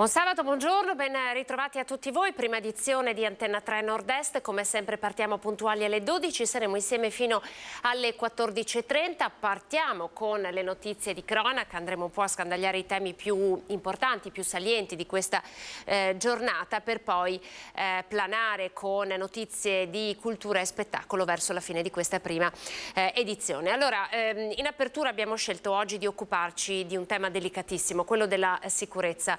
Buon sabato, buongiorno, ben ritrovati a tutti voi. Prima edizione di Antenna 3 Nord-Est. Come sempre partiamo puntuali alle 12, saremo insieme fino alle 14:30. Partiamo con le notizie di cronaca, andremo un po' a scandagliare i temi più importanti, più salienti di questa giornata, per poi planare con notizie di cultura e spettacolo verso la fine di questa prima edizione. Allora, in apertura abbiamo scelto oggi di occuparci di un tema delicatissimo, quello della sicurezza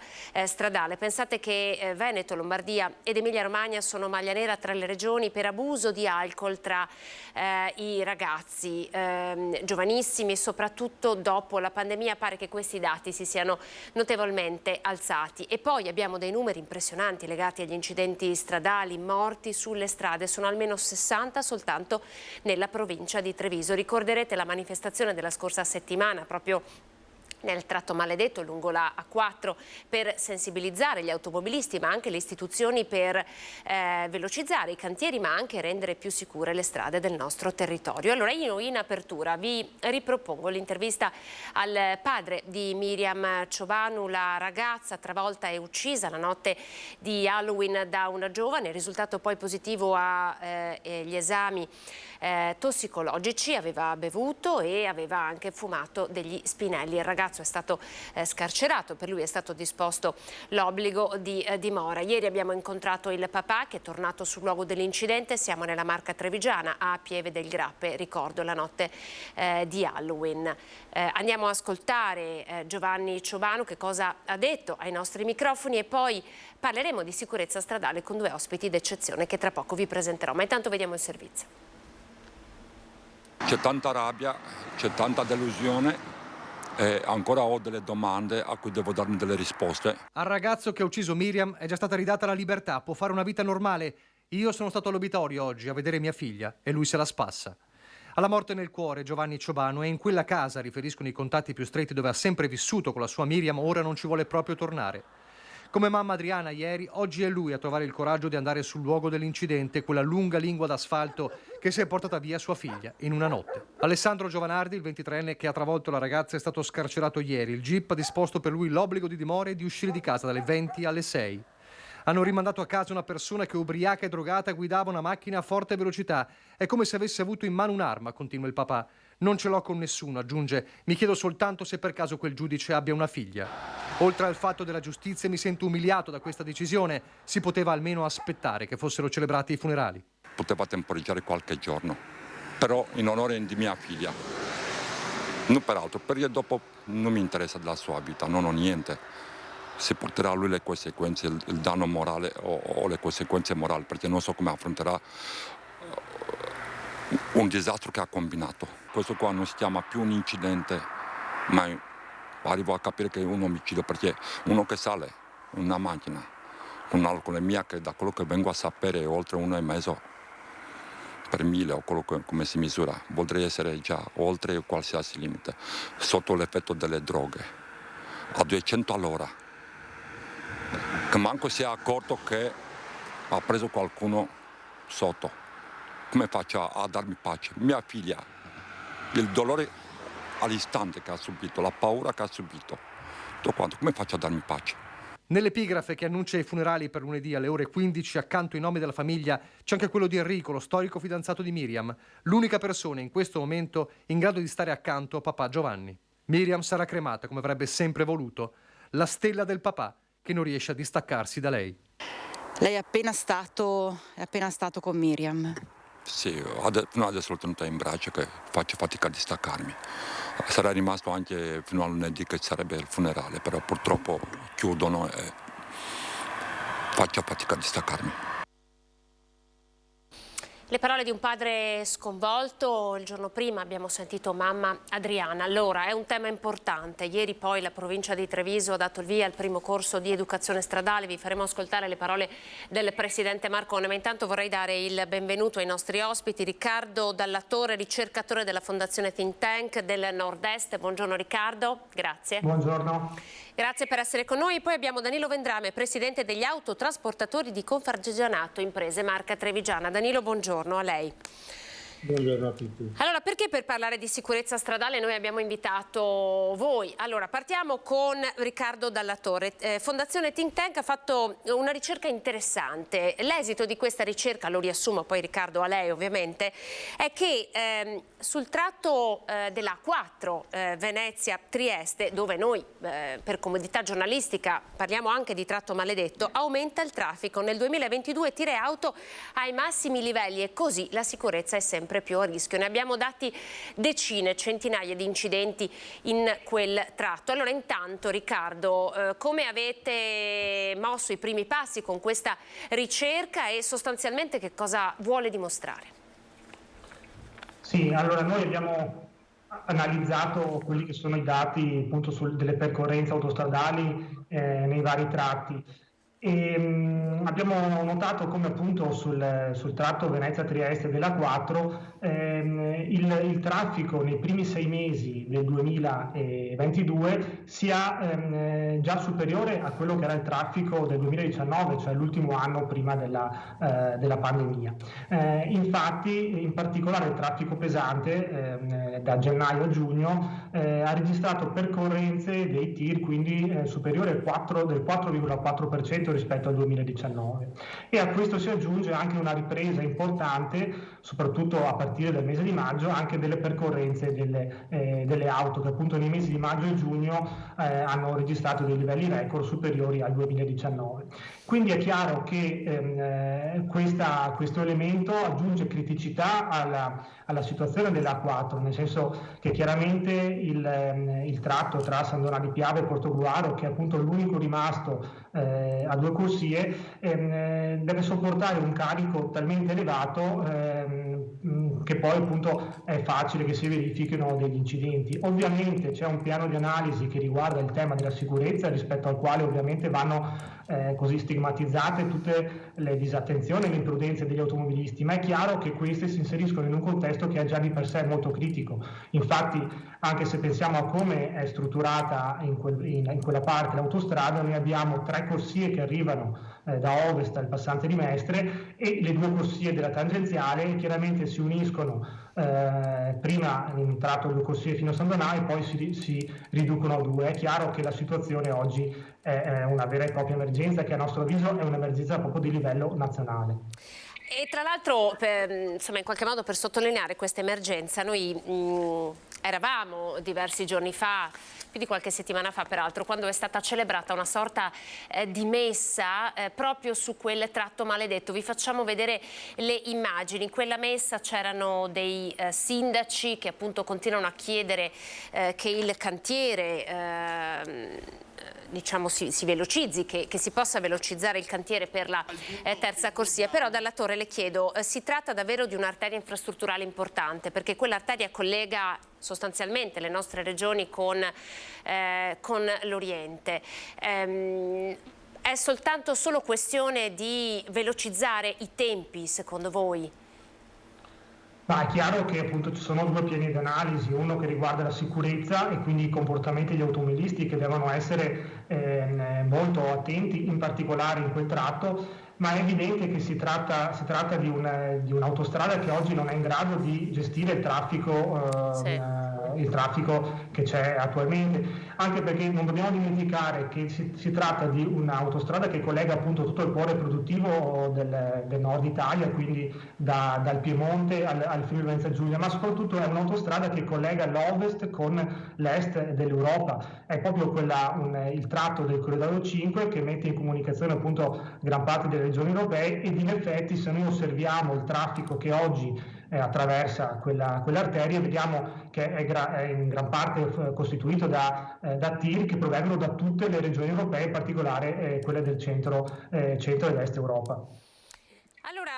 stradale. Pensate che Veneto, Lombardia ed Emilia-Romagna sono maglia nera tra le regioni per abuso di alcol tra i ragazzi giovanissimi, soprattutto dopo la pandemia. Pare che questi dati si siano notevolmente alzati. E poi abbiamo dei numeri impressionanti legati agli incidenti stradali. Morti sulle strade sono almeno 60 soltanto nella provincia di Treviso. Ricorderete la manifestazione della scorsa settimana proprio nel tratto maledetto lungo la A4 per sensibilizzare gli automobilisti ma anche le istituzioni per velocizzare i cantieri ma anche rendere più sicure le strade del nostro territorio. Allora io in apertura vi ripropongo l'intervista al padre di Miriam Ciobanu, la ragazza travolta e uccisa la notte di Halloween da una giovane, risultato poi positivo agli esami tossicologici, aveva bevuto e aveva anche fumato degli spinelli. Il ragazzo è stato scarcerato, per lui è stato disposto l'obbligo di dimora. Ieri abbiamo incontrato il papà che è tornato sul luogo dell'incidente. Siamo nella Marca Trevigiana a Pieve del Grappe, ricordo la notte di Halloween. Andiamo a ascoltare Giovanni Ciobanu che cosa ha detto ai nostri microfoni e poi parleremo di sicurezza stradale con due ospiti d'eccezione che tra poco vi presenterò, ma intanto vediamo il servizio. C'è tanta rabbia, c'è tanta delusione e ancora ho delle domande a cui devo darmi delle risposte. Al ragazzo che ha ucciso Miriam è già stata ridata la libertà, può fare una vita normale. Io sono stato all'obitorio oggi a vedere mia figlia e lui se la spassa. Alla morte nel cuore Giovanni Ciobanu, e in quella casa, riferiscono i contatti più stretti dove ha sempre vissuto con la sua Miriam, ora non ci vuole proprio tornare. Come mamma Adriana ieri, oggi è lui a trovare il coraggio di andare sul luogo dell'incidente, quella lunga lingua d'asfalto che si è portata via sua figlia in una notte. Alessandro Giovanardi, il 23enne che ha travolto la ragazza, è stato scarcerato ieri. Il GIP ha disposto per lui l'obbligo di dimora e di uscire di casa dalle 20 alle 6. Hanno rimandato a casa una persona che ubriaca e drogata guidava una macchina a forte velocità. È come se avesse avuto in mano un'arma, continua il papà. Non ce l'ho con nessuno, aggiunge. Mi chiedo soltanto se per caso quel giudice abbia una figlia. Oltre al fatto della giustizia mi sento umiliato da questa decisione. Si poteva almeno aspettare che fossero celebrati i funerali. Poteva temporeggiare qualche giorno, però in onore di mia figlia. Non per altro, perché dopo non mi interessa della sua vita, non ho niente. Si porterà a lui le conseguenze, il danno morale o le conseguenze morali, perché non so come affronterà un disastro che ha combinato. Questo qua non si chiama più un incidente, ma arrivo a capire che è un omicidio, perché uno che sale in una macchina con un'alcolemia che da quello che vengo a sapere è oltre 1,5 per 1000 o quello che, come si misura, vorrei essere già oltre qualsiasi limite, sotto l'effetto delle droghe, a 200 all'ora. Che manco si è accorto che ha preso qualcuno sotto. Come faccio a darmi pace? Mia figlia, il dolore all'istante che ha subito, la paura che ha subito, tutto quanto, come faccio a darmi pace? Nell'epigrafe che annuncia i funerali per lunedì alle ore 15, accanto ai nomi della famiglia, c'è anche quello di Enrico, lo storico fidanzato di Miriam, l'unica persona in questo momento in grado di stare accanto a papà Giovanni. Miriam sarà cremata come avrebbe sempre voluto, la stella del papà che non riesce a distaccarsi da lei. Lei è appena stato con Miriam. Sì, fino adesso l'ho tenuta in braccio che faccio fatica a distaccarmi. Sarà rimasto anche fino a lunedì che sarebbe il funerale, però purtroppo chiudono e faccio fatica a distaccarmi. Le parole di un padre sconvolto. Il giorno prima abbiamo sentito mamma Adriana. Allora, è un tema importante. Ieri poi la provincia di Treviso ha dato il via al primo corso di educazione stradale. Vi faremo ascoltare le parole del presidente Marcone, ma intanto vorrei dare il benvenuto ai nostri ospiti. Riccardo Dallattore, ricercatore della Fondazione Think Tank del Nord-Est. Buongiorno Riccardo, grazie. Buongiorno. Grazie per essere con noi. Poi abbiamo Danilo Vendrame, presidente degli autotrasportatori di Confartigianato Imprese Marca Trevigiana. Danilo, buongiorno a lei. Buongiorno a tutti. Allora, perché per parlare di sicurezza stradale noi abbiamo invitato voi? Allora, partiamo con Riccardo Dalla Torre. Fondazione Think Tank ha fatto una ricerca interessante. L'esito di questa ricerca, lo riassumo poi Riccardo a lei ovviamente, è che sul tratto della A4 Venezia-Trieste, dove noi per comodità giornalistica parliamo anche di tratto maledetto, aumenta il traffico. Nel 2022 tire auto ai massimi livelli e così la sicurezza è sempre più a rischio. Ne abbiamo dati decine, centinaia di incidenti in quel tratto. Allora intanto Riccardo, come avete mosso i primi passi con questa ricerca e sostanzialmente che cosa vuole dimostrare? Sì, allora noi abbiamo analizzato quelli che sono i dati appunto delle percorrenze autostradali nei vari tratti. E abbiamo notato come appunto sul tratto Venezia-Trieste della 4 il traffico nei primi 6 mesi del 2022 sia già superiore a quello che era il traffico del 2019, cioè l'ultimo anno prima della pandemia. Infatti, in particolare il traffico pesante da gennaio a giugno ha registrato percorrenze dei TIR quindi superiore del 4,4% rispetto al 2019 e a questo si aggiunge anche una ripresa importante soprattutto a partire dal mese di maggio anche delle percorrenze delle auto che appunto nei mesi di maggio e giugno hanno registrato dei livelli record superiori al 2019. Quindi è chiaro che questo elemento aggiunge criticità alla situazione dell'A4, nel senso che chiaramente il tratto tra San Donà di Piave e Portogruaro, che è appunto l'unico rimasto a 2 corsie, deve sopportare un carico talmente elevato che poi appunto è facile che si verifichino degli incidenti. Ovviamente c'è un piano di analisi che riguarda il tema della sicurezza, rispetto al quale ovviamente vanno così stigmatizzate tutte le disattenzioni e le imprudenze degli automobilisti, ma è chiaro che queste si inseriscono in un contesto che è già di per sé molto critico. Infatti, anche se pensiamo a come è strutturata in quella parte l'autostrada, noi abbiamo 3 corsie che arrivano da ovest al passante di Mestre e le 2 corsie della tangenziale chiaramente si uniscono prima in un tratto 2 corsie fino a San Donà e poi si riducono a 2. È chiaro che la situazione oggi è una vera e propria emergenza che a nostro avviso è un'emergenza proprio di livello nazionale. E tra l'altro, insomma, in qualche modo per sottolineare questa emergenza, noi eravamo diversi giorni fa, più di qualche settimana fa peraltro, quando è stata celebrata una sorta di messa proprio su quel tratto maledetto. Vi facciamo vedere le immagini. In quella messa c'erano dei sindaci che appunto continuano a chiedere che il cantiere diciamo si velocizzi, che si possa velocizzare il cantiere per la terza corsia. Però Dalla Torre le chiedo, si tratta davvero di un'arteria infrastrutturale importante, perché quell'arteria collega sostanzialmente le nostre regioni con l'Oriente. È solo questione di velocizzare i tempi, secondo voi? Ma è chiaro che appunto ci sono 2 piani di analisi, uno che riguarda la sicurezza e quindi i comportamenti degli automobilisti che devono essere molto attenti, in particolare in quel tratto, ma è evidente che si tratta di un'autostrada che oggi non è in grado di gestire il traffico che c'è attualmente, anche perché non dobbiamo dimenticare che si tratta di un'autostrada che collega appunto tutto il cuore produttivo del nord Italia, quindi dal Piemonte al Friuli Venezia Giulia, ma soprattutto è un'autostrada che collega l'ovest con l'est dell'Europa. È proprio il tratto del corridoio 5 che mette in comunicazione appunto gran parte delle regioni europee, ed in effetti se noi osserviamo il traffico che oggi attraversa quell'arteria, vediamo che è in gran parte costituito da TIR che provengono da tutte le regioni europee, in particolare quelle del centro e dell'est Europa. Allora,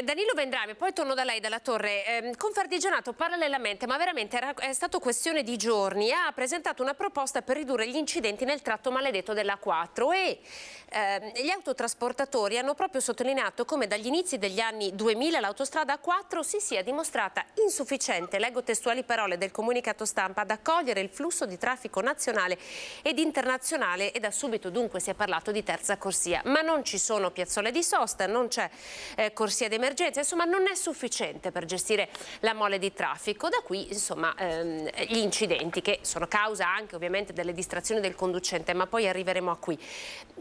Danilo Vendrami, poi torno da lei, Dalla Torre. Confartigianato parallelamente, ma veramente è stato questione di giorni, ha presentato una proposta per ridurre gli incidenti nel tratto maledetto della 4 e gli autotrasportatori hanno proprio sottolineato come dagli inizi degli anni 2000 l'autostrada A4 si sia dimostrata insufficiente, leggo testuali parole del comunicato stampa, ad accogliere il flusso di traffico nazionale ed internazionale, e da subito dunque si è parlato di terza corsia. Ma non ci sono piazzole di sosta, non c'è corsia d'emergenza, insomma non è sufficiente per gestire la mole di traffico, da qui insomma gli incidenti che sono causa anche ovviamente delle distrazioni del conducente, ma poi arriveremo a qui.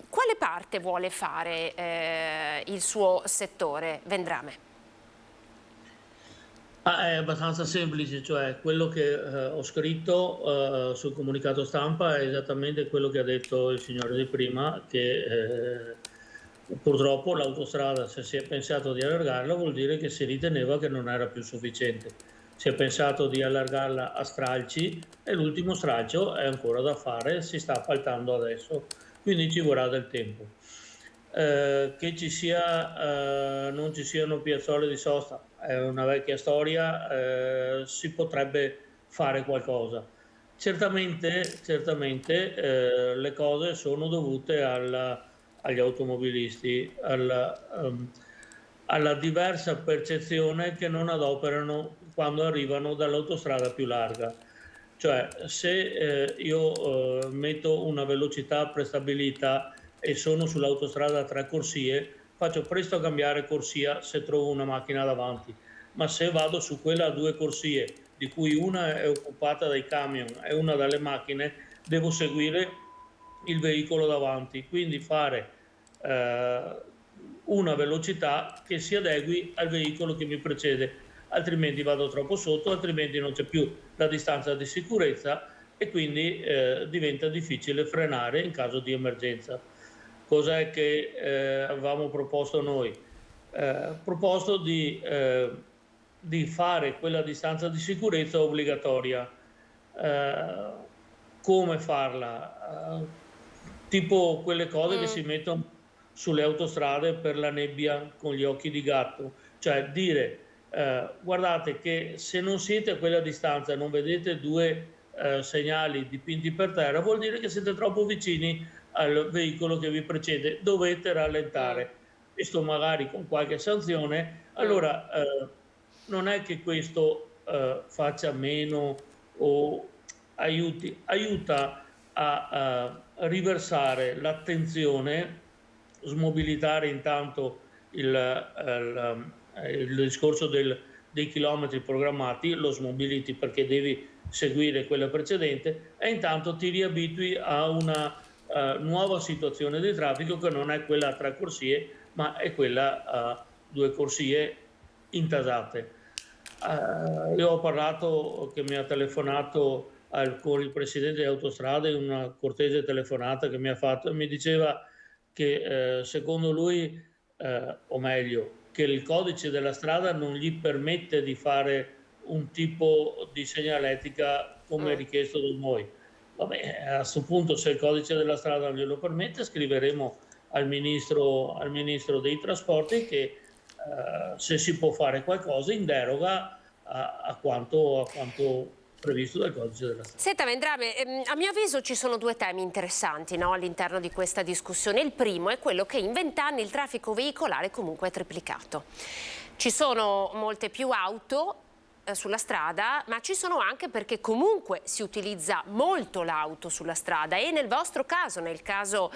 Quale parte vuole fare il suo settore, Vendrame? È abbastanza semplice, cioè quello che ho scritto sul comunicato stampa è esattamente quello che ha detto il signore di prima, che purtroppo l'autostrada, se si è pensato di allargarla, vuol dire che si riteneva che non era più sufficiente. Si è pensato di allargarla a stralci e l'ultimo stralcio è ancora da fare, si sta appaltando adesso, quindi ci vorrà del tempo. Che ci sia, non ci siano piazzole di sosta è una vecchia storia, si potrebbe fare qualcosa. Certamente le cose sono dovute agli automobilisti, alla diversa percezione che non adoperano quando arrivano dall'autostrada più larga. Cioè, se io metto una velocità prestabilita e sono sull'autostrada a 3 corsie, faccio presto a cambiare corsia se trovo una macchina davanti, ma se vado su quella a 2 corsie, di cui una è occupata dai camion e una dalle macchine, devo seguire il veicolo davanti, quindi fare una velocità che si adegui al veicolo che mi precede, altrimenti vado troppo sotto, altrimenti non c'è più la distanza di sicurezza e quindi diventa difficile frenare in caso di emergenza. Cos'è che avevamo proposto noi? Proposto di fare quella distanza di sicurezza obbligatoria. Come farla? Tipo quelle cose che si mettono sulle autostrade per la nebbia con gli occhi di gatto, cioè dire guardate che se non siete a quella distanza e non vedete 2 segnali dipinti per terra, vuol dire che siete troppo vicini al veicolo che vi precede, dovete rallentare. Questo magari con qualche sanzione. Allora non è che questo faccia meno o aiuta a riversare l'attenzione, smobilitare intanto il discorso dei chilometri programmati, lo smobiliti perché devi seguire quella precedente e intanto ti riabitui a una nuova situazione di traffico che non è quella a 3 corsie ma è quella a 2 corsie intasate. Io ho parlato, che mi ha telefonato con il presidente di Autostrade in una cortese telefonata che mi ha fatto e mi diceva che secondo lui, o meglio, che il codice della strada non gli permette di fare un tipo di segnaletica come richiesto da noi. Vabbè, a questo punto, se il codice della strada non glielo permette, scriveremo al ministro dei trasporti che se si può fare qualcosa in deroga a quanto previsto dal codice della strada. Senta Vendrame, a mio avviso ci sono 2 temi interessanti, no, all'interno di questa discussione. Il primo è quello che in 20 anni il traffico veicolare comunque è triplicato. Ci sono molte più auto sulla strada, ma ci sono anche perché comunque si utilizza molto l'auto sulla strada e nel vostro caso, nel caso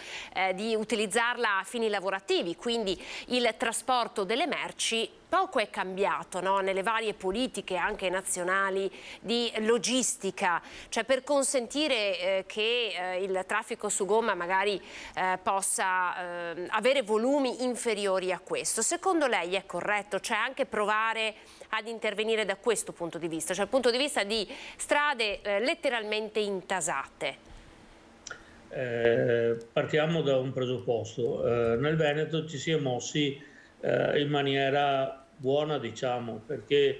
di utilizzarla a fini lavorativi, quindi il trasporto delle merci, poco è cambiato, no? Nelle varie politiche anche nazionali di logistica, cioè per consentire che il traffico su gomma magari possa avere volumi inferiori a questo. Secondo lei è corretto? Cioè anche provare ad intervenire da questo punto di vista, cioè dal punto di vista di strade letteralmente intasate? Partiamo da un presupposto. Nel Veneto ci si è mossi in maniera buona, diciamo, perché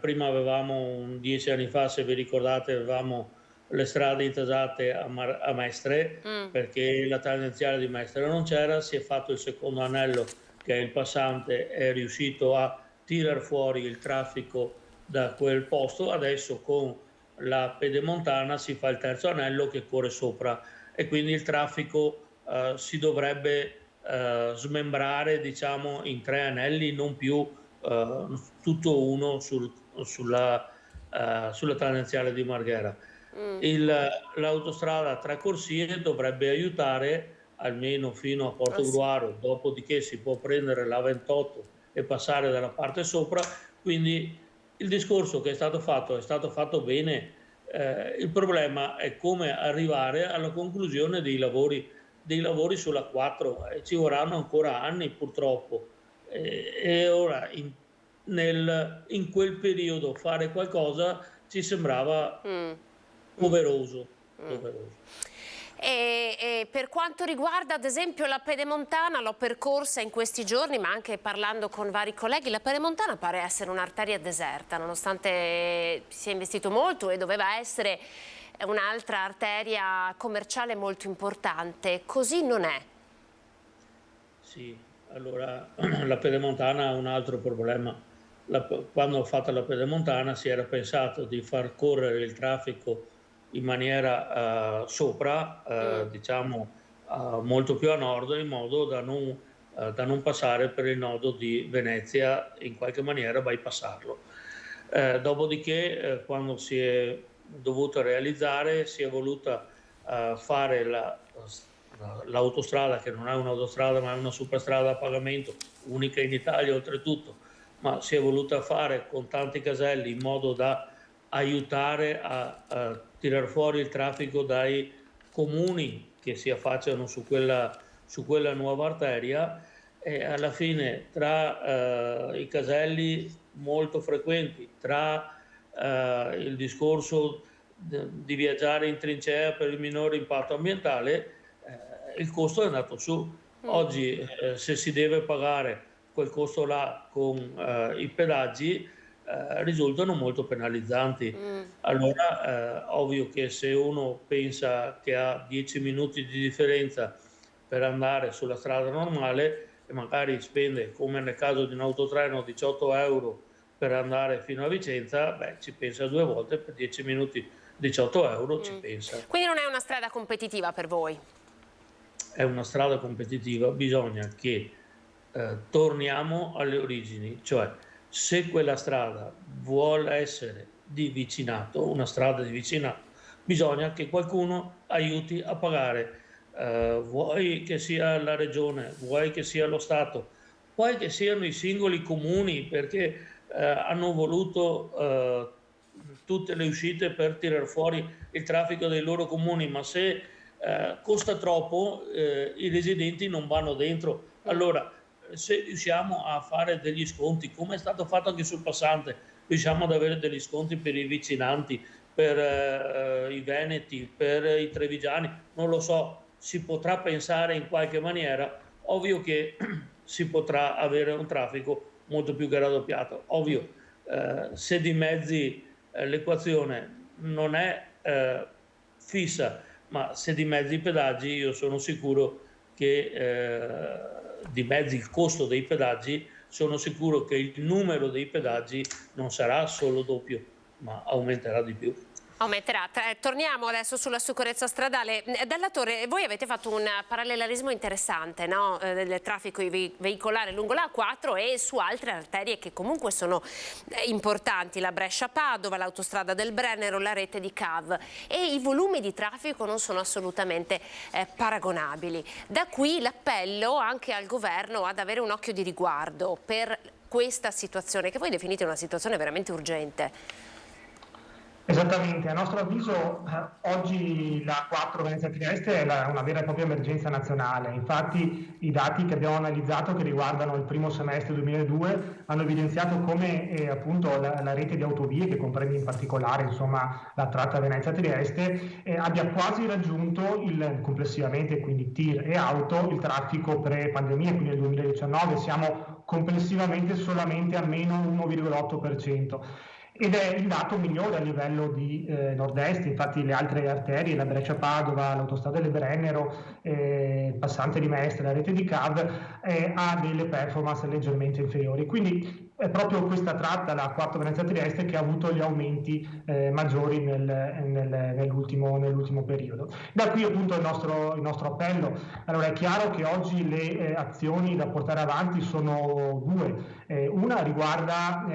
prima avevamo 10 anni fa, se vi ricordate, avevamo le strade intasate a Mestre, perché la tangenziale di Mestre non c'era, si è fatto il secondo anello, che è il passante, è riuscito a tirar fuori il traffico da quel posto. Adesso con la pedemontana si fa il terzo anello che corre sopra e quindi il traffico si dovrebbe smembrare, diciamo, in 3 anelli, non più tutto uno sulla tangenziale di Marghera. L'autostrada a 3 corsie dovrebbe aiutare almeno fino a Portogruaro, dopodiché si può prendere la 28 e passare dalla parte sopra, quindi il discorso che è stato fatto bene. Il problema è come arrivare alla conclusione dei lavori sulla 4, ci vorranno ancora anni purtroppo, e ora in quel periodo fare qualcosa ci sembrava doveroso. E per quanto riguarda ad esempio la Pedemontana, l'ho percorsa in questi giorni, ma anche parlando con vari colleghi, la Pedemontana pare essere un'arteria deserta, nonostante si sia investito molto e doveva essere un'altra arteria commerciale molto importante. Così non è. Sì, allora la Pedemontana ha un altro problema. Quando ho fatto la Pedemontana si era pensato di far correre il traffico in maniera diciamo molto più a nord, in modo da non passare per il nodo di Venezia, in qualche maniera bypassarlo. Dopodiché quando si è dovuto realizzare, si è voluta fare l'autostrada, che non è un'autostrada ma è una superstrada a pagamento, unica in Italia oltretutto, ma si è voluta fare con tanti caselli in modo da aiutare a tirar fuori il traffico dai comuni che si affacciano su quella nuova arteria, e alla fine tra i caselli molto frequenti, tra il discorso di viaggiare in trincea per il minore impatto ambientale, il costo è andato su. Oggi se si deve pagare quel costo là con i pedaggi, risultano molto penalizzanti. Allora ovvio che se uno pensa che ha 10 minuti di differenza per andare sulla strada normale e magari spende, come nel caso di un autotreno, 18 euro per andare fino a Vicenza, ci pensa 2 volte. Per 10 minuti 18 euro ci pensa. Quindi non è una strada competitiva per voi? È una strada competitiva, bisogna che torniamo alle origini, cioè se quella strada vuole essere di vicinato, una strada di vicinato, bisogna che qualcuno aiuti a pagare, vuoi che sia la regione, vuoi che sia lo Stato, vuoi che siano i singoli comuni, perché hanno voluto tutte le uscite per tirar fuori il traffico dei loro comuni, ma se costa troppo i residenti non vanno dentro. Allora se riusciamo a fare degli sconti, come è stato fatto anche sul passante, riusciamo ad avere degli sconti per i vicinanti, per i veneti, per i trevigiani, non lo so, si potrà pensare in qualche maniera. Ovvio che si potrà avere un traffico molto più che raddoppiato. Ovvio, se di mezzi l'equazione non è fissa, ma se di mezzi i pedaggi, io sono sicuro che di mezzi il costo dei pedaggi, sono sicuro che il numero dei pedaggi non sarà solo doppio, ma aumenterà di più. Aumenterà. Torniamo adesso sulla sicurezza stradale. Dalla Torre, voi avete fatto un parallelismo interessante, no? Del traffico veicolare lungo la A4 e su altre arterie che comunque sono importanti, la Brescia-Padova, l'autostrada del Brennero, la rete di CAV, e i volumi di traffico non sono assolutamente paragonabili. Da qui l'appello anche al governo ad avere un occhio di riguardo per questa situazione, che voi definite una situazione veramente urgente. Esattamente, a nostro avviso oggi la 4 Venezia-Trieste è una vera e propria emergenza nazionale. Infatti i dati che abbiamo analizzato, che riguardano il primo semestre 2002, hanno evidenziato come appunto la rete di autovie, che comprende in particolare insomma la tratta Venezia-Trieste, abbia quasi raggiunto complessivamente, quindi tir e auto, il traffico pre-pandemia, quindi nel 2019 siamo complessivamente solamente a meno 1,8%. Ed è il dato migliore a livello di nord-est. Infatti le altre arterie, la Brescia-Padova, l'autostrada del Brennero, il passante di Mestre, la rete di CAV, ha delle performance leggermente inferiori. Quindi è proprio questa tratta, la 4 Venezia-Trieste, che ha avuto gli aumenti maggiori nell'ultimo periodo. Da qui appunto il nostro appello. Allora è chiaro che oggi le azioni da portare avanti sono due. Una riguarda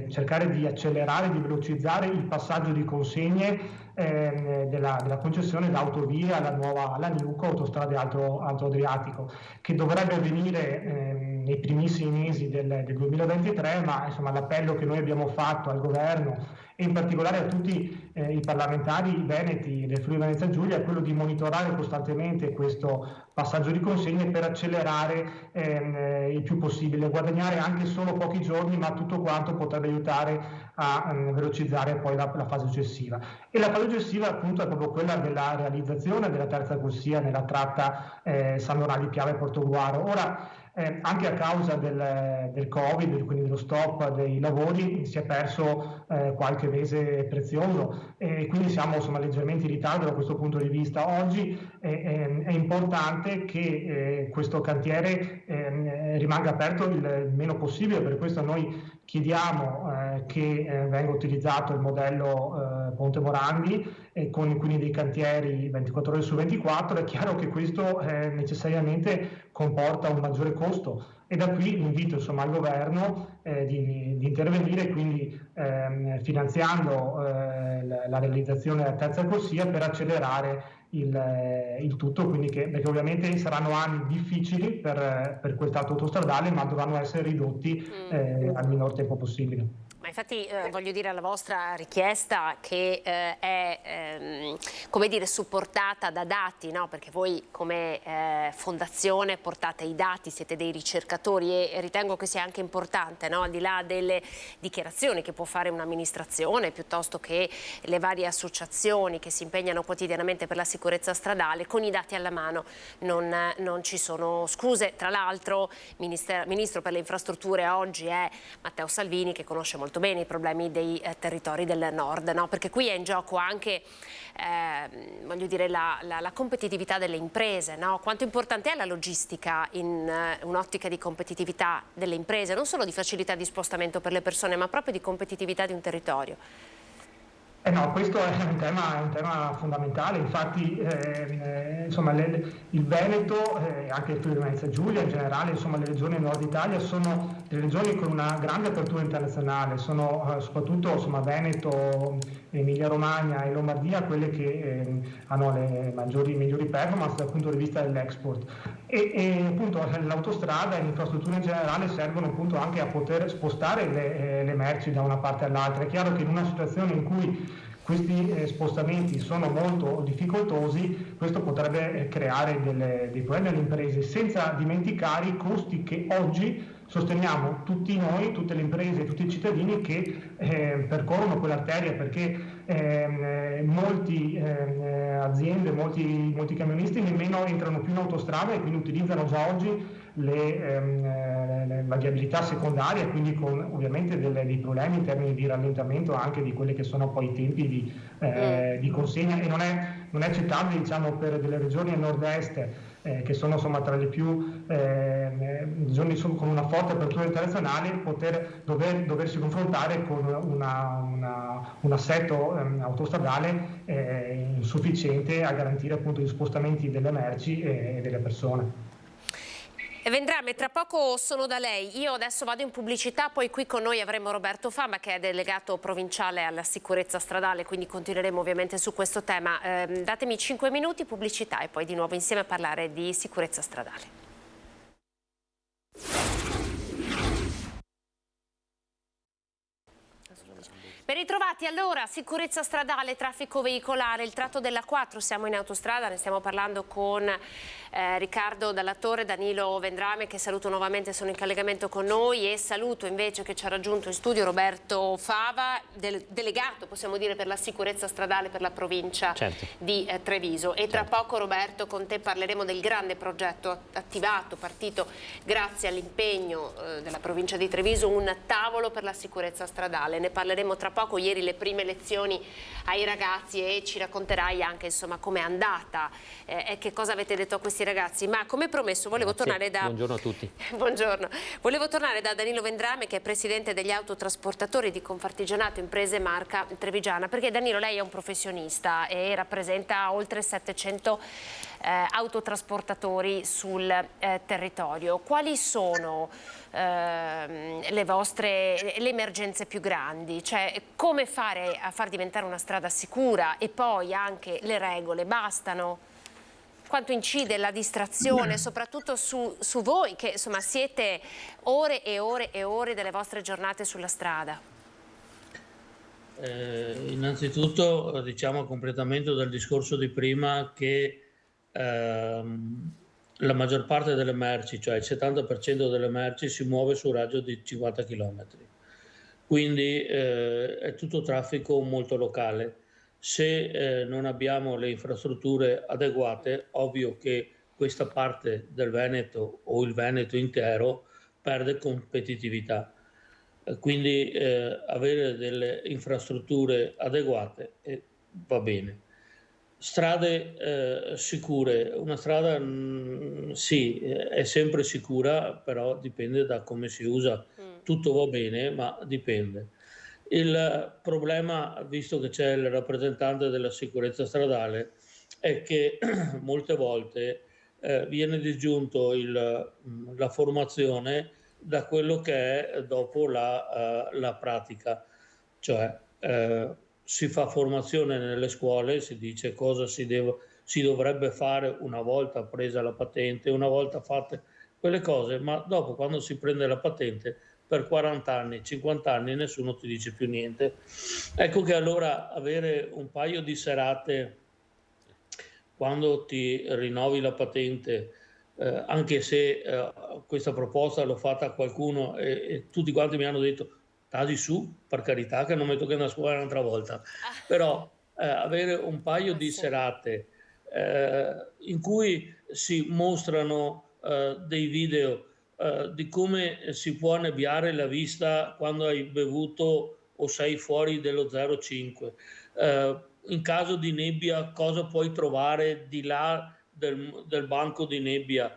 cercare di accelerare, di velocizzare il passaggio di consegne della concessione d'autovia alla nuova NIUC, Autostrade Alto Adriatico, che dovrebbe avvenire nei primissimi mesi del 2023, ma insomma l'appello che noi abbiamo fatto al governo e in particolare a tutti i parlamentari veneti del Friuli Venezia Giulia è quello di monitorare costantemente questo passaggio di consegne per accelerare il più possibile, guadagnare anche solo pochi giorni, ma tutto quanto potrebbe aiutare a velocizzare poi la fase successiva. E la fase successiva appunto è proprio quella della realizzazione della terza corsia nella tratta San Donà di Piave Portogruaro. Ora, anche a causa del Covid, quindi dello stop dei lavori, si è perso qualche mese prezioso e quindi siamo insomma leggermente in ritardo da questo punto di vista. Oggi è importante che questo cantiere rimanga aperto il meno possibile, per questo noi chiediamo che venga utilizzato il modello Ponte Morandi con quindi dei cantieri 24 ore su 24. È chiaro che questo necessariamente comporta un maggiore costo e da qui l'invito insomma al governo di intervenire, quindi finanziando la realizzazione della terza corsia per accelerare il tutto, quindi perché ovviamente saranno anni difficili per quel tratto autostradale, ma dovranno essere ridotti al minor tempo possibile. Ma infatti voglio dire, alla vostra richiesta che è come dire supportata da dati, no? Perché voi come fondazione portate i dati, siete dei ricercatori e ritengo che sia anche importante, no? Al di là delle dichiarazioni che può fare un'amministrazione piuttosto che le varie associazioni che si impegnano quotidianamente per la sicurezza stradale, con i dati alla mano non ci sono scuse. Tra l'altro Ministro per le infrastrutture oggi è Matteo Salvini, che conosce molto bene i problemi dei territori del nord, no? Perché qui è in gioco anche voglio dire la competitività delle imprese, no? Quanto importante è la logistica in un'ottica di competitività delle imprese, non solo di facilità di spostamento per le persone, ma proprio di competitività di un territorio. No, questo è un tema fondamentale, infatti insomma, il Veneto e anche il Friuli Venezia Giulia in generale, insomma le regioni del nord Italia sono le regioni con una grande apertura internazionale, sono soprattutto insomma, Veneto, Emilia Romagna e Lombardia quelle che hanno le migliori performance dal punto di vista dell'export e appunto l'autostrada e l'infrastruttura in generale servono appunto anche a poter spostare le merci da una parte all'altra. È chiaro che in una situazione in cui questi spostamenti sono molto difficoltosi, questo potrebbe creare dei problemi alle imprese, senza dimenticare i costi che oggi sosteniamo tutti noi, tutte le imprese, tutti i cittadini che percorrono quell'arteria, perché molte aziende, molti camionisti nemmeno entrano più in autostrada e quindi utilizzano già oggi la viabilità secondaria, quindi con ovviamente dei problemi in termini di rallentamento anche di quelli che sono poi i tempi di consegna, e non è accettabile, diciamo, per delle regioni del nord-est che sono insomma tra le più regioni con una forte apertura internazionale, doversi confrontare con un assetto autostradale insufficiente a garantire appunto gli spostamenti delle merci e delle persone. Vendrame, tra poco sono da lei. Io adesso vado in pubblicità, poi qui con noi avremo Roberto Fama, che è delegato provinciale alla sicurezza stradale, quindi continueremo ovviamente su questo tema. Datemi 5 minuti, pubblicità, e poi di nuovo insieme a parlare di sicurezza stradale. Ben ritrovati, allora, sicurezza stradale, traffico veicolare, il tratto della 4, siamo in autostrada, ne stiamo parlando con Riccardo Dalla Torre, Danilo Vendrame, che saluto nuovamente, sono in collegamento con noi, e saluto invece che ci ha raggiunto in studio Roberto Fava, delegato, possiamo dire, per la sicurezza stradale per la provincia di Treviso. E tra poco, Roberto, con te parleremo del grande progetto attivato, partito grazie all'impegno della provincia di Treviso, un tavolo per la sicurezza stradale. Ne parleremo tra poco. Ieri le prime lezioni ai ragazzi e ci racconterai anche insomma com'è andata e che cosa avete detto a questi ragazzi. Ma come promesso volevo tornare da... Buongiorno a tutti. Buongiorno. Volevo tornare da Danilo Vendrame, che è presidente degli autotrasportatori di Confartigianato Imprese Marca Trevigiana, perché Danilo, lei è un professionista e rappresenta oltre 700 autotrasportatori sul territorio. Quali sono le emergenze più grandi, cioè come fare a far diventare una strada sicura, e poi anche le regole bastano? Quanto incide la distrazione, soprattutto su voi che insomma siete ore e ore e ore delle vostre giornate sulla strada? Innanzitutto diciamo a completamento del discorso di prima che la maggior parte delle merci, cioè il 70% delle merci, si muove su un raggio di 50 km. Quindi è tutto traffico molto locale. Se non abbiamo le infrastrutture adeguate, ovvio che questa parte del Veneto o il Veneto intero perde competitività. Quindi avere delle infrastrutture adeguate va bene. Strade sicure. Una strada sì, è sempre sicura, però dipende da come si usa. Tutto va bene, ma dipende. Il problema, visto che c'è il rappresentante della sicurezza stradale, è che molte volte viene disgiunto la formazione da quello che è dopo la pratica. Cioè si fa formazione nelle scuole, si dice cosa si dovrebbe fare una volta presa la patente, una volta fatte quelle cose, ma dopo, quando si prende la patente, per 40 anni, 50 anni, nessuno ti dice più niente. Ecco che allora avere un paio di serate quando ti rinnovi la patente, anche se questa proposta l'ho fatta a qualcuno e tutti quanti mi hanno detto tagli su, per carità, che non mi tocca andare a scuola un'altra volta, però avere un paio di serate in cui si mostrano dei video di come si può annebbiare la vista quando hai bevuto o sei fuori dello 0,5, in caso di nebbia cosa puoi trovare di là del banco di nebbia,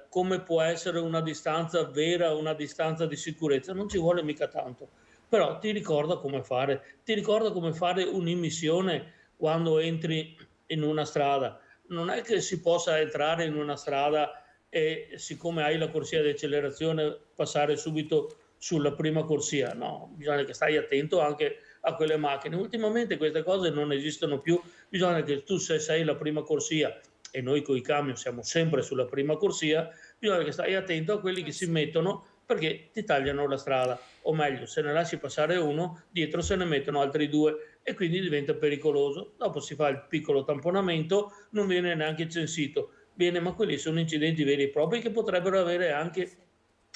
come può essere una distanza vera, una distanza di sicurezza. Non ci vuole mica tanto, però ti ricorda come fare un'immissione quando entri in una strada. Non è che si possa entrare in una strada e, siccome hai la corsia di accelerazione, passare subito sulla prima corsia. No, bisogna che stai attento anche a quelle macchine. Ultimamente queste cose non esistono più, bisogna che tu, se sei la prima corsia, e noi con i camion siamo sempre sulla prima corsia, bisogna che stai attento a quelli che si mettono, perché ti tagliano la strada, o meglio, se ne lasci passare uno, dietro se ne mettono altri due e quindi diventa pericoloso. Dopo si fa il piccolo tamponamento, non viene neanche censito. Bene, ma quelli sono incidenti veri e propri che potrebbero avere anche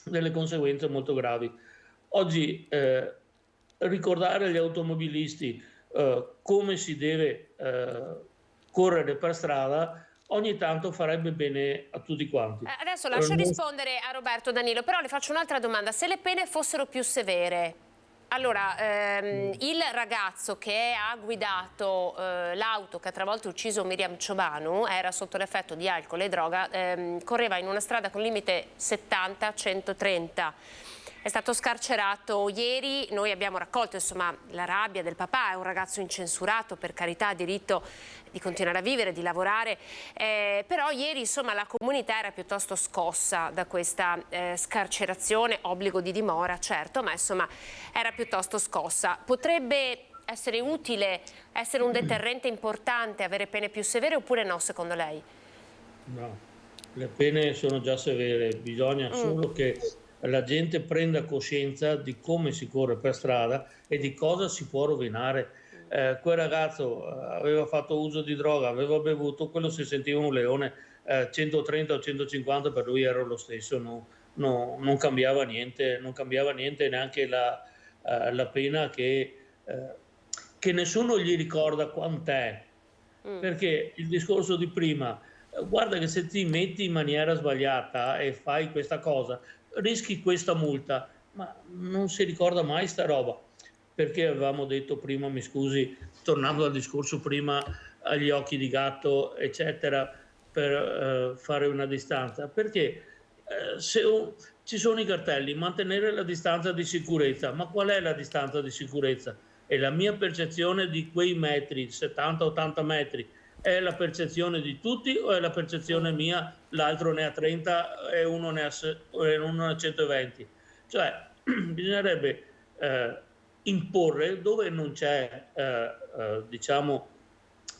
delle conseguenze molto gravi. Oggi ricordare agli automobilisti come si deve correre per strada ogni tanto farebbe bene a tutti quanti. Adesso lascio rispondere a Roberto Danilo, però le faccio un'altra domanda. Se le pene fossero più severe, allora il ragazzo che ha guidato l'auto che ha travolto e ucciso Miriam Ciobanu, era sotto l'effetto di alcol e droga, correva in una strada con limite 70-130. È stato scarcerato ieri. Noi abbiamo raccolto insomma la rabbia del papà. È un ragazzo incensurato, per carità, ha diritto di continuare a vivere, di lavorare, però ieri insomma la comunità era piuttosto scossa da questa scarcerazione, obbligo di dimora certo, ma insomma era piuttosto scossa. Potrebbe essere utile, essere un deterrente importante avere pene più severe, oppure no, secondo lei? No, le pene sono già severe, bisogna solo che la gente prenda coscienza di come si corre per strada e di cosa si può rovinare. Quel ragazzo aveva fatto uso di droga, aveva bevuto, quello si sentiva un leone, 130 o 150 per lui era lo stesso, non cambiava niente, neanche la pena che nessuno gli ricorda quant'è, perché il discorso di prima, guarda che se ti metti in maniera sbagliata e fai questa cosa, rischi questa multa, ma non si ricorda mai sta roba. Perché avevamo detto prima, mi scusi, tornando al discorso prima, agli occhi di gatto, eccetera, per fare una distanza? Perché ci sono i cartelli, mantenere la distanza di sicurezza, ma qual è la distanza di sicurezza? E la mia percezione di quei metri, 70-80 metri, È la percezione di tutti o è la percezione mia, l'altro ne ha 30 e uno ne ha 120? Cioè, bisognerebbe imporre dove non c'è, diciamo,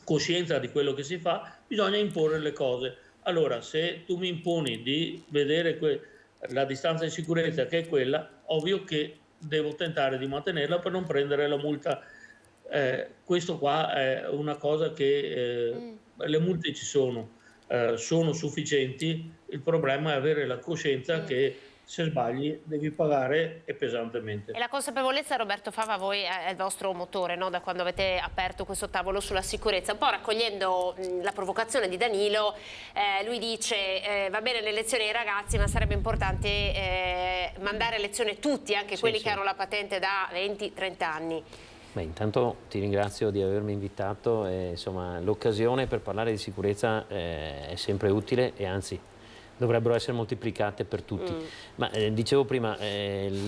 coscienza di quello che si fa, bisogna imporre le cose. Allora, se tu mi imponi di vedere la distanza di sicurezza che è quella, ovvio che devo tentare di mantenerla per non prendere la multa. Questo qua è una cosa che le multe ci sono sufficienti, il problema è avere la coscienza che se sbagli devi pagare e pesantemente. E la consapevolezza, Roberto Fava, voi è il vostro motore, no? Da quando avete aperto questo tavolo sulla sicurezza. Un po' raccogliendo la provocazione di Danilo, lui dice va bene le lezioni ai ragazzi, ma sarebbe importante mandare a lezione tutti, anche quelli che hanno la patente da 20-30 anni. Beh, intanto ti ringrazio di avermi invitato, insomma l'occasione per parlare di sicurezza è sempre utile e anzi dovrebbero essere moltiplicate per tutti. Ma dicevo prima,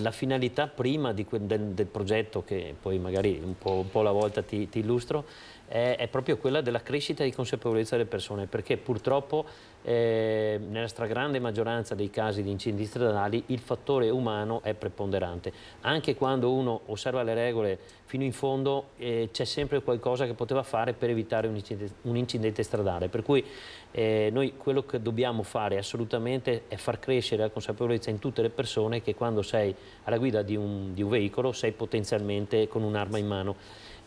la finalità prima del progetto, che poi magari un po' alla volta ti illustro, è proprio quella della crescita di consapevolezza delle persone, perché purtroppo nella stragrande maggioranza dei casi di incidenti stradali il fattore umano è preponderante. Anche quando uno osserva le regole fino in fondo c'è sempre qualcosa che poteva fare per evitare un incidente stradale, per cui noi quello che dobbiamo fare assolutamente è far crescere la consapevolezza in tutte le persone che quando sei alla guida di un veicolo sei potenzialmente con un'arma in mano,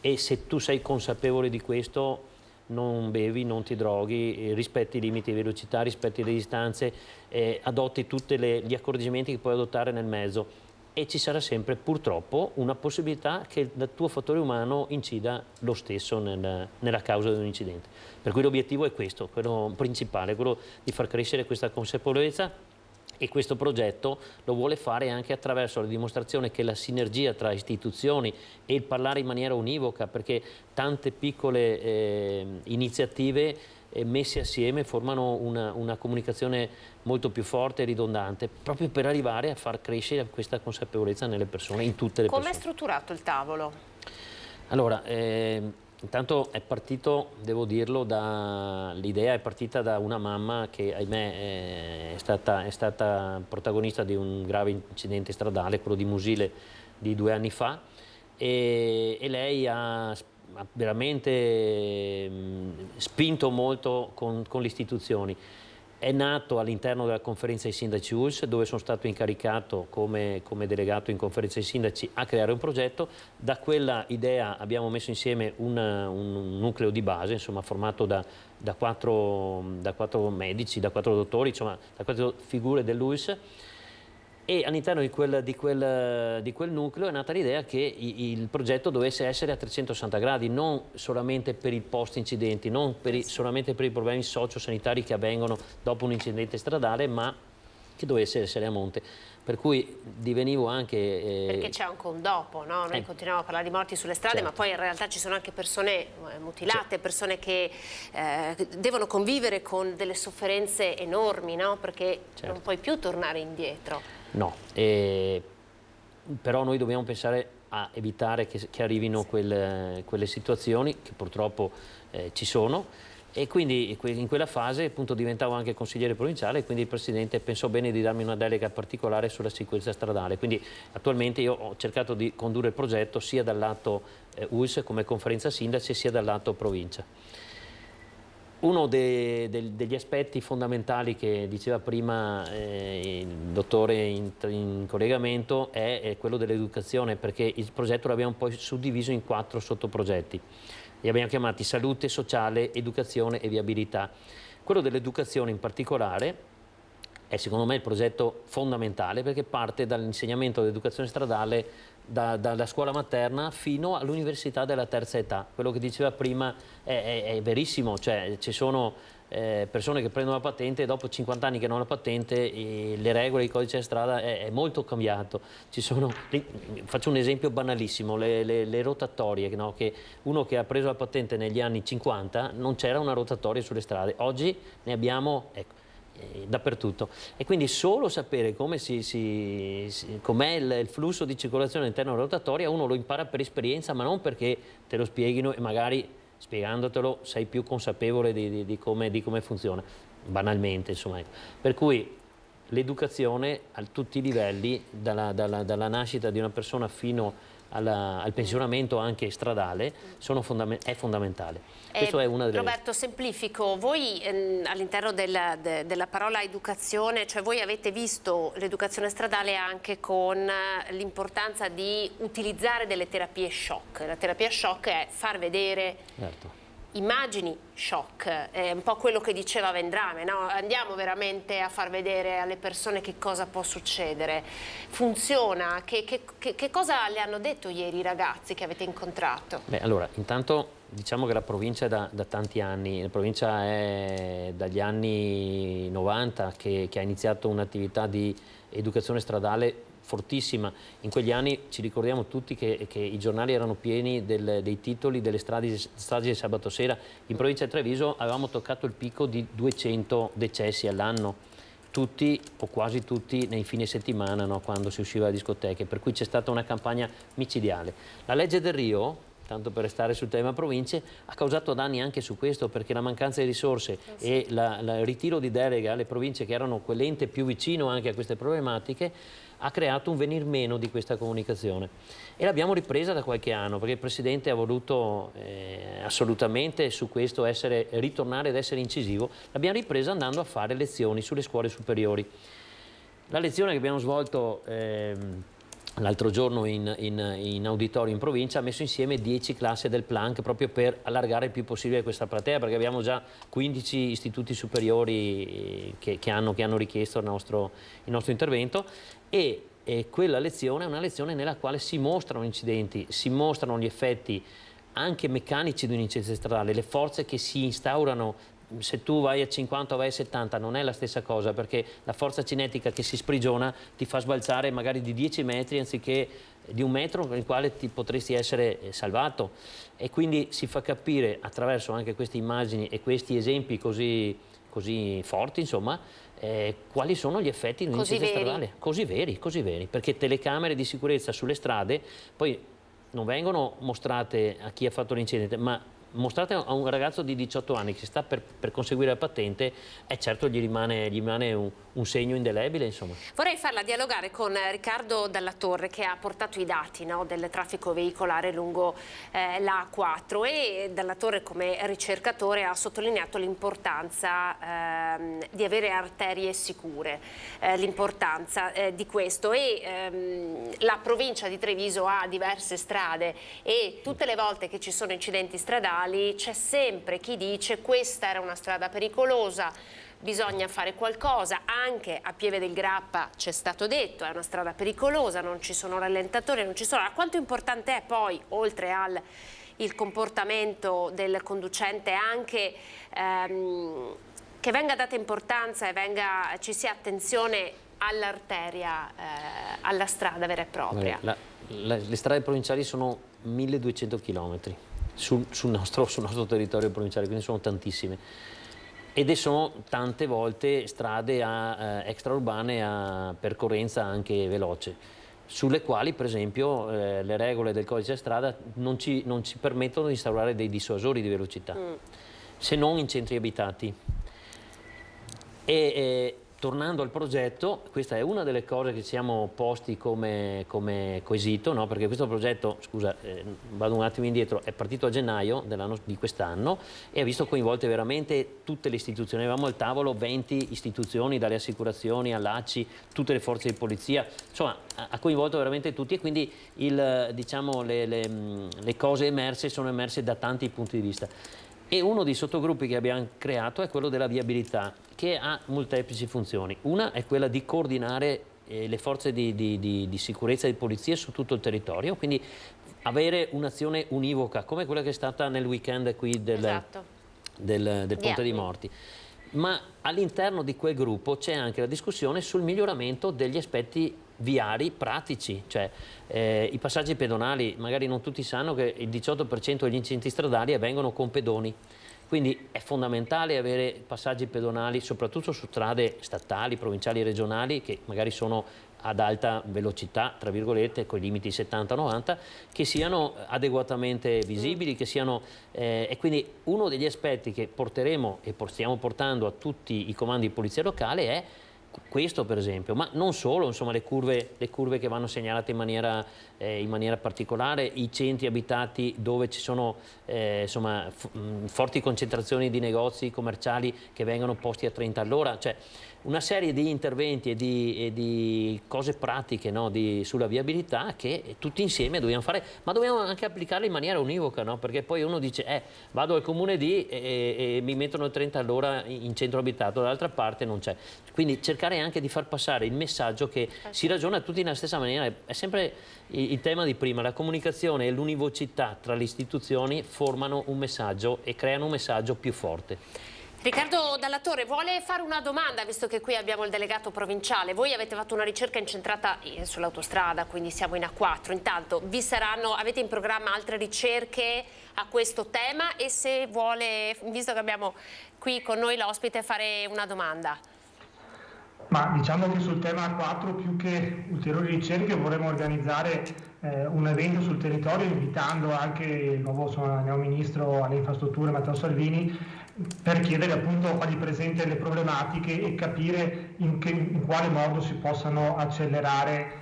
e se tu sei consapevole di questo non bevi, non ti droghi, rispetti i limiti di velocità, rispetti le distanze, adotti tutti gli accorgimenti che puoi adottare nel mezzo, e ci sarà sempre purtroppo una possibilità che il tuo fattore umano incida lo stesso nella causa di un incidente. Per cui l'obiettivo è questo, quello principale, quello di far crescere questa consapevolezza, e questo progetto lo vuole fare anche attraverso la dimostrazione che la sinergia tra istituzioni e il parlare in maniera univoca, perché tante piccole iniziative messe assieme formano una comunicazione molto più forte e ridondante, proprio per arrivare a far crescere questa consapevolezza nelle persone, in tutte le persone. Come è strutturato il tavolo? Allora, intanto è partito, devo dirlo, l'idea è partita da una mamma che, ahimè, è stata protagonista di un grave incidente stradale, quello di Musile di 2 anni fa, e lei ha veramente spinto molto con le istituzioni. È nato all'interno della conferenza dei sindaci ULSS, dove sono stato incaricato come delegato in conferenza dei sindaci a creare un progetto. Da quella idea abbiamo messo insieme un nucleo di base, insomma, formato da 4 medici, da 4 dottori, insomma, da 4 figure dell'ULSS. E all'interno di quel nucleo è nata l'idea che il progetto dovesse essere a 360 gradi, non solamente per il post incidenti, non solamente per i problemi sociosanitari che avvengono dopo un incidente stradale, ma che dovesse essere a monte. Per cui divenivo anche... Perché c'è anche un dopo, no? Noi continuiamo a parlare di morti sulle strade, certo, ma poi in realtà ci sono anche persone mutilate, certo, persone che devono convivere con delle sofferenze enormi, no? Perché certo, non puoi più tornare indietro. No, però noi dobbiamo pensare a evitare che arrivino quelle situazioni che purtroppo ci sono, e quindi in quella fase appunto diventavo anche consigliere provinciale, e quindi il Presidente pensò bene di darmi una delega particolare sulla sicurezza stradale. Quindi attualmente io ho cercato di condurre il progetto sia dal lato ULSS come conferenza sindaci, sia dal lato provincia. Uno degli aspetti fondamentali che diceva prima il dottore in collegamento è quello dell'educazione, perché il progetto l'abbiamo poi suddiviso in 4 sottoprogetti. Li abbiamo chiamati salute, sociale, educazione e viabilità. Quello dell'educazione in particolare è secondo me il progetto fondamentale, perché parte dall'insegnamento dell'educazione stradale dalla scuola materna fino all'università della terza età. Quello che diceva prima è verissimo, cioè ci sono persone che prendono la patente e dopo 50 anni che non hanno la patente le regole, il codice della strada è molto cambiato. Faccio un esempio banalissimo, le rotatorie, no? Che uno che ha preso la patente negli anni 50 non c'era una rotatoria sulle strade, oggi ne abbiamo, ecco, dappertutto, e quindi solo sapere com'è il flusso di circolazione all'interno della rotatoria uno lo impara per esperienza, ma non perché te lo spieghino e magari spiegandotelo sei più consapevole di come funziona, banalmente, insomma. Per cui l'educazione a tutti i livelli, dalla nascita di una persona fino al pensionamento anche stradale, è fondamentale. Questo è una delle... Roberto, semplifico, voi all'interno della parola educazione, cioè voi avete visto l'educazione stradale anche con l'importanza di utilizzare delle terapie shock. La terapia shock è far vedere... Certo. Immagini shock, è un po' quello che diceva Vendrame, no? Andiamo veramente a far vedere alle persone che cosa può succedere. Funziona? Che cosa le hanno detto ieri i ragazzi che avete incontrato? Beh, allora, intanto diciamo che la provincia è da tanti anni, la provincia è dagli anni 90 che ha iniziato un'attività di educazione stradale fortissima. In quegli anni ci ricordiamo tutti che i giornali erano pieni dei titoli delle stragi di sabato sera. In provincia di Treviso avevamo toccato il picco di 200 decessi all'anno, tutti o quasi tutti nei fine settimana, no? Quando si usciva da discoteche, per cui c'è stata una campagna micidiale. La legge del Rio, tanto per restare sul tema province, ha causato danni anche su questo, perché la mancanza di risorse e il ritiro di delega alle province, che erano quell'ente più vicino anche a queste problematiche, ha creato un venir meno di questa comunicazione. E l'abbiamo ripresa da qualche anno, perché il Presidente ha voluto assolutamente su questo ritornare ad essere incisivo. L'abbiamo ripresa andando a fare lezioni sulle scuole superiori. La lezione che abbiamo svolto l'altro giorno in auditorio in provincia ha messo insieme 10 classi del Planck, proprio per allargare il più possibile questa platea, perché abbiamo già 15 istituti superiori che hanno richiesto il nostro intervento, e quella lezione è una lezione nella quale si mostrano incidenti, si mostrano gli effetti anche meccanici di un incidente stradale, le forze che si instaurano. Se tu vai a 50 o vai a 70 non è la stessa cosa, perché la forza cinetica che si sprigiona ti fa sbalzare magari di 10 metri anziché di 1 metro con il quale ti potresti essere salvato. E quindi si fa capire attraverso anche queste immagini e questi esempi così forti, insomma, quali sono gli effetti di un incidente stradale. Così veri, perché telecamere di sicurezza sulle strade poi non vengono mostrate a chi ha fatto l'incidente, ma mostrate a un ragazzo di 18 anni che sta per conseguire la patente, certo gli rimane un segno indelebile, insomma. Vorrei farla dialogare con Riccardo Dalla Torre, che ha portato i dati, no, del traffico veicolare lungo la A4, e Dalla Torre come ricercatore ha sottolineato l'importanza di avere arterie sicure, l'importanza di questo, e la provincia di Treviso ha diverse strade, e tutte le volte che ci sono incidenti stradali c'è sempre chi dice: questa era una strada pericolosa, bisogna fare qualcosa. Anche a Pieve del Grappa c'è stato detto: è una strada pericolosa, non ci sono rallentatori, non ci sono. Quanto importante è poi, oltre al il comportamento del conducente, anche che venga data importanza e ci sia attenzione all'arteria, alla strada vera e propria? Le strade provinciali sono 1200 chilometri sul nostro territorio provinciale, quindi sono tantissime, ed sono tante volte strade extraurbane a percorrenza anche veloce, sulle quali per esempio le regole del codice strada non ci permettono di instaurare dei dissuasori di velocità, se non in centri abitati. Tornando al progetto, questa è una delle cose che ci siamo posti come quesito, no? Perché questo progetto, scusa, vado un attimo indietro, è partito a gennaio di quest'anno e ha visto coinvolte veramente tutte le istituzioni. Avevamo al tavolo 20 istituzioni, dalle assicurazioni all'ACI, tutte le forze di polizia, insomma ha coinvolto veramente tutti, e quindi diciamo, le cose emerse sono emerse da tanti punti di vista. E uno dei sottogruppi che abbiamo creato è quello della viabilità, che ha molteplici funzioni. Una è quella di coordinare le forze di sicurezza e di polizia su tutto il territorio, quindi avere un'azione univoca, come quella che è stata nel weekend qui del Ponte dei Morti. Ma all'interno di quel gruppo c'è anche la discussione sul miglioramento degli aspetti viari pratici, cioè i passaggi pedonali. Magari non tutti sanno che il 18% degli incidenti stradali avvengono con pedoni, Quindi è fondamentale avere passaggi pedonali, soprattutto su strade statali, provinciali e regionali, che magari sono ad alta velocità, tra virgolette, con i limiti 70-90, che siano adeguatamente visibili, che siano, e quindi uno degli aspetti che porteremo e stiamo portando a tutti i comandi di polizia locale è questo, per esempio, ma non solo, insomma, le curve che vanno segnalate in maniera particolare, i centri abitati dove ci sono insomma, forti concentrazioni di negozi commerciali che vengono posti a 30 all'ora, cioè una serie di interventi e di cose pratiche, no, sulla viabilità che tutti insieme dobbiamo fare, ma dobbiamo anche applicarle in maniera univoca, no? Perché poi uno dice vado al comune D e mi mettono 30 all'ora in centro abitato, dall'altra parte non c'è. Quindi cercare anche di far passare il messaggio che si ragiona tutti nella stessa maniera, è sempre il tema di prima, la comunicazione e l'univocità tra le istituzioni formano un messaggio e creano un messaggio più forte. Riccardo Dalla Torre vuole fare una domanda, visto che qui abbiamo il delegato provinciale. Voi avete fatto una ricerca incentrata sull'autostrada, quindi siamo in A4. Intanto avete in programma altre ricerche a questo tema, e se vuole, visto che abbiamo qui con noi l'ospite, fare una domanda. Ma diciamo che sul tema A4, più che ulteriori ricerche, vorremmo organizzare un evento sul territorio, invitando anche il nuovo ministro alle infrastrutture Matteo Salvini, per chiedere appunto, fargli presente le problematiche e capire in quale modo si possano accelerare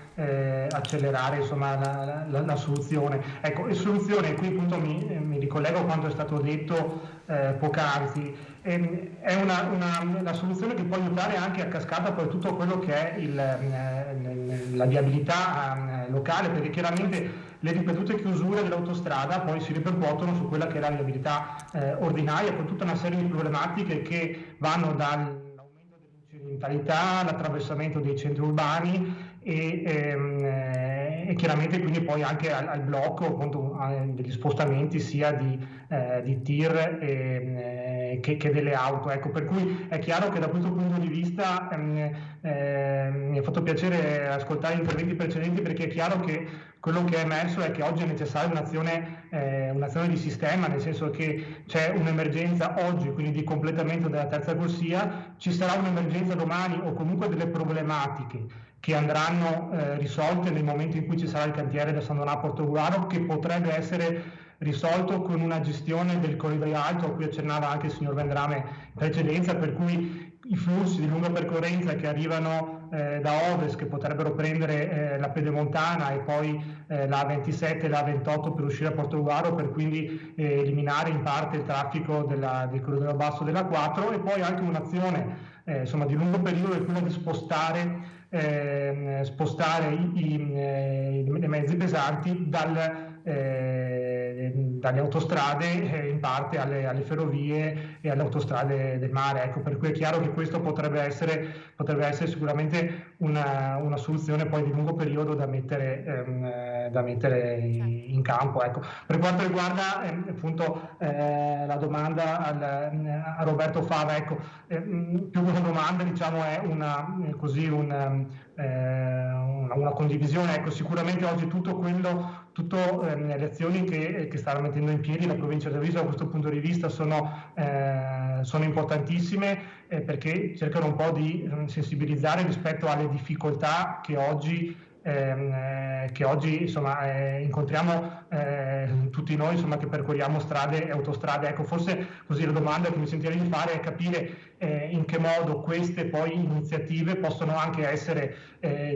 insomma, la soluzione. Ecco, e soluzione, qui appunto mi ricollego a quanto è stato detto poc'anzi, è una soluzione che può aiutare anche a cascata poi tutto quello che è la viabilità locale, perché chiaramente le ripetute chiusure dell'autostrada poi si ripercuotono su quella che è la viabilità ordinaria, con tutta una serie di problematiche che vanno dall'aumento dell'incidentalità, l'attraversamento dei centri urbani e chiaramente quindi poi anche al blocco appunto, degli spostamenti sia di tir che delle auto. Ecco, per cui è chiaro che da questo punto di vista mi ha fatto piacere ascoltare gli interventi precedenti, perché è chiaro che quello che è emerso è che oggi è necessaria un'azione di sistema, nel senso che c'è un'emergenza oggi, quindi di completamento della terza corsia, ci sarà un'emergenza domani o comunque delle problematiche che andranno risolte nel momento in cui ci sarà il cantiere da San Donato a Portogruaro, che potrebbe essere risolto con una gestione del corridoio alto a cui accennava anche il signor Vendrame in precedenza, per cui i flussi di lunga percorrenza che arrivano da ovest, che potrebbero prendere la Pedemontana e poi la A27 e la A28 per uscire a Portogruaro, per quindi eliminare in parte il traffico del corridoio basso della 4, e poi anche un'azione insomma di lungo periodo è quella di spostare i mezzi pesanti dalle autostrade in parte alle ferrovie e alle autostrade del mare. Ecco, per cui è chiaro che questo potrebbe essere sicuramente una soluzione poi di lungo periodo da mettere in campo. Ecco. Per quanto riguarda appunto la domanda a Roberto Fava, ecco, più che una domanda, diciamo, è una condivisione. Ecco, sicuramente oggi le azioni che stanno mettendo in piedi la provincia di Treviso da questo punto di vista sono importantissime, perché cercano un po' di sensibilizzare rispetto alle difficoltà che oggi insomma, incontriamo tutti noi, insomma, che percorriamo strade e autostrade. Ecco, forse così la domanda che mi sentirei di fare è capire in che modo queste poi iniziative possono anche essere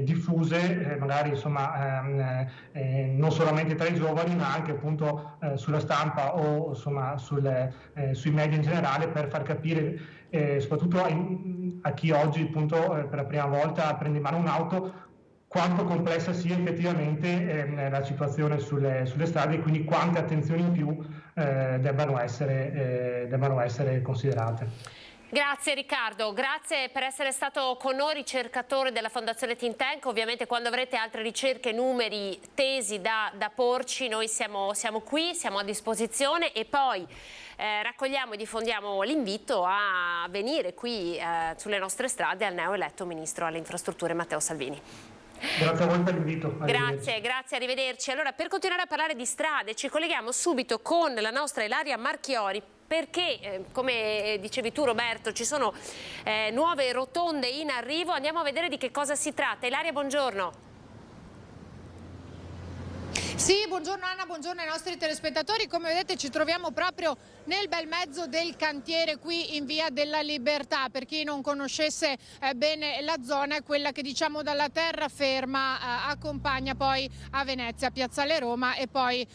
diffuse, magari insomma, non solamente tra i giovani, ma anche appunto sulla stampa o insomma sui media in generale, per far capire soprattutto a chi oggi appunto per la prima volta prende in mano un'auto quanto complessa sia effettivamente la situazione sulle strade, e quindi quante attenzioni in più debbano essere considerate. Grazie Riccardo, grazie per essere stato con noi, ricercatore della Fondazione Think Tank. Ovviamente quando avrete altre ricerche, numeri, tesi da porci, noi siamo qui, siamo a disposizione, e poi raccogliamo e diffondiamo l'invito a venire qui sulle nostre strade al neoeletto Ministro alle Infrastrutture Matteo Salvini. Grazie a voi per l'invito. Grazie, arrivederci. Allora, per continuare a parlare di strade ci colleghiamo subito con la nostra Ilaria Marchiori. perché, come dicevi tu Roberto, ci sono nuove rotonde in arrivo. Andiamo a vedere di che cosa si tratta. Ilaria, buongiorno. Sì, buongiorno Anna, buongiorno ai nostri telespettatori. Come vedete ci troviamo proprio nel bel mezzo del cantiere qui in Via della Libertà. Per chi non conoscesse bene la zona, è quella che diciamo dalla terraferma accompagna poi a Venezia, Piazzale Roma e poi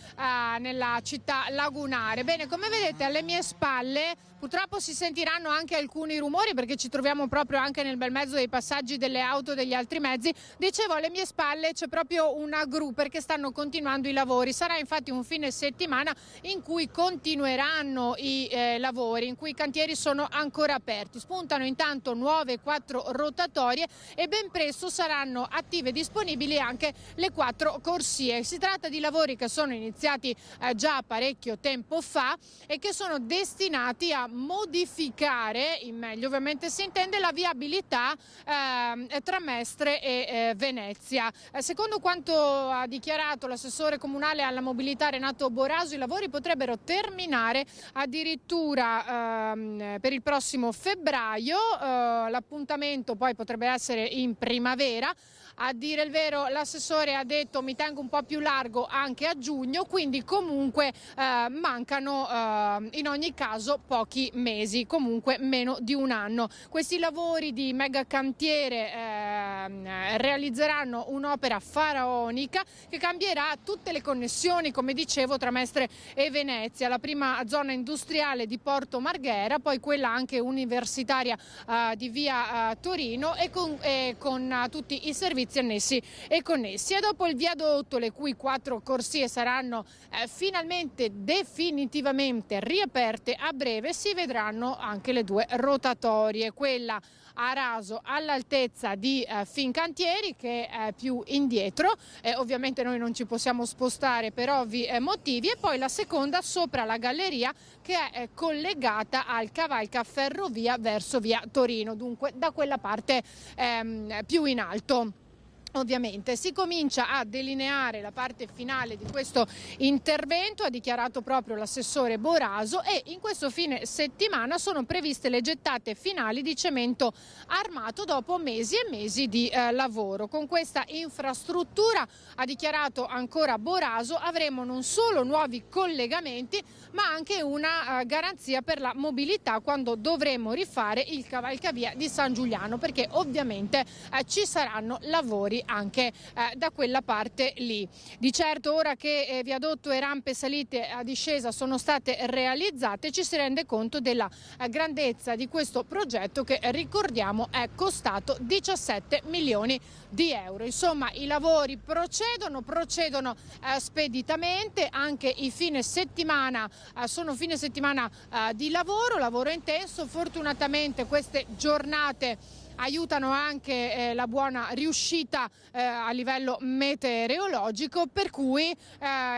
nella città lagunare. Bene, come vedete alle mie spalle purtroppo si sentiranno anche alcuni rumori perché ci troviamo proprio anche nel bel mezzo dei passaggi delle auto e degli altri mezzi. Dicevo, alle mie spalle c'è proprio una gru perché stanno continuando i lavori. Sarà infatti un fine settimana in cui continueranno i lavori, in cui i cantieri sono ancora aperti. Spuntano intanto nuove 4 rotatorie e ben presto saranno attive e disponibili anche le 4 corsie. Si tratta di lavori che sono iniziati già parecchio tempo fa e che sono destinati a modificare, in meglio ovviamente si intende, la viabilità tra Mestre e Venezia. Secondo quanto ha dichiarato l'assessore comunale alla mobilità Renato Boraso, i lavori potrebbero terminare addirittura per il prossimo febbraio. L'appuntamento poi potrebbe essere in primavera. A dire il vero l'assessore ha detto mi tengo un po' più largo anche a giugno, quindi comunque mancano in ogni caso pochi mesi, comunque meno di un anno. Questi lavori di mega cantiere realizzeranno un'opera faraonica che cambierà tutte le connessioni, come dicevo, tra Mestre e Venezia, la prima zona industriale di Porto Marghera, poi quella anche universitaria di via Torino e con tutti i servizi annessi e connessi. E dopo il viadotto, le cui 4 corsie saranno finalmente definitivamente riaperte a breve, si vedranno anche le 2 rotatorie, quella a raso all'altezza di Fincantieri che è più indietro, ovviamente noi non ci possiamo spostare per ovvi motivi, e poi la seconda sopra la galleria che è collegata al cavalcaferrovia verso via Torino, dunque da quella parte più in alto. Ovviamente si comincia a delineare la parte finale di questo intervento, ha dichiarato proprio l'assessore Boraso, e in questo fine settimana sono previste le gettate finali di cemento armato dopo mesi e mesi di lavoro. Con questa infrastruttura, ha dichiarato ancora Boraso, avremo non solo nuovi collegamenti ma anche una garanzia per la mobilità quando dovremo rifare il cavalcavia di San Giuliano, perché ovviamente ci saranno lavori anche da quella parte lì. Di certo ora che viadotto e rampe salite a discesa sono state realizzate ci si rende conto della grandezza di questo progetto che, ricordiamo, è costato 17 milioni di euro. Insomma, i lavori procedono speditamente, anche i fine settimana sono fine settimana di lavoro intenso. Fortunatamente queste giornate aiutano anche la buona riuscita a livello meteorologico, per cui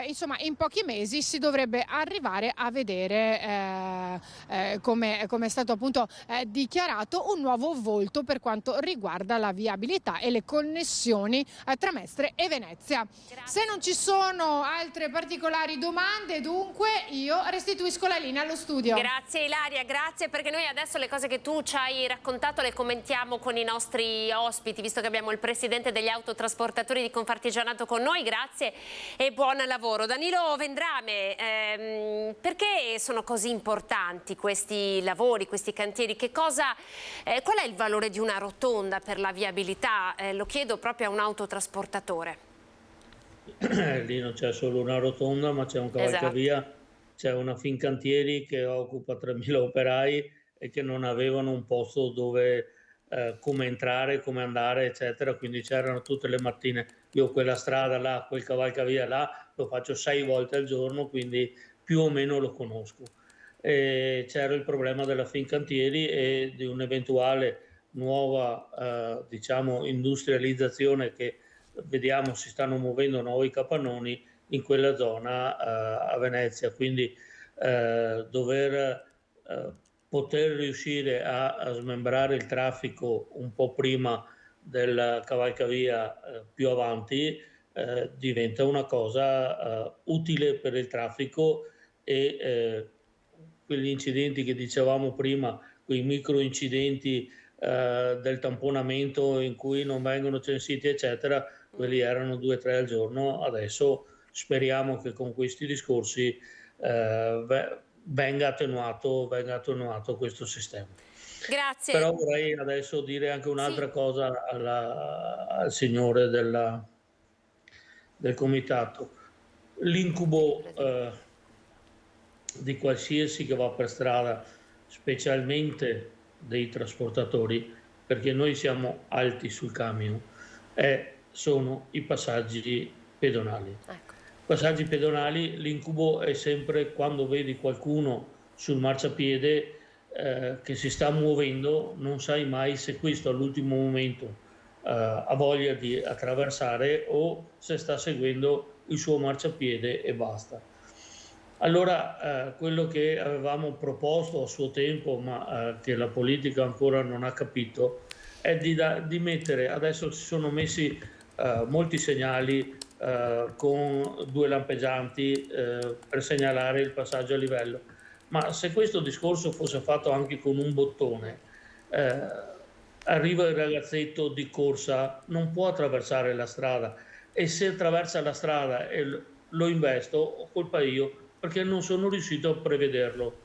insomma in pochi mesi si dovrebbe arrivare a vedere come è stato appunto dichiarato, un nuovo volto per quanto riguarda la viabilità e le connessioni tra Mestre e Venezia. Grazie. Se non ci sono altre particolari domande, dunque io restituisco la linea allo studio. Grazie Ilaria, grazie, perché noi adesso le cose che tu ci hai raccontato le commentiamo con i nostri ospiti, visto che abbiamo il presidente degli autotrasportatori di Confartigianato con noi. Grazie e buon lavoro. Danilo Vendrame, perché sono così importanti questi lavori, questi cantieri? Qual è il valore di una rotonda per la viabilità? Lo chiedo proprio a un autotrasportatore. Lì non c'è solo una rotonda, ma c'è un cavalcavia, esatto. C'è una Fincantieri che occupa 3.000 operai e che non avevano un posto dove come entrare, come andare, eccetera, quindi c'erano tutte le mattine. Io quella strada là, quel cavalcavia là, lo faccio 6 volte al giorno, quindi più o meno lo conosco. E c'era il problema della Fincantieri e di un'eventuale nuova diciamo industrializzazione che vediamo si stanno muovendo nuovi capannoni in quella zona a Venezia, quindi poter riuscire a smembrare il traffico un po' prima del cavalcavia più avanti diventa una cosa utile per il traffico e quegli incidenti che dicevamo prima, quei micro incidenti del tamponamento in cui non vengono censiti eccetera, quelli erano 2-3 al giorno. Adesso speriamo che con questi discorsi venga attenuato questo sistema. Grazie. Però vorrei adesso dire anche un'altra cosa al signore del comitato. L'incubo di qualsiasi che va per strada, specialmente dei trasportatori, perché noi siamo alti sul camion, sono i passaggi pedonali. Ecco. Passaggi pedonali, l'incubo è sempre quando vedi qualcuno sul marciapiede che si sta muovendo, non sai mai se questo all'ultimo momento ha voglia di attraversare o se sta seguendo il suo marciapiede e basta. Allora quello che avevamo proposto a suo tempo, ma che la politica ancora non ha capito, è di mettere, adesso si sono messi molti segnali con 2 lampeggianti per segnalare il passaggio a livello, ma se questo discorso fosse fatto anche con un bottone, arriva il ragazzetto di corsa, non può attraversare la strada, e se attraversa la strada e lo investo, ho colpa io perché non sono riuscito a prevederlo.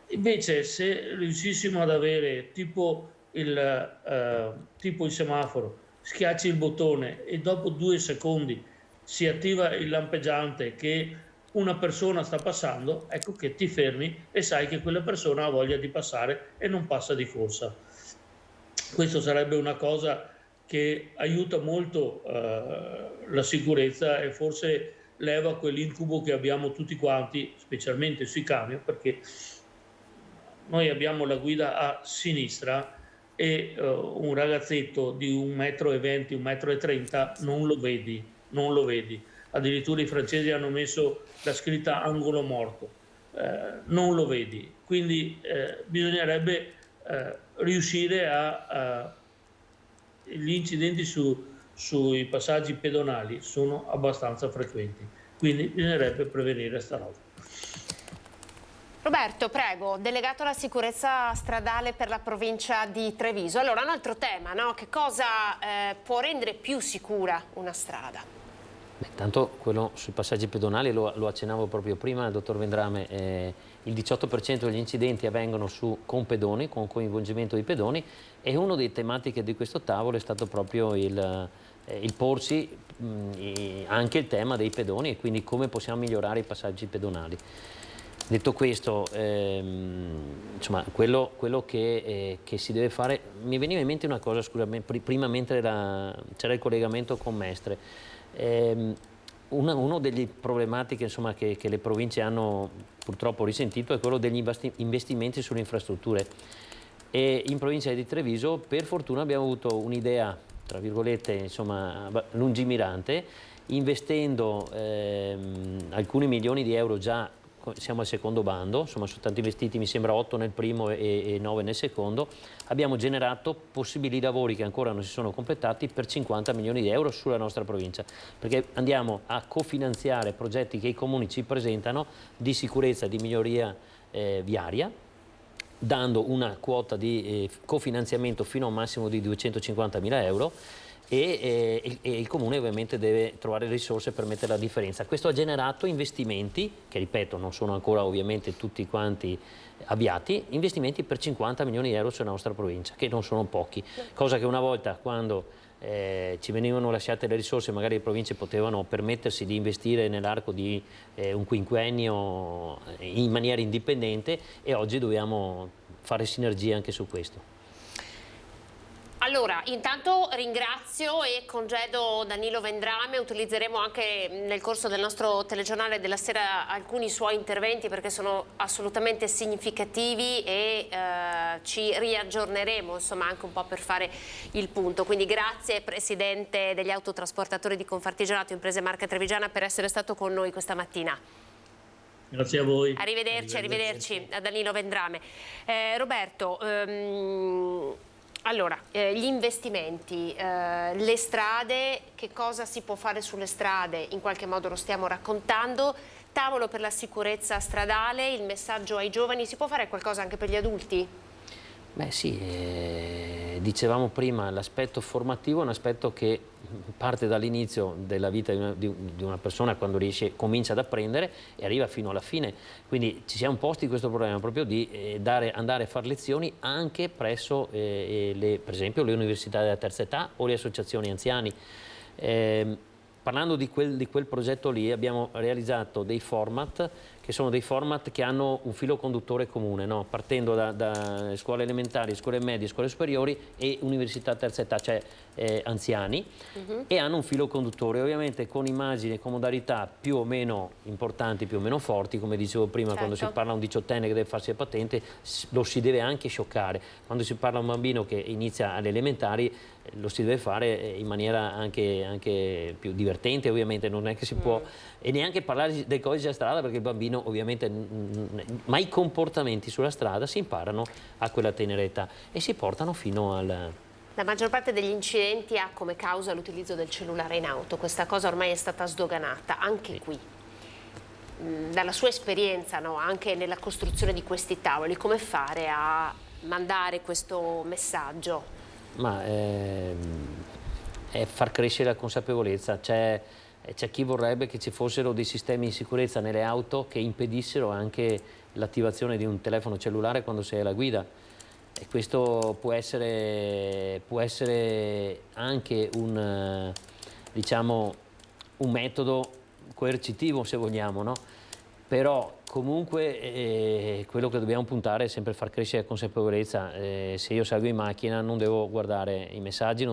Invece se riuscissimo ad avere tipo il semaforo, schiacci il bottone e dopo 2 secondi si attiva il lampeggiante che una persona sta passando, ecco che ti fermi e sai che quella persona ha voglia di passare e non passa di corsa. Questo sarebbe una cosa che aiuta molto la sicurezza e forse leva quell'incubo che abbiamo tutti quanti, specialmente sui camion, perché noi abbiamo la guida a sinistra e un ragazzetto di 1,20 m, 1,30 m non lo vedi. Addirittura i francesi hanno messo la scritta angolo morto, non lo vedi. Quindi bisognerebbe riuscire gli incidenti sui passaggi pedonali sono abbastanza frequenti, quindi bisognerebbe prevenire sta roba. Roberto, prego, delegato alla sicurezza stradale per la provincia di Treviso. Allora, un altro tema, no? Che cosa può rendere più sicura una strada? Beh, tanto quello sui passaggi pedonali lo accennavo proprio prima, dottor Vendrame, il 18% degli incidenti avvengono con pedoni, con coinvolgimento di pedoni, e una delle tematiche di questo tavolo è stato proprio il porsi anche il tema dei pedoni e quindi come possiamo migliorare i passaggi pedonali. Detto questo, insomma, quello che si deve fare, mi veniva in mente una cosa, scusami, prima mentre c'era il collegamento con Mestre. Una delle problematiche, insomma, che le province hanno purtroppo risentito è quello degli investimenti sulle infrastrutture, e in provincia di Treviso per fortuna abbiamo avuto un'idea, tra virgolette, insomma, lungimirante, investendo alcuni milioni di euro già. Siamo al secondo bando, insomma sono stati investiti mi sembra 8 nel primo e 9 nel secondo, abbiamo generato possibili lavori che ancora non si sono completati per 50 milioni di euro sulla nostra provincia, perché andiamo a cofinanziare progetti che i comuni ci presentano di sicurezza, di miglioria viaria, dando una quota di cofinanziamento fino a un massimo di 250.000 euro. E il comune ovviamente deve trovare risorse per mettere la differenza. Questo ha generato investimenti che, ripeto, non sono ancora ovviamente tutti quanti avviati, investimenti per 50 milioni di euro sulla nostra provincia, che non sono pochi, cosa che una volta quando ci venivano lasciate le risorse magari le province potevano permettersi di investire nell'arco di un quinquennio in maniera indipendente, e oggi dobbiamo fare sinergie anche su questo. Allora, intanto ringrazio e congedo Danilo Vendrame, utilizzeremo anche nel corso del nostro telegiornale della sera alcuni suoi interventi perché sono assolutamente significativi e ci riaggiorneremo, insomma, anche un po' per fare il punto. Quindi grazie Presidente degli autotrasportatori di Confartigianato Imprese Marche Trevigiana per essere stato con noi questa mattina. Grazie a voi. Arrivederci a Danilo Vendrame. Roberto, allora, gli investimenti, le strade, che cosa si può fare sulle strade, in qualche modo lo stiamo raccontando, tavolo per la sicurezza stradale, il messaggio ai giovani, si può fare qualcosa anche per gli adulti? Beh sì, dicevamo prima, l'aspetto formativo è un aspetto che parte dall'inizio della vita di una persona quando comincia ad apprendere e arriva fino alla fine. Quindi ci siamo posti questo problema proprio di andare a fare lezioni anche presso per esempio le università della terza età o le associazioni anziani. Parlando di quel progetto lì, abbiamo realizzato dei format che sono dei format che hanno un filo conduttore comune, no? Partendo da scuole elementari, scuole medie, scuole superiori e università terza età, cioè anziani, e hanno un filo conduttore, ovviamente con immagini e con modalità più o meno importanti, più o meno forti, come dicevo prima, quando si parla a un diciottenne che deve farsi le patente, lo si deve anche scioccare. Quando si parla a un bambino che inizia alle elementari, lo si deve fare in maniera anche più divertente, ovviamente, non è che si può, e neanche parlare dei codici a strada, perché il bambino ovviamente, ma i comportamenti sulla strada si imparano a quella tenera età e si portano fino al... La maggior parte degli incidenti ha come causa l'utilizzo del cellulare in auto, questa cosa ormai è stata sdoganata, anche qui. Dalla sua esperienza, no, anche nella costruzione di questi tavoli, come fare a mandare questo messaggio? Ma è far crescere la consapevolezza. C'è chi vorrebbe che ci fossero dei sistemi di sicurezza nelle auto che impedissero anche l'attivazione di un telefono cellulare quando sei alla guida. E questo può essere anche diciamo, un metodo coercitivo, se vogliamo, no? Però comunque quello che dobbiamo puntare è sempre far crescere la consapevolezza. Se io salgo in macchina non devo guardare i messaggi,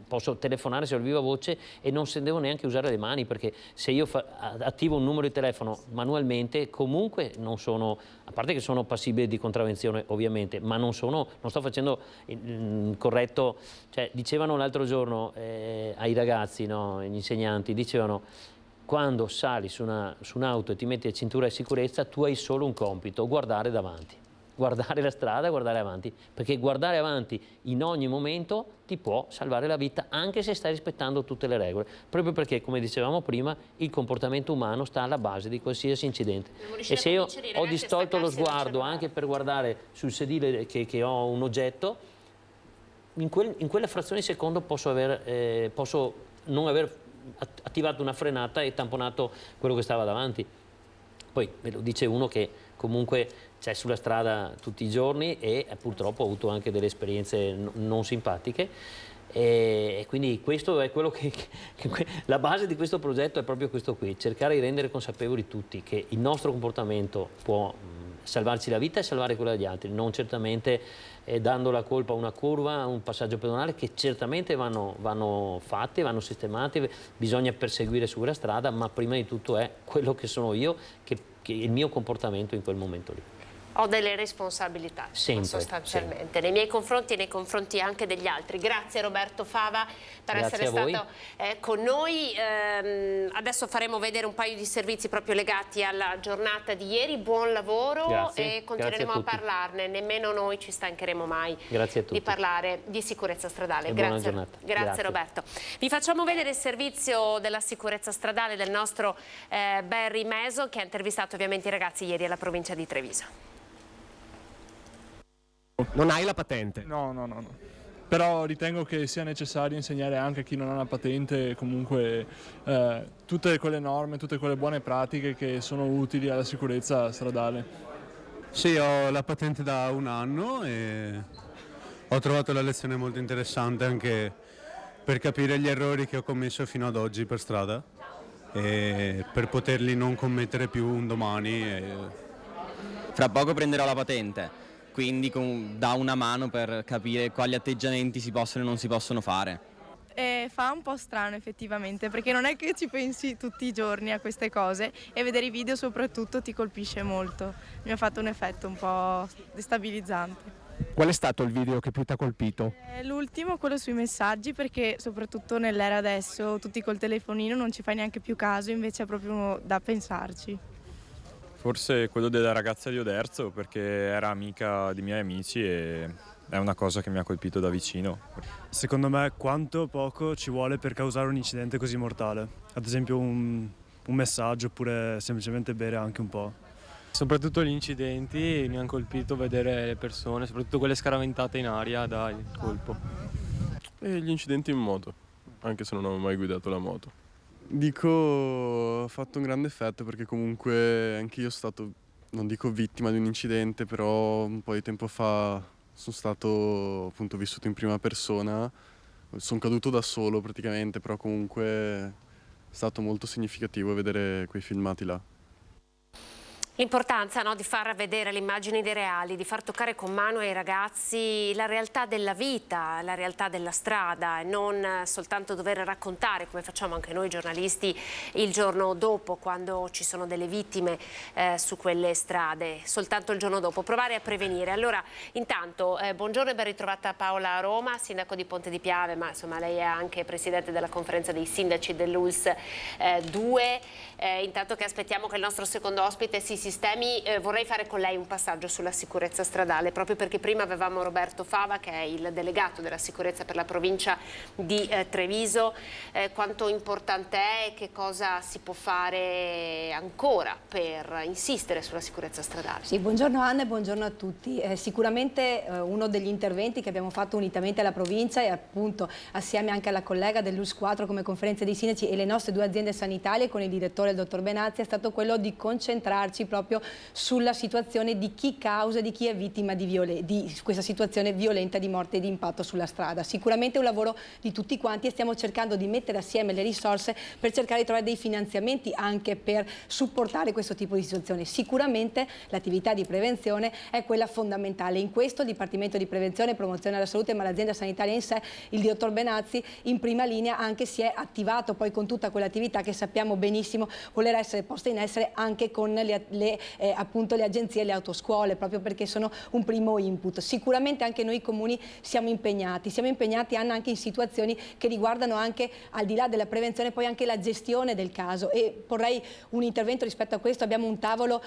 posso telefonare se ho il viva voce e non devo neanche usare le mani, perché se io attivo un numero di telefono manualmente, comunque non sono, a parte che sono passibile di contravvenzione ovviamente, ma non sto facendo corretto. Cioè, dicevano l'altro giorno ai ragazzi, no, gli insegnanti, dicevano: quando sali su un'auto e ti metti la cintura di sicurezza, tu hai solo un compito: guardare davanti, guardare la strada, guardare avanti, perché guardare avanti in ogni momento ti può salvare la vita, anche se stai rispettando tutte le regole, proprio perché, come dicevamo prima, il comportamento umano sta alla base di qualsiasi incidente. E se io ho distolto lo sguardo anche per guardare sul sedile che ho un oggetto, in quella frazione di secondo posso non aver attivato una frenata e tamponato quello che stava davanti. Poi ve lo dice uno che comunque c'è sulla strada tutti i giorni e purtroppo ha avuto anche delle esperienze non simpatiche, e quindi questo è quello la base di questo progetto è proprio questo qui: cercare di rendere consapevoli tutti che il nostro comportamento può salvarci la vita e salvare quella degli altri, non certamente dando la colpa a una curva, a un passaggio pedonale, che certamente vanno fatti, vanno sistemati, bisogna perseguire su quella strada, ma prima di tutto è quello che sono io, che il mio comportamento in quel momento lì. Ho delle responsabilità, sempre, sostanzialmente, nei miei confronti e nei confronti anche degli altri. Grazie Roberto Fava per essere stato con noi. Adesso faremo vedere un paio di servizi proprio legati alla giornata di ieri. Buon lavoro. E continueremo a parlarne, nemmeno noi ci stancheremo mai di parlare di sicurezza stradale. Buona giornata. Grazie Roberto. Vi facciamo vedere il servizio della sicurezza stradale del nostro Barry Meso, che ha intervistato ovviamente i ragazzi ieri alla provincia di Treviso. Non hai la patente? No. Però ritengo che sia necessario insegnare anche a chi non ha una patente comunque tutte quelle norme, tutte quelle buone pratiche che sono utili alla sicurezza stradale. Sì, ho la patente da 1 anno e ho trovato la lezione molto interessante anche per capire gli errori che ho commesso fino ad oggi per strada e per poterli non commettere più un domani. Fra poco prenderò la patente, quindi dà una mano per capire quali atteggiamenti si possono e non si possono fare. Fa un po' strano effettivamente, perché non è che ci pensi tutti i giorni a queste cose e vedere i video soprattutto ti colpisce molto. Mi ha fatto un effetto un po' destabilizzante. Qual è stato il video che più ti ha colpito? L'ultimo, quello sui messaggi, perché soprattutto nell'era adesso tutti col telefonino non ci fai neanche più caso, invece è proprio da pensarci. Forse quello della ragazza di Oderzo, perché era amica di miei amici e è una cosa che mi ha colpito da vicino. Secondo me quanto poco ci vuole per causare un incidente così mortale. Ad esempio un un messaggio oppure semplicemente bere anche un po'. Soprattutto gli incidenti, mi hanno colpito vedere le persone, soprattutto quelle scaraventate in aria dal colpo. E gli incidenti in moto, anche se non ho mai guidato la moto. Dico, ha fatto un grande effetto perché comunque anche io sono stato, non dico vittima di un incidente, però un po' di tempo fa sono stato appunto vissuto in prima persona, sono caduto da solo praticamente, però comunque è stato molto significativo vedere quei filmati là. L'importanza, no, di far vedere le immagini dei reali, di far toccare con mano ai ragazzi la realtà della vita, la realtà della strada, e non soltanto dover raccontare, come facciamo anche noi giornalisti, il giorno dopo, quando ci sono delle vittime su quelle strade, soltanto il giorno dopo, provare a prevenire. Allora, intanto, buongiorno e ben ritrovata Paola Roma, sindaco di Ponte di Piave, ma insomma lei è anche presidente della conferenza dei sindaci dell'ULSS 2. Intanto che aspettiamo che il nostro secondo ospite si sistemi, vorrei fare con lei un passaggio sulla sicurezza stradale, proprio perché prima avevamo Roberto Fava, che è il delegato della sicurezza per la provincia di Treviso. Quanto importante è e che cosa si può fare ancora per insistere sulla sicurezza stradale? Sì, buongiorno Anna e buongiorno a tutti. Sicuramente uno degli interventi che abbiamo fatto unitamente alla provincia e appunto assieme anche alla collega dell'ULSS 4 come conferenza dei sindaci e le nostre 2 aziende sanitarie con il direttore il dottor Benazzi, è stato quello di concentrarci proprio sulla situazione di chi causa, di chi è vittima di questa situazione violenta di morte e di impatto sulla strada. Sicuramente è un lavoro di tutti quanti e stiamo cercando di mettere assieme le risorse per cercare di trovare dei finanziamenti anche per supportare questo tipo di situazione. Sicuramente l'attività di prevenzione è quella fondamentale. In questo il Dipartimento di Prevenzione e Promozione della Salute, ma l'azienda sanitaria in sé, il dottor Benazzi in prima linea anche si è attivato poi con tutta quell'attività che sappiamo benissimo voler essere posta in essere anche con appunto le agenzie e le autoscuole, proprio perché sono un primo input. Sicuramente anche noi comuni siamo impegnati Anna, anche in situazioni che riguardano anche, al di là della prevenzione, poi anche la gestione del caso, e vorrei un intervento rispetto a questo. Abbiamo un tavolo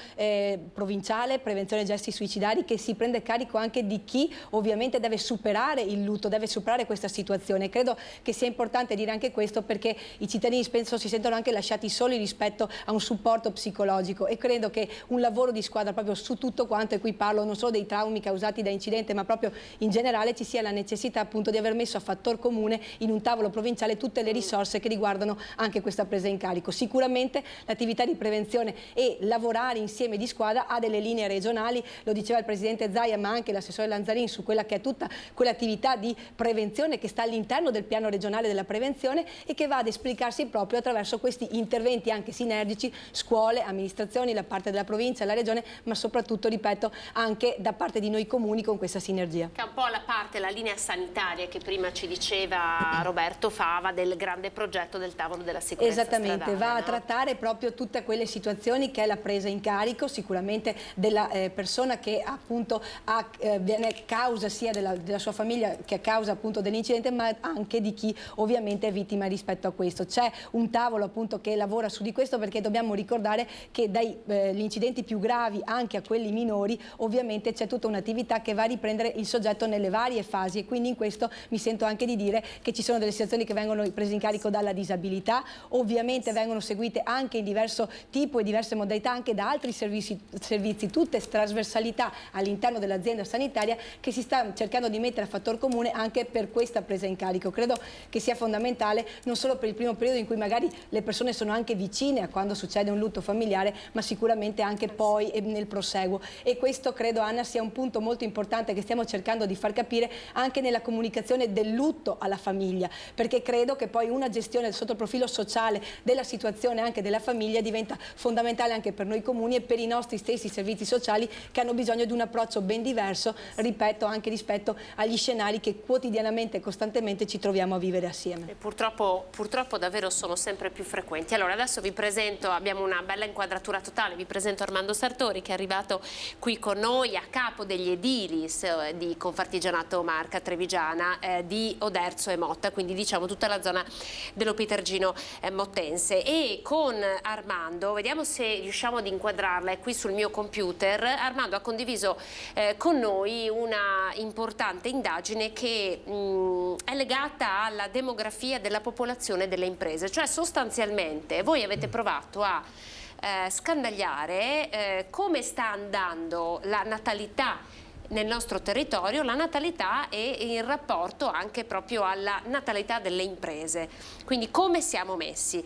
provinciale, prevenzione gesti suicidari, che si prende carico anche di chi ovviamente deve superare il lutto, deve superare questa situazione. Credo che sia importante dire anche questo, perché i cittadini spesso si sentono anche lasciati soli rispetto a un supporto psicologico, e credo che un lavoro di squadra proprio su tutto quanto, e qui parlo non solo dei traumi causati da incidente ma proprio in generale, ci sia la necessità appunto di aver messo a fattor comune in un tavolo provinciale tutte le risorse che riguardano anche questa presa in carico. Sicuramente l'attività di prevenzione e lavorare insieme di squadra ha delle linee regionali, lo diceva il presidente Zaia ma anche l'assessore Lanzarin, su quella che è tutta quell'attività di prevenzione che sta all'interno del piano regionale della prevenzione e che va ad esplicarsi proprio attraverso questi interventi anche sinergici, scuole, amministrazioni, la parte della provincia, la regione, ma soprattutto, ripeto, anche da parte di noi comuni con questa sinergia. Che è un po' la parte, la linea sanitaria che prima ci diceva Roberto Fava del grande progetto del tavolo della sicurezza Esattamente, stradale, va a no? trattare proprio tutte quelle situazioni che è la presa in carico sicuramente della persona che appunto viene causa sia della sua famiglia che a causa appunto dell'incidente, ma anche di chi ovviamente è vittima rispetto a questo. C'è un tavolo appunto che lavora su di questo, perché dobbiamo ricordare che dagli incidenti più gravi anche a quelli minori ovviamente c'è tutta un'attività che va a riprendere il soggetto nelle varie fasi, e quindi in questo mi sento anche di dire che ci sono delle situazioni che vengono prese in carico dalla disabilità, ovviamente vengono seguite anche in diverso tipo e diverse modalità anche da altri servizi, tutte trasversalità all'interno dell'azienda sanitaria che si sta cercando di mettere a fattor comune anche per questa presa in carico. Credo che sia fondamentale non solo per il primo periodo in cui magari le persone sono anche vicine a quando succede un lutto familiare, ma sicuramente anche poi nel proseguo, e questo credo, Anna, sia un punto molto importante che stiamo cercando di far capire anche nella comunicazione del lutto alla famiglia, perché credo che poi una gestione sotto il profilo sociale della situazione anche della famiglia diventa fondamentale anche per noi comuni e per i nostri stessi servizi sociali, che hanno bisogno di un approccio ben diverso, ripeto, anche rispetto agli scenari che quotidianamente e costantemente ci troviamo a vivere assieme. E purtroppo davvero sono sempre più frequenti. Allora adesso vi presento, abbiamo una bella inquadratura totale, vi presento presento Armando Sartori, che è arrivato qui con noi a capo degli edilis di Confartigianato Marca Trevigiana di Oderzo e Motta, quindi diciamo tutta la zona dello Pitergino mottense. E con Armando, vediamo se riusciamo ad inquadrarla, è qui sul mio computer. Armando ha condiviso con noi una importante indagine che è legata alla demografia della popolazione delle imprese, cioè sostanzialmente voi avete provato a scandagliare come sta andando la natalità nel nostro territorio, la natalità e in rapporto anche proprio alla natalità delle imprese, quindi come siamo messi.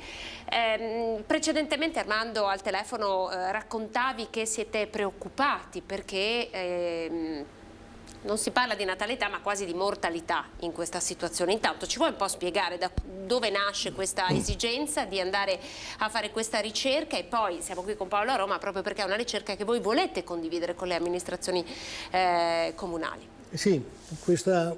Precedentemente, Armando, al telefono raccontavi che siete preoccupati perché non si parla di natalità ma quasi di mortalità in questa situazione. Intanto ci vuoi un po' spiegare da dove nasce questa esigenza di andare a fare questa ricerca? E poi siamo qui con Paolo a Roma proprio perché è una ricerca che voi volete condividere con le amministrazioni comunali. Sì,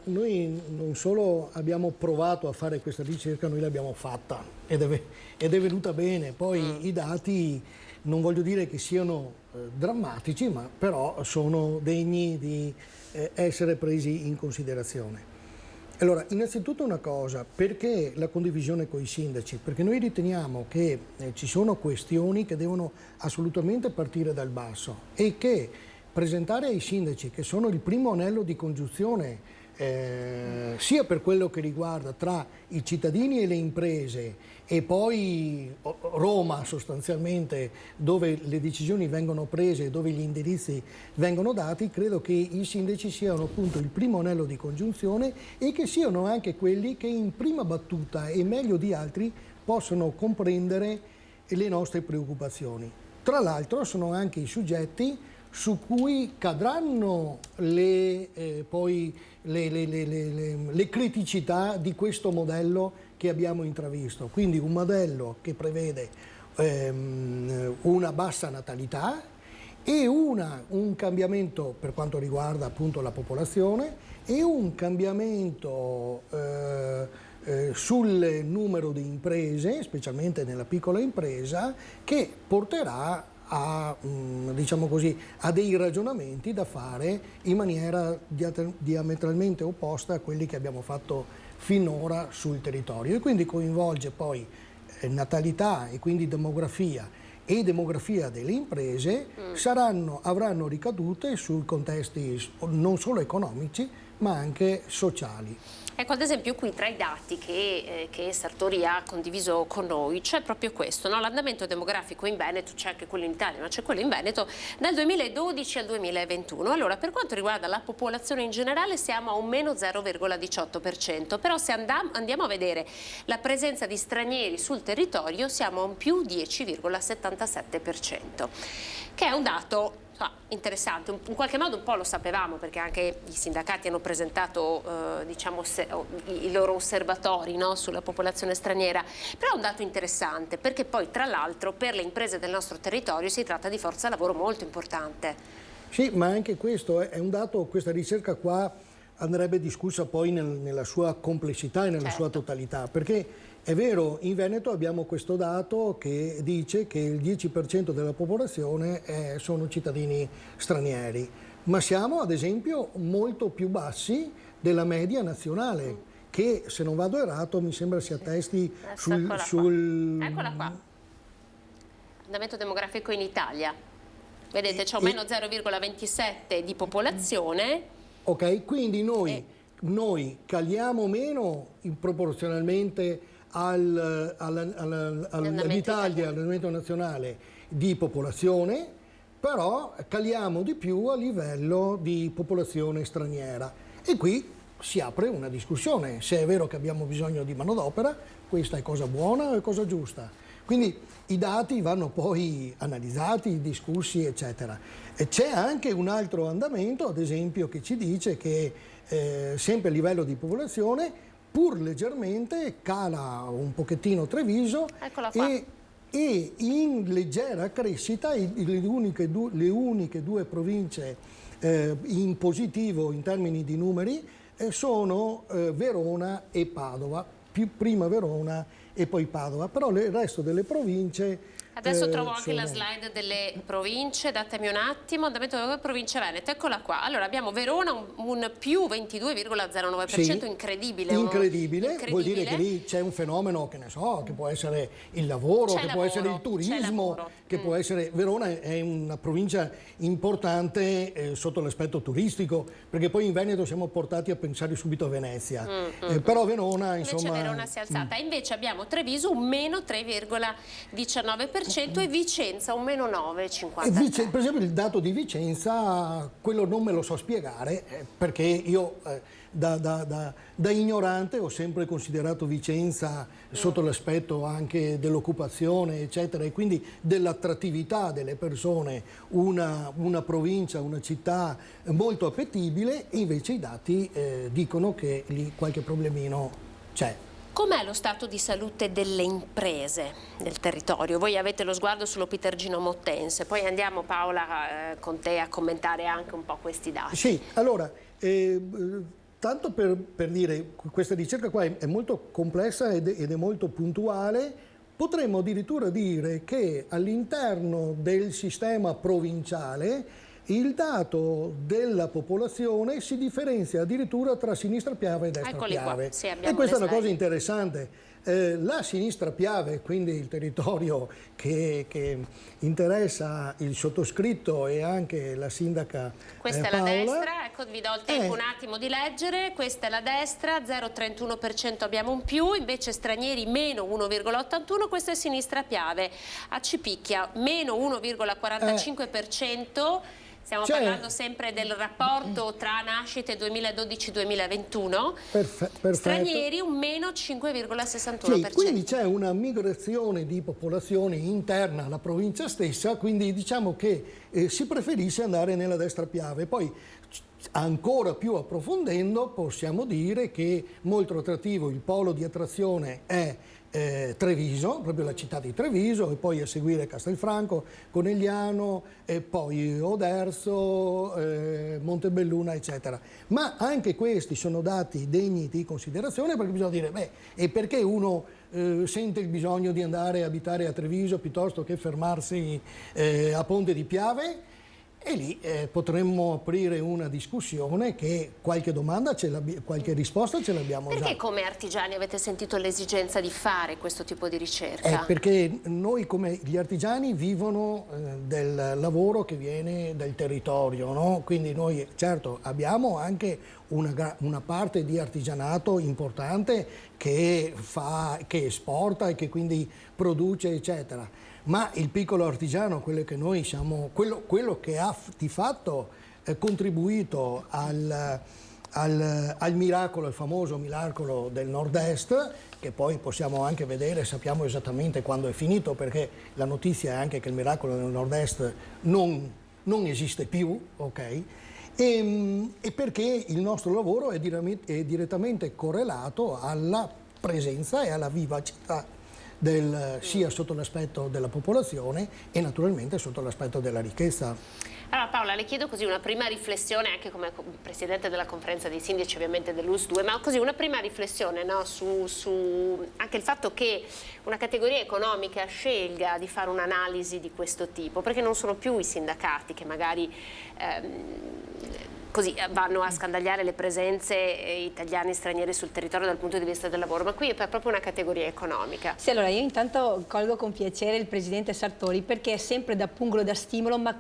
noi non solo abbiamo provato a fare questa ricerca, noi l'abbiamo fatta ed è venuta bene. Poi i dati non voglio dire che siano drammatici, ma però sono degni di essere presi in considerazione. Allora, innanzitutto una cosa, perché la condivisione con i sindaci? Perché noi riteniamo che ci sono questioni che devono assolutamente partire dal basso e che presentare ai sindaci, che sono il primo anello di congiunzione sia per quello che riguarda tra i cittadini e le imprese e poi Roma sostanzialmente, dove le decisioni vengono prese, dove gli indirizzi vengono dati, credo che i sindaci siano appunto il primo anello di congiunzione e che siano anche quelli che in prima battuta e meglio di altri possono comprendere le nostre preoccupazioni. Tra l'altro sono anche i soggetti su cui cadranno le criticità di questo modello che abbiamo intravisto. Quindi un modello che prevede una bassa natalità e un cambiamento per quanto riguarda appunto la popolazione e un cambiamento sul numero di imprese, specialmente nella piccola impresa, che porterà a, diciamo così, a dei ragionamenti da fare in maniera diametralmente opposta a quelli che abbiamo fatto finora sul territorio, e quindi coinvolge poi natalità e quindi demografia e demografia delle imprese avranno ricadute sui contesti non solo economici ma anche sociali. Ecco, ad esempio qui tra i dati che Sartori ha condiviso con noi c'è proprio questo, no? L'andamento demografico in Veneto, c'è anche quello in Italia, ma c'è quello in Veneto dal 2012 al 2021. Allora, per quanto riguarda la popolazione in generale siamo a un meno 0,18%, però se andiamo a vedere la presenza di stranieri sul territorio siamo a un più 10,77%, che è un dato interessante. In qualche modo un po' lo sapevamo perché anche i sindacati hanno presentato diciamo i loro osservatori, no, sulla popolazione straniera, però è un dato interessante perché poi tra l'altro per le imprese del nostro territorio si tratta di forza lavoro molto importante. Sì, ma anche questo è un dato, questa ricerca qua andrebbe discussa poi nella sua complessità e nella sua totalità, perché è vero, in Veneto abbiamo questo dato che dice che il 10% della popolazione sono cittadini stranieri, ma siamo ad esempio molto più bassi della media nazionale, che se non vado errato mi sembra si attesti sul... Eccola qua, andamento demografico in Italia, vedete c'è un meno 0,27 di popolazione. Ok, quindi noi caliamo meno proporzionalmente all'Italia, all'andamento nazionale di popolazione, però caliamo di più a livello di popolazione straniera. E qui si apre una discussione, se è vero che abbiamo bisogno di manodopera, questa è cosa buona o è cosa giusta? Quindi i dati vanno poi analizzati, discussi, eccetera. E c'è anche un altro andamento, ad esempio, che ci dice che sempre a livello di popolazione, pur leggermente, cala un pochettino Treviso e in leggera crescita le uniche due province in positivo in termini di numeri sono Verona e Padova, prima Verona e poi Padova, però il resto delle province Adesso trovo anche la slide delle province, datemi un attimo, andamento delle province venete, eccola qua. Allora abbiamo Verona un più 22,09%, sì, incredibile. Incredibile, vuol dire che lì c'è un fenomeno, che ne so, che può essere il lavoro, che può essere il turismo, che può essere... Verona è una provincia importante sotto l'aspetto turistico, perché poi in Veneto siamo portati a pensare subito a Venezia, però Verona, insomma... Invece Verona si è alzata, invece abbiamo Treviso un meno 3,19%, e Vicenza un meno 9,53%. Per esempio il dato di Vicenza, quello non me lo so spiegare, perché io da ignorante ho sempre considerato Vicenza sotto l'aspetto anche dell'occupazione, eccetera, e quindi dell'attrattività delle persone, una provincia, una città molto appetibile, e invece i dati dicono che lì qualche problemino c'è. Com'è lo stato di salute delle imprese del territorio? Voi avete lo sguardo sullo Pitergino Mottense, poi andiamo Paola con te a commentare anche un po' questi dati. Sì, allora, tanto per dire, questa ricerca qua è molto complessa ed è molto puntuale. Potremmo addirittura dire che all'interno del sistema provinciale il dato della popolazione si differenzia addirittura tra sinistra Piave e destra Piave. Sì, e questa è una cosa interessante. La sinistra Piave, quindi il territorio che interessa il sottoscritto e anche la sindaca Questa Paola, è la destra, ecco, vi do il tempo un attimo di leggere, questa è la destra, 0,31% abbiamo un più, invece stranieri meno 1,81%, questo è sinistra Piave, a Cipicchia meno 1,45%. Stiamo parlando sempre del rapporto tra nascite 2012-2021. Perfetto. Stranieri un meno 5,61%. Sì, quindi c'è una migrazione di popolazione interna alla provincia stessa, quindi diciamo che si preferisce andare nella destra Piave. Poi ancora più approfondendo possiamo dire che molto attrattivo il polo di attrazione è Treviso, proprio la città di Treviso, e poi a seguire Castelfranco, Conegliano, e poi Oderzo, Montebelluna, eccetera. Ma anche questi sono dati degni di considerazione, perché bisogna dire, e perché uno sente il bisogno di andare a abitare a Treviso piuttosto che fermarsi a Ponte di Piave? E lì potremmo aprire una discussione che qualche domanda, qualche risposta ce l'abbiamo già. Perché come artigiani avete sentito l'esigenza di fare questo tipo di ricerca? Perché noi come gli artigiani vivono del lavoro che viene dal territorio, no? Quindi noi certo abbiamo anche una parte di artigianato importante che esporta e che quindi produce, eccetera. Ma il piccolo artigiano, quello che noi siamo, quello che ha di fatto contribuito al miracolo, il famoso miracolo del Nord-Est, che poi possiamo anche vedere, sappiamo esattamente quando è finito, perché la notizia è anche che il miracolo del Nord-Est non esiste più, ok? E perché il nostro lavoro è direttamente correlato alla presenza e alla vivacità sia sotto l'aspetto della popolazione e naturalmente sotto l'aspetto della ricchezza. Allora Paola, le chiedo così una prima riflessione, anche come Presidente della Conferenza dei Sindaci ovviamente dell'ULSS 2, ma così una prima riflessione, no, su anche il fatto che una categoria economica scelga di fare un'analisi di questo tipo, perché non sono più i sindacati che magari così vanno a scandagliare le presenze italiane e straniere sul territorio dal punto di vista del lavoro, ma qui è proprio una categoria economica. Sì, allora io intanto colgo con piacere il Presidente Sartori, perché è sempre da pungolo e da stimolo, ma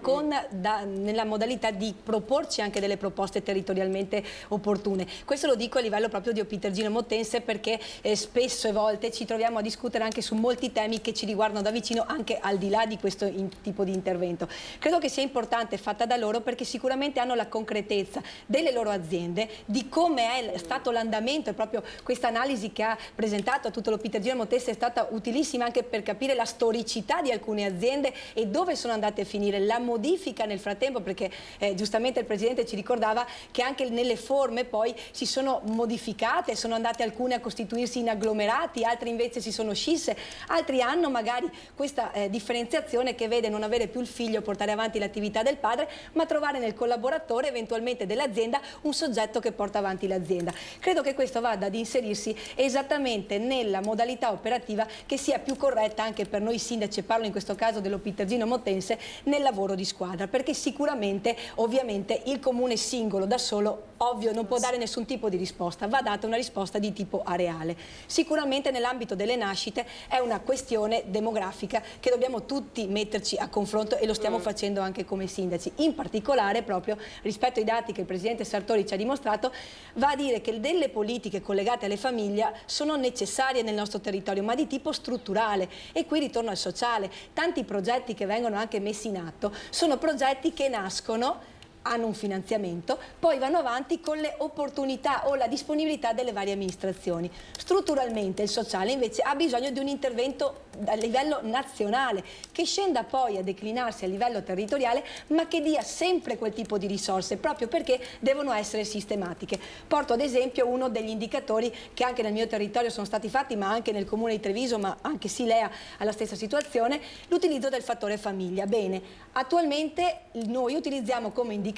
nella modalità di proporci anche delle proposte territorialmente opportune. Questo lo dico a livello proprio di Pitergino Mottense, perché spesso e volte ci troviamo a discutere anche su molti temi che ci riguardano da vicino, anche al di là di questo tipo di intervento. Credo che sia importante fatta da loro, perché sicuramente hanno la concretezza delle loro aziende, di come è stato l'andamento, e proprio questa analisi che ha presentato a tutto lo Pitergino Mottense è stata utilissima anche per capire la storicità di alcune aziende e dove sono andate a finire, la modifica nel frattempo, perché giustamente il Presidente ci ricordava che anche nelle forme poi si sono modificate, sono andate alcune a costituirsi in agglomerati, altre invece si sono scisse, altri hanno magari questa differenziazione che vede non avere più il figlio portare avanti l'attività del padre, ma trovare nel collaboratore eventualmente sicuramente dell'azienda un soggetto che porta avanti l'azienda. Credo che questo vada ad inserirsi esattamente nella modalità operativa che sia più corretta anche per noi sindaci, e parlo in questo caso dell'Opitergino Mottense, nel lavoro di squadra, perché sicuramente ovviamente il comune singolo da solo ovvio non può dare nessun tipo di risposta, va data una risposta di tipo areale. Sicuramente nell'ambito delle nascite è una questione demografica che dobbiamo tutti metterci a confronto e lo stiamo facendo anche come sindaci. In particolare proprio rispetto ai dati che il Presidente Sartori ci ha dimostrato, va a dire che delle politiche collegate alle famiglie sono necessarie nel nostro territorio, ma di tipo strutturale, e qui ritorno al sociale. Tanti progetti che vengono anche messi in atto sono progetti che nascono, hanno un finanziamento, poi vanno avanti con le opportunità o la disponibilità delle varie amministrazioni. Strutturalmente il sociale invece ha bisogno di un intervento a livello nazionale che scenda poi a declinarsi a livello territoriale, ma che dia sempre quel tipo di risorse, proprio perché devono essere sistematiche. Porto ad esempio uno degli indicatori che anche nel mio territorio sono stati fatti, ma anche nel comune di Treviso, ma anche Silea ha la stessa situazione, l'utilizzo del fattore famiglia. Bene, attualmente noi utilizziamo come indicatore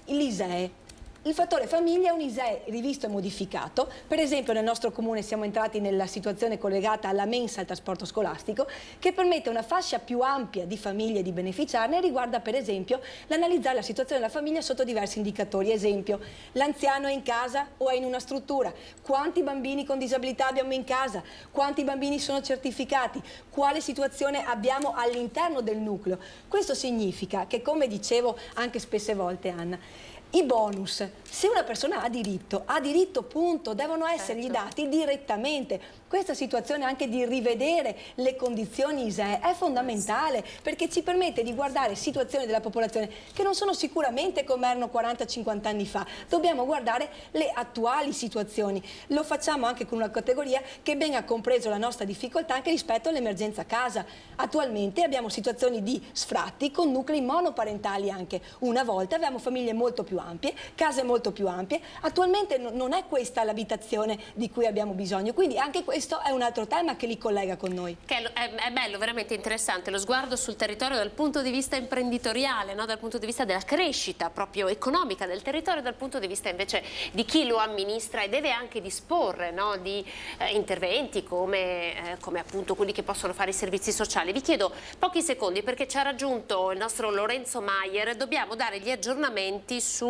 l'ISEE. Il fattore famiglia è un ISEE rivisto e modificato. Per esempio nel nostro comune siamo entrati nella situazione collegata alla mensa al trasporto scolastico, che permette una fascia più ampia di famiglie di beneficiarne e riguarda per esempio l'analizzare la situazione della famiglia sotto diversi indicatori. Esempio, l'anziano è in casa o è in una struttura? Quanti bambini con disabilità abbiamo in casa? Quanti bambini sono certificati? Quale situazione abbiamo all'interno del nucleo? Questo significa che, come dicevo anche spesse volte, Anna, i bonus, se una persona ha diritto punto, devono essergli dati direttamente. Questa situazione anche di rivedere le condizioni ISEE è fondamentale, perché ci permette di guardare situazioni della popolazione che non sono sicuramente come erano 40-50 anni fa. Dobbiamo guardare le attuali situazioni. Lo facciamo anche con una categoria che ben ha compreso la nostra difficoltà anche rispetto all'emergenza casa. Attualmente abbiamo situazioni di sfratti con nuclei monoparentali anche. Una volta avevamo famiglie molto più ampie, case molto più ampie. Attualmente non è questa l'abitazione di cui abbiamo bisogno, quindi anche questo è un altro tema che li collega con noi. È bello, veramente interessante lo sguardo sul territorio dal punto di vista imprenditoriale, no? Dal punto di vista della crescita proprio economica del territorio, dal punto di vista invece di chi lo amministra e deve anche disporre, no? Di interventi come appunto quelli che possono fare i servizi sociali. Vi chiedo pochi secondi perché ci ha raggiunto il nostro Lorenzo Maier, dobbiamo dare gli aggiornamenti su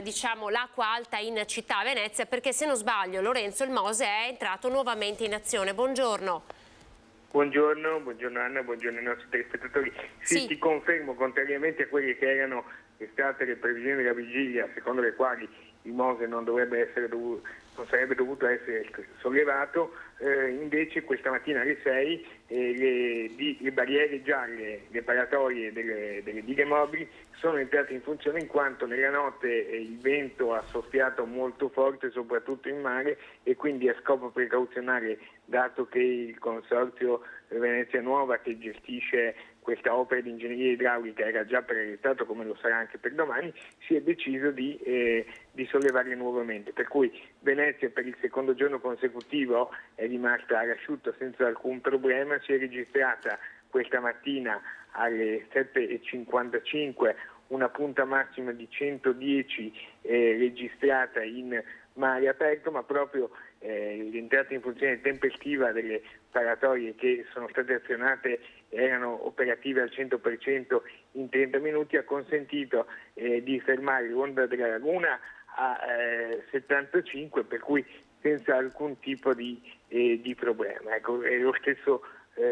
diciamo l'acqua alta in città Venezia, perché se non sbaglio Lorenzo, il Mose è entrato nuovamente in azione. Buongiorno. Buongiorno Anna, buongiorno ai nostri telespettatori. Sì, ti confermo, contrariamente a quelle che erano state le previsioni della vigilia, secondo le quali il Mose non sarebbe dovuto essere sollevato, invece questa mattina alle 6 le barriere gialle, le paratoie delle dighe mobili sono entrate in funzione, in quanto nella notte il vento ha soffiato molto forte soprattutto in mare, e quindi a scopo precauzionale, dato che il consorzio Venezia Nuova che gestisce questa opera di ingegneria idraulica era già proiettato, come lo sarà anche per domani, si è deciso di sollevarle nuovamente, per cui Venezia per il secondo giorno consecutivo è rimasta all'asciutto senza alcun problema. Si è registrata questa mattina alle 7:55 una punta massima di 110 registrata in mare aperto, ma proprio l'entrata in funzione tempestiva delle paratoie che sono state azionate erano operative al 100% in 30 minuti, ha consentito di fermare l'onda della laguna a 75, per cui senza alcun tipo di problema. Ecco, è lo stesso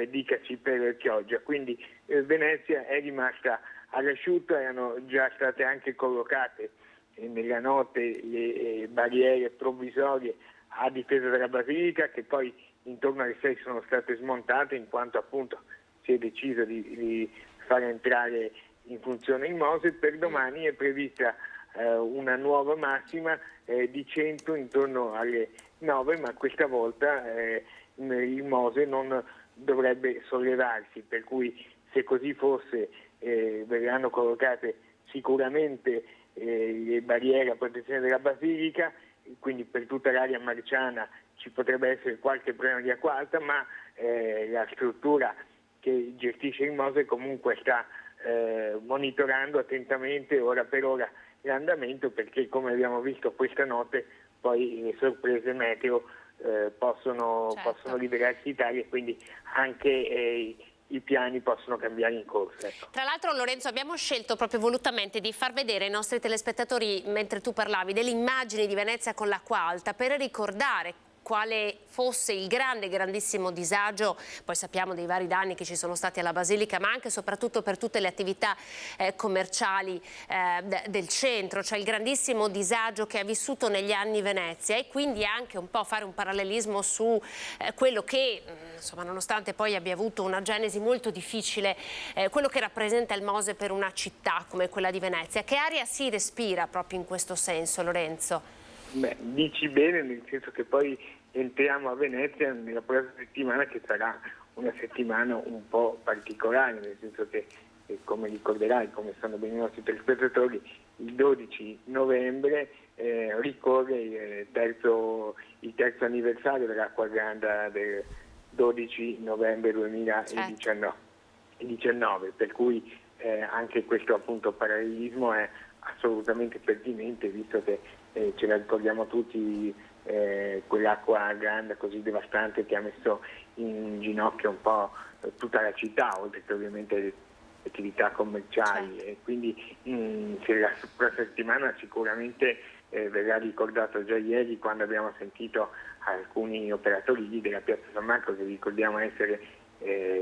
dicaci per Chioggia, quindi Venezia è rimasta all'asciutto. Erano già state anche collocate nella notte le barriere provvisorie a difesa della Basilica, che poi intorno alle 6 sono state smontate, in quanto appunto si è deciso di far entrare in funzione il Mose. Per domani è prevista una nuova massima di 100 intorno alle 9, ma questa volta il Mose non dovrebbe sollevarsi, per cui se così fosse verranno collocate sicuramente le barriere a protezione della Basilica, quindi per tutta l'area marciana ci potrebbe essere qualche problema di acqua alta, ma la struttura che gestisce il Mose comunque sta monitorando attentamente ora per ora l'andamento, perché come abbiamo visto questa notte poi le sorprese meteo possono liberarsi Italia e quindi anche i piani possono cambiare in corsa. Ecco. Tra l'altro, Lorenzo, abbiamo scelto proprio volutamente di far vedere ai nostri telespettatori, mentre tu parlavi, delle immagini di Venezia con l'acqua alta per ricordare quale fosse il grandissimo disagio, poi sappiamo dei vari danni che ci sono stati alla Basilica, ma anche e soprattutto per tutte le attività commerciali del centro, cioè il grandissimo disagio che ha vissuto negli anni Venezia, e quindi anche un po' fare un parallelismo su quello che, insomma, nonostante poi abbia avuto una genesi molto difficile, quello che rappresenta il Mose per una città come quella di Venezia. Che aria si respira proprio in questo senso, Lorenzo? Beh, dici bene, nel senso che poi entriamo a Venezia nella prossima settimana, che sarà una settimana un po' particolare, nel senso che come ricorderai, come sanno bene i nostri telespettatori, il 12 novembre ricorre il terzo anniversario dell'Acqua Grande del 12 novembre 2019, per cui anche questo appunto parallelismo è assolutamente pertinente, visto che ce la ricordiamo tutti, quell'acqua grande così devastante che ha messo in ginocchio un po' tutta la città, oltre che ovviamente le attività commerciali. E quindi se la prossima settimana sicuramente verrà ricordato già ieri, quando abbiamo sentito alcuni operatori lì della Piazza San Marco, che ricordiamo essere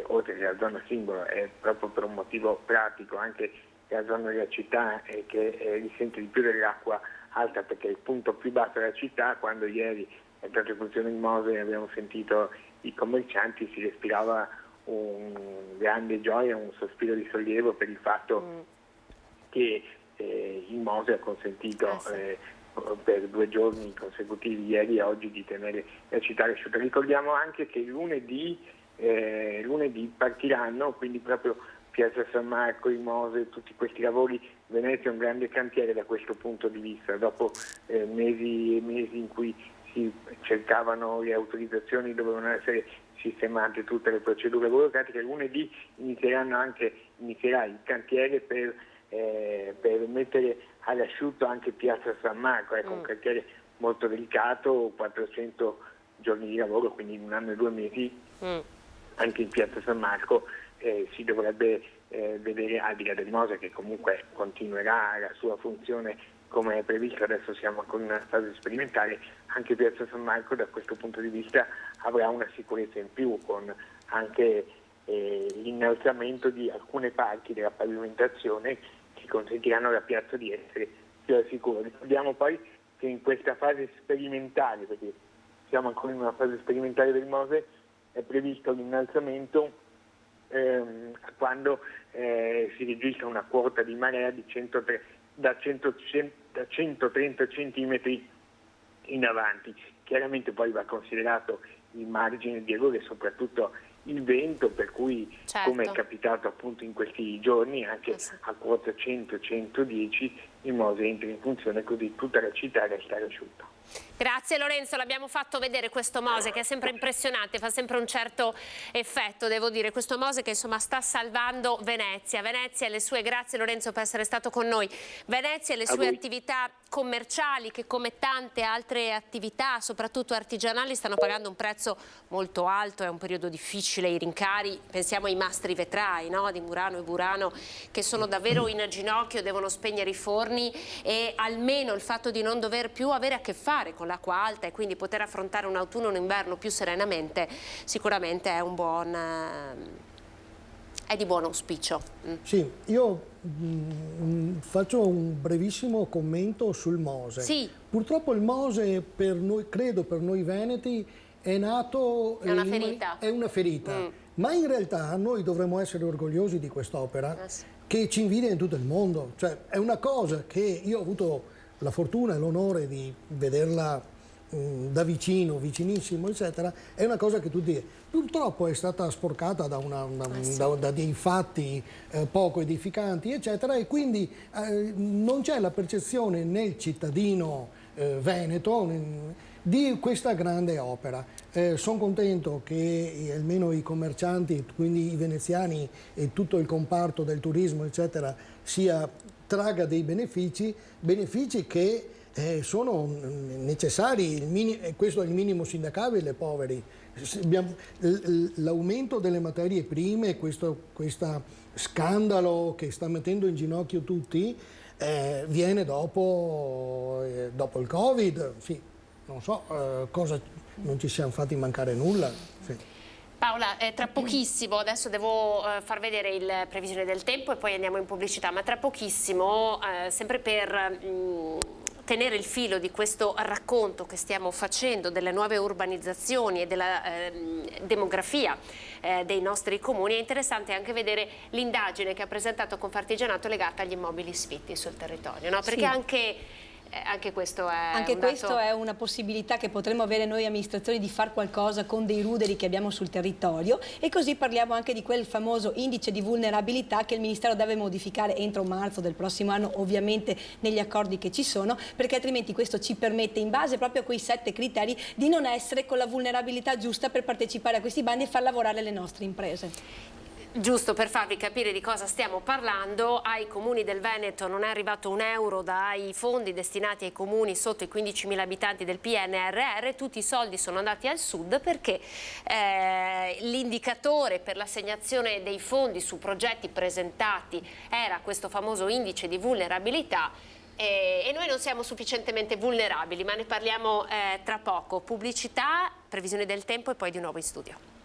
oltre che la zona simbolo, è proprio per un motivo pratico anche la zona della città che risente di più dell'acqua alta, perché è il punto più basso della città. Quando ieri è entrato in funzione il Mose e abbiamo sentito i commercianti, si respirava un grande gioia, un sospiro di sollievo per il fatto che il Mose ha consentito per 2 giorni consecutivi, ieri e oggi, di tenere la città asciutta. Ricordiamo anche che lunedì partiranno, quindi proprio Piazza San Marco, il Mose, tutti questi lavori. Venezia è un grande cantiere da questo punto di vista. Dopo mesi e mesi in cui si cercavano le autorizzazioni, dovevano essere sistemate tutte le procedure burocratiche, lunedì inizierà il cantiere per mettere all'asciutto anche Piazza San Marco, un cantiere molto delicato, 400 giorni di lavoro, quindi in 1 anno e 2 mesi anche in Piazza San Marco si dovrebbe vedere, al di là del Mose, che comunque continuerà la sua funzione come è previsto. Adesso siamo ancora in una fase sperimentale. Anche Piazza San Marco da questo punto di vista avrà una sicurezza in più, con anche l'innalzamento di alcune parti della pavimentazione che consentiranno alla piazza di essere più al sicuro. Ricordiamo poi che in questa fase sperimentale, perché siamo ancora in una fase sperimentale del Mose, è previsto l'innalzamento quando si registra una quota di marea di da 130 centimetri in avanti. Chiaramente poi va considerato il margine di errore, soprattutto il vento, per cui come è capitato appunto in questi giorni, anche a quota 100-110 il Mose entra in funzione, così tutta la città resta asciutta. Grazie Lorenzo, l'abbiamo fatto vedere questo Mose che è sempre impressionante, fa sempre un certo effetto, devo dire, questo Mose che insomma sta salvando Venezia e le sue, grazie Lorenzo per essere stato con noi, Venezia e le sue attività commerciali che, come tante altre attività, soprattutto artigianali, stanno pagando un prezzo molto alto. È un periodo difficile, i rincari, pensiamo ai mastri vetrai, no? Di Murano e Burano, che sono davvero in ginocchio, devono spegnere i forni, e almeno il fatto di non dover più avere a che fare con l'acqua alta e quindi poter affrontare un autunno e un inverno più serenamente sicuramente è è di buon auspicio. Sì, io faccio un brevissimo commento sul Mose. Sì. Purtroppo il Mose, per noi, credo per noi veneti, è nato... È una ferita. È una ferita. Ma in realtà noi dovremmo essere orgogliosi di quest'opera che ci invidia in tutto il mondo. Cioè, è una cosa che io ho avuto la fortuna e l'onore di vederla da vicino, vicinissimo, eccetera. È una cosa che tutti... Purtroppo è stata sporcata da dei fatti poco edificanti, eccetera, e quindi non c'è la percezione nel cittadino veneto di questa grande opera. Sono contento che almeno i commercianti, quindi i veneziani e tutto il comparto del turismo, eccetera, sia tragga dei benefici che sono necessari, questo è il minimo sindacabile, poveri. L'aumento delle materie prime, questo scandalo che sta mettendo in ginocchio tutti, viene dopo il Covid, sì, non so cosa, non ci siamo fatti mancare nulla. Sì. Paola, tra pochissimo, adesso devo far vedere il previsione del tempo e poi andiamo in pubblicità, ma tra pochissimo, sempre per tenere il filo di questo racconto che stiamo facendo delle nuove urbanizzazioni e della demografia dei nostri comuni, è interessante anche vedere l'indagine che ha presentato Confartigianato legata agli immobili sfitti sul territorio, no? Perché sì. Anche questo è anche un questo dato... è una possibilità che potremmo avere noi amministratori di fare qualcosa con dei ruderi che abbiamo sul territorio, e così parliamo anche di quel famoso indice di vulnerabilità che il Ministero deve modificare entro marzo del prossimo anno, ovviamente negli accordi che ci sono, perché altrimenti questo ci permette, in base proprio a quei 7 criteri, di non essere con la vulnerabilità giusta per partecipare a questi bandi e far lavorare le nostre imprese. Giusto, per farvi capire di cosa stiamo parlando, ai comuni del Veneto non è arrivato un euro dai fondi destinati ai comuni sotto i 15.000 abitanti del PNRR, tutti i soldi sono andati al sud perché l'indicatore per l'assegnazione dei fondi su progetti presentati era questo famoso indice di vulnerabilità. E noi non siamo sufficientemente vulnerabili, ma ne parliamo tra poco. Pubblicità, previsione del tempo e poi di nuovo in studio.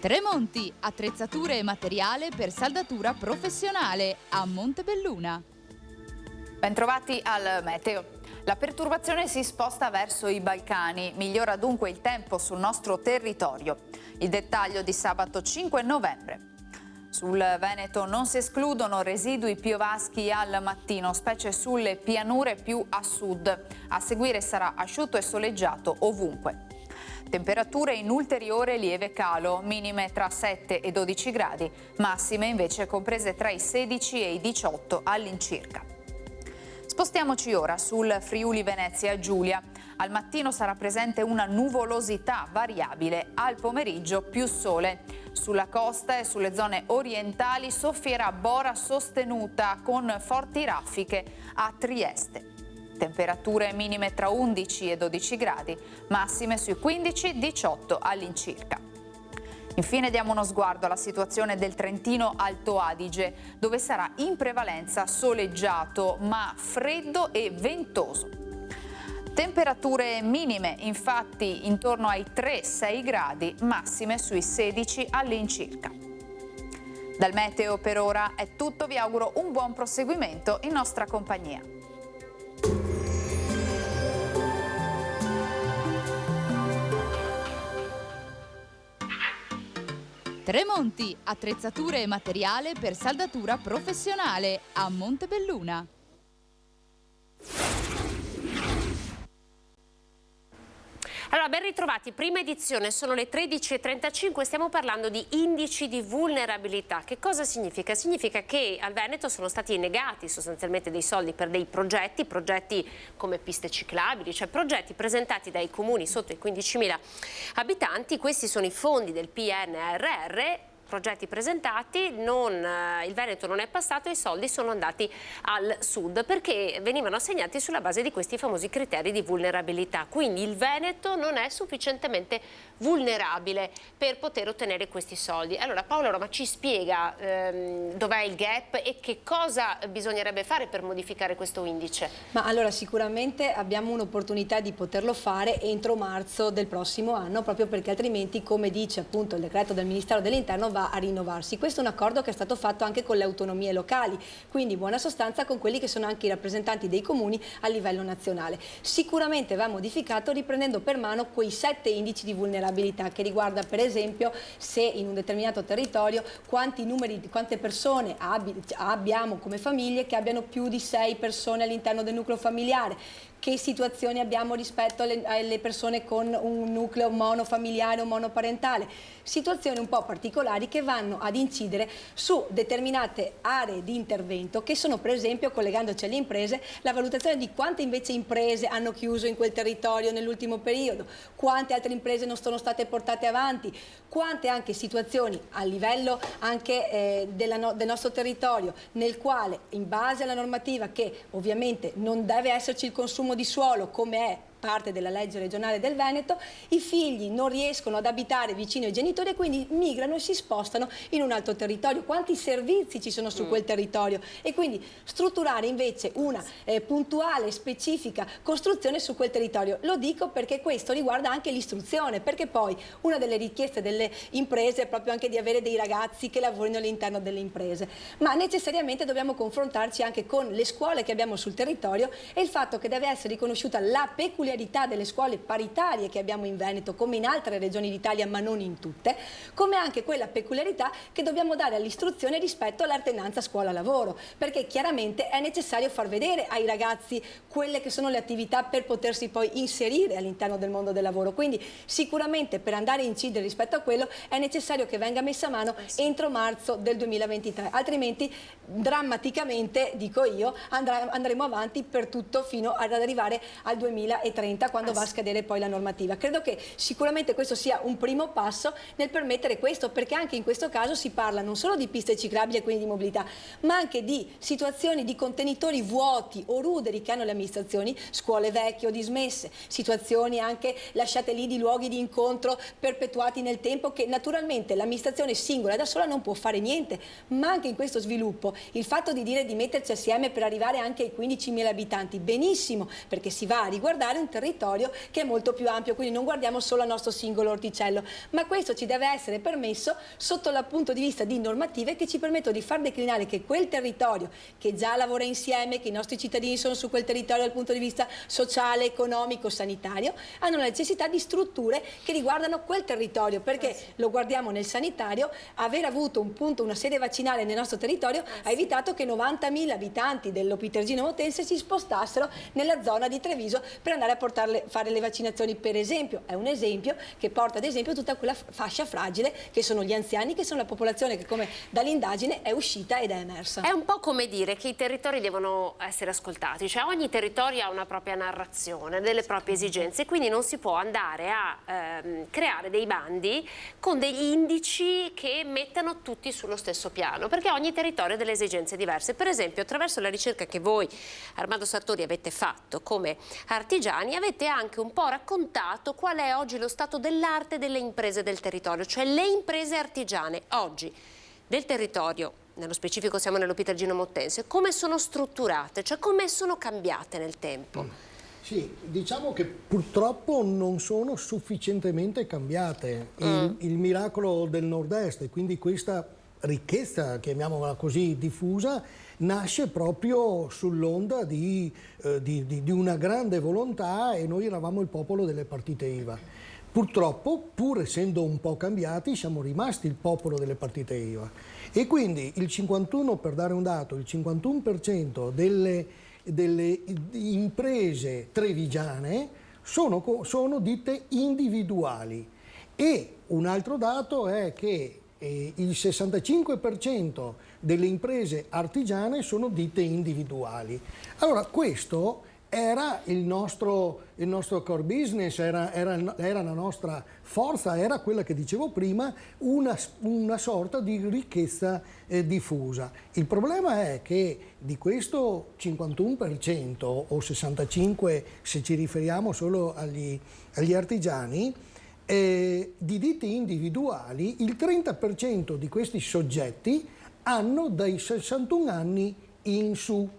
Tremonti, attrezzature e materiale per saldatura professionale a Montebelluna. Bentrovati al meteo. La perturbazione si sposta verso i Balcani, migliora dunque il tempo sul nostro territorio. Il dettaglio di sabato 5 novembre. Sul Veneto non si escludono residui piovaschi al mattino, specie sulle pianure più a sud. A seguire sarà asciutto e soleggiato ovunque. Temperature in ulteriore lieve calo, minime tra 7 e 12 gradi, massime invece comprese tra i 16 e i 18 all'incirca. Spostiamoci ora sul Friuli Venezia Giulia. Al mattino sarà presente una nuvolosità variabile, al pomeriggio più sole. Sulla costa e sulle zone orientali soffierà bora sostenuta con forti raffiche a Trieste. Temperature minime tra 11 e 12 gradi, massime sui 15-18 all'incirca. Infine diamo uno sguardo alla situazione del Trentino Alto Adige, dove sarà in prevalenza soleggiato ma freddo e ventoso. Temperature minime infatti intorno ai 3-6 gradi, massime sui 16 all'incirca. Dal meteo per ora è tutto, vi auguro un buon proseguimento in nostra compagnia. Tremonti, attrezzature e materiale per saldatura professionale a Montebelluna. Allora, ben ritrovati, prima edizione, sono le 13:35, stiamo parlando di indici di vulnerabilità. Che cosa significa? Significa che al Veneto sono stati negati sostanzialmente dei soldi per dei progetti come piste ciclabili, cioè progetti presentati dai comuni sotto i 15.000 abitanti. Questi sono i fondi del PNRR, progetti presentati, il Veneto non è passato e i soldi sono andati al sud perché venivano assegnati sulla base di questi famosi criteri di vulnerabilità. Quindi il Veneto non è sufficientemente vulnerabile per poter ottenere questi soldi. Allora Paola Roma ci spiega dov'è il gap e che cosa bisognerebbe fare per modificare questo indice. Ma allora sicuramente abbiamo un'opportunità di poterlo fare entro marzo del prossimo anno, proprio perché altrimenti, come dice appunto il decreto del Ministero dell'Interno, va a rinnovarsi. Questo è un accordo che è stato fatto anche con le autonomie locali, quindi in buona sostanza con quelli che sono anche i rappresentanti dei comuni a livello nazionale. Sicuramente va modificato riprendendo per mano quei 7 indici di vulnerabilità che riguarda per esempio se in un determinato territorio quante persone abbiamo come famiglie che abbiano più di 6 persone all'interno del nucleo familiare. che situazioni abbiamo rispetto alle persone con un nucleo monofamiliare o monoparentale, situazioni un po' particolari che vanno ad incidere su determinate aree di intervento che sono, per esempio, collegandoci alle imprese, la valutazione di quante invece imprese hanno chiuso in quel territorio nell'ultimo periodo, quante altre imprese non sono state portate avanti, quante anche situazioni a livello anche del nostro territorio nel quale, in base alla normativa che ovviamente non deve esserci il consumo di suolo come è parte della legge regionale del Veneto, i figli non riescono ad abitare vicino ai genitori e quindi migrano e si spostano in un altro territorio. Quanti servizi ci sono su quel territorio? E quindi strutturare invece una puntuale e specifica costruzione su quel territorio. Lo dico perché questo riguarda anche l'istruzione, perché poi una delle richieste delle imprese è proprio anche di avere dei ragazzi che lavorino all'interno delle imprese, ma necessariamente dobbiamo confrontarci anche con le scuole che abbiamo sul territorio e il fatto che deve essere riconosciuta la peculiarità delle scuole paritarie che abbiamo in Veneto, come in altre regioni d'Italia, ma non in tutte, come anche quella peculiarità che dobbiamo dare all'istruzione rispetto all'alternanza scuola-lavoro, perché chiaramente è necessario far vedere ai ragazzi quelle che sono le attività per potersi poi inserire all'interno del mondo del lavoro. Quindi sicuramente per andare a incidere rispetto a quello è necessario che venga messa a mano entro marzo del 2023, altrimenti drammaticamente, dico io, andremo avanti per tutto fino ad arrivare al 2030, quando va a scadere poi la normativa. Credo che sicuramente questo sia un primo passo nel permettere questo, perché anche in questo caso si parla non solo di piste ciclabili e quindi di mobilità, ma anche di situazioni di contenitori vuoti o ruderi che hanno le amministrazioni, scuole vecchie o dismesse, situazioni anche lasciate lì di luoghi di incontro perpetuati nel tempo che naturalmente l'amministrazione singola da sola non può fare niente, ma anche in questo sviluppo il fatto di dire di metterci assieme per arrivare anche ai 15.000 abitanti, benissimo, perché si va a riguardare un territorio che è molto più ampio, quindi non guardiamo solo al nostro singolo orticello, ma questo ci deve essere permesso sotto il punto di vista di normative che ci permettono di far declinare che quel territorio che già lavora insieme, che i nostri cittadini sono su quel territorio dal punto di vista sociale, economico, sanitario, hanno la necessità di strutture che riguardano quel territorio, perché lo guardiamo nel sanitario, aver avuto una sede vaccinale nel nostro territorio ha evitato che 90.000 abitanti dell'Opitergino Motense si spostassero nella zona di Treviso per andare a fare le vaccinazioni, per esempio. È un esempio che porta ad esempio tutta quella fascia fragile che sono gli anziani, che sono la popolazione che come dall'indagine è uscita ed è emersa. È un po' come dire che i territori devono essere ascoltati, cioè ogni territorio ha una propria narrazione, delle proprie esigenze, quindi non si può andare a creare dei bandi con degli indici che mettano tutti sullo stesso piano, perché ogni territorio ha delle esigenze diverse. Per esempio, attraverso la ricerca che voi, Armando Sartori, avete fatto come artigiani, avete anche un po' raccontato qual è oggi lo stato dell'arte delle imprese del territorio, cioè le imprese artigiane oggi del territorio, nello specifico siamo nell'Opitergino Motense, come sono strutturate, cioè come sono cambiate nel tempo? Sì, diciamo che purtroppo non sono sufficientemente cambiate. Il miracolo del Nord-Est, quindi questa ricchezza, chiamiamola così, diffusa, nasce proprio sull'onda di una grande volontà, e noi eravamo il popolo delle partite IVA. Purtroppo, pur essendo un po' cambiati, siamo rimasti il popolo delle partite IVA. E quindi il 51%, per dare un dato, il 51% delle imprese trevigiane sono ditte individuali. E un altro dato è che il 65% delle imprese artigiane sono ditte individuali. Allora questo era il nostro core business, era la nostra forza, era quella che dicevo prima, una sorta di ricchezza diffusa. Il problema è che di questo 51% o 65% se ci riferiamo solo agli artigiani, di ditte individuali, il 30% di questi soggetti hanno dai 61 anni in su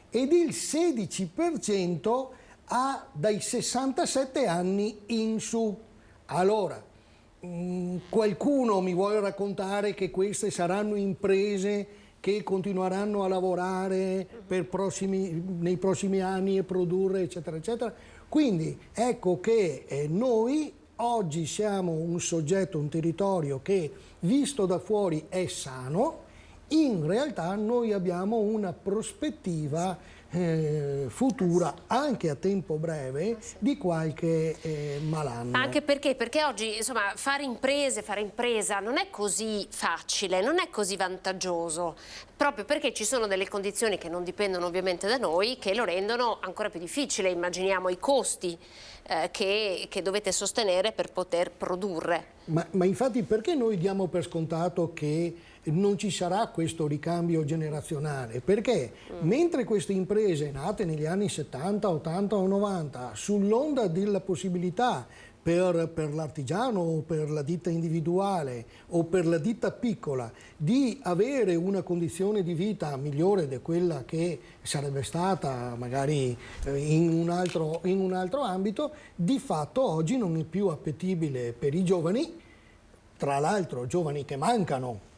ed il 16% ha dai 67 anni in su. Allora, qualcuno mi vuole raccontare che queste saranno imprese che continueranno a lavorare nei prossimi anni e produrre, eccetera, eccetera. Quindi ecco che noi oggi siamo un soggetto, un territorio che visto da fuori è sano. In realtà noi abbiamo una prospettiva futura, anche a tempo breve, di qualche malanno. Anche perché oggi, insomma, fare impresa non è così facile, non è così vantaggioso, proprio perché ci sono delle condizioni che non dipendono ovviamente da noi, che lo rendono ancora più difficile. Immaginiamo i costi che dovete sostenere per poter produrre. Ma infatti perché noi diamo per scontato che non ci sarà questo ricambio generazionale? Perché mentre queste imprese nate negli anni 70, 80 o 90, sull'onda della possibilità per l'artigiano o per la ditta individuale o per la ditta piccola di avere una condizione di vita migliore di quella che sarebbe stata magari in un altro ambito, di fatto oggi non è più appetibile per i giovani, tra l'altro giovani che mancano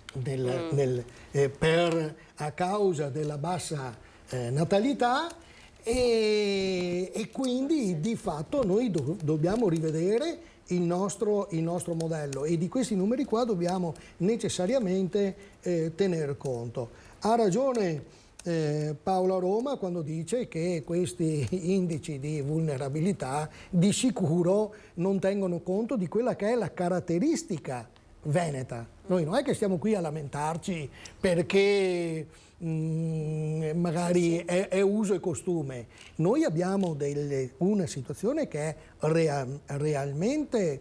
a causa della bassa natalità, e quindi di fatto noi dobbiamo rivedere il nostro modello, e di questi numeri qua dobbiamo necessariamente tener conto. Ha ragione Paola Roma quando dice che questi indici di vulnerabilità di sicuro non tengono conto di quella che è la caratteristica veneta. Noi non è che stiamo qui a lamentarci perché magari è uso e costume. Noi abbiamo una situazione che è realmente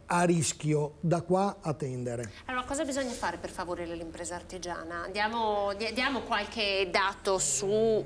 a rischio da qua a tendere. Allora, cosa bisogna fare per favorire l'impresa artigiana? Diamo qualche dato su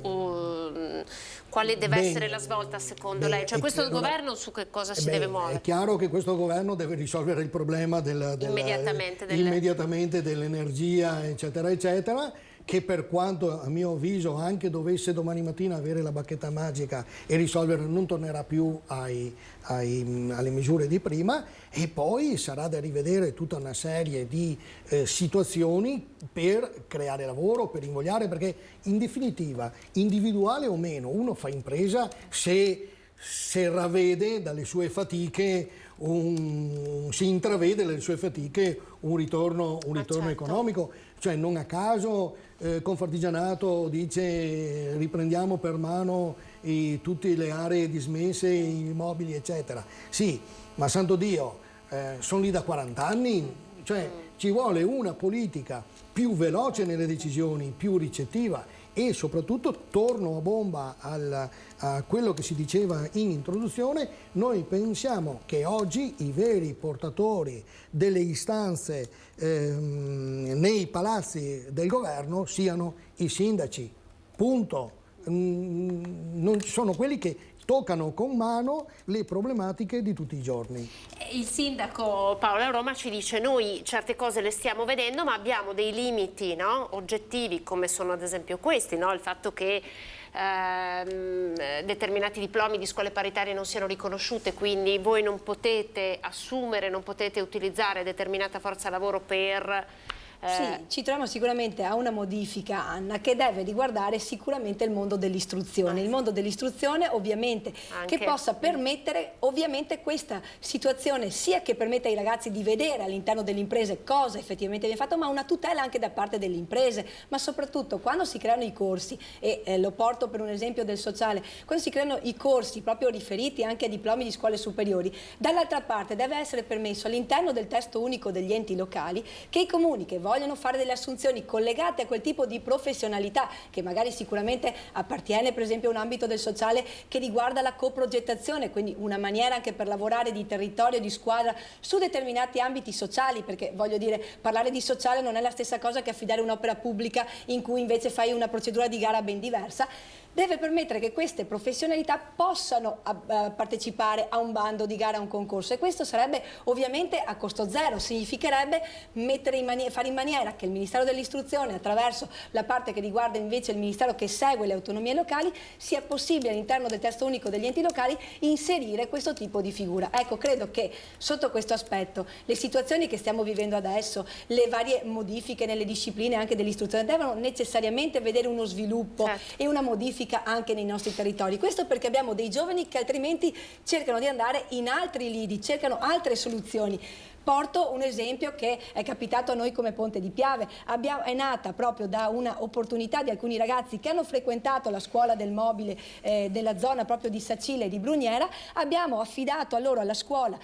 quale deve essere la svolta secondo lei? Cioè questo governo su che cosa si deve muovere? È chiaro che questo governo deve risolvere il problema immediatamente dell'energia, eccetera, eccetera, che per quanto a mio avviso anche dovesse domani mattina avere la bacchetta magica e risolvere, non tornerà più alle misure di prima, e poi sarà da rivedere tutta una serie di situazioni per creare lavoro, per invogliare, perché in definitiva, individuale o meno, uno fa impresa se ravvede dalle sue fatiche si intravede dalle sue fatiche un ritorno certo. economico, cioè non a caso Confartigianato dice riprendiamo per mano tutte le aree dismesse, i immobili eccetera. Sì, ma santo Dio, sono lì da 40 anni, cioè ci vuole una politica più veloce nelle decisioni, più ricettiva, e soprattutto, torno a bomba a quello che si diceva in introduzione, noi pensiamo che oggi i veri portatori delle istanze nei palazzi del governo siano i sindaci, punto. Non sono quelli che toccano con mano le problematiche di tutti i giorni. Il sindaco Paola Roma ci dice: noi certe cose le stiamo vedendo, ma abbiamo dei limiti, no? oggettivi, come sono ad esempio questi, no? Il fatto che determinati diplomi di scuole paritarie non siano riconosciute, quindi voi non potete assumere, non potete utilizzare determinata forza lavoro per... Sì, ci troviamo sicuramente a una modifica, Anna, che deve riguardare sicuramente il mondo dell'istruzione. Il mondo dell'istruzione ovviamente che possa permettere ovviamente questa situazione, sia che permetta ai ragazzi di vedere all'interno delle imprese cosa effettivamente viene fatto, ma una tutela anche da parte delle imprese, ma soprattutto quando si creano i corsi, e lo porto per un esempio del sociale, quando si creano i corsi proprio riferiti anche a diplomi di scuole superiori, dall'altra parte deve essere permesso all'interno del testo unico degli enti locali che i comuni che vogliono fare delle assunzioni collegate a quel tipo di professionalità che magari sicuramente appartiene per esempio a un ambito del sociale che riguarda la coprogettazione, quindi una maniera anche per lavorare di territorio, di squadra su determinati ambiti sociali, perché voglio dire, parlare di sociale non è la stessa cosa che affidare un'opera pubblica in cui invece fai una procedura di gara ben diversa. Deve permettere che queste professionalità possano partecipare a un bando di gara, a un concorso, e questo sarebbe ovviamente a costo zero, significherebbe fare in maniera che il Ministero dell'Istruzione, attraverso la parte che riguarda invece il Ministero che segue le autonomie locali, sia possibile all'interno del testo unico degli enti locali inserire questo tipo di figura. Ecco, credo che sotto questo aspetto le situazioni che stiamo vivendo adesso, le varie modifiche nelle discipline anche dell'istruzione devono necessariamente vedere uno sviluppo e una modifica significa anche nei nostri territori. Questo perché abbiamo dei giovani che altrimenti cercano di andare in altri lidi, cercano altre soluzioni. Porto un esempio che è capitato a noi come Ponte di Piave. È nata proprio da una opportunità di alcuni ragazzi che hanno frequentato la scuola del mobile della zona proprio di Sacile e di Bruniera. Abbiamo affidato a loro, alla scuola,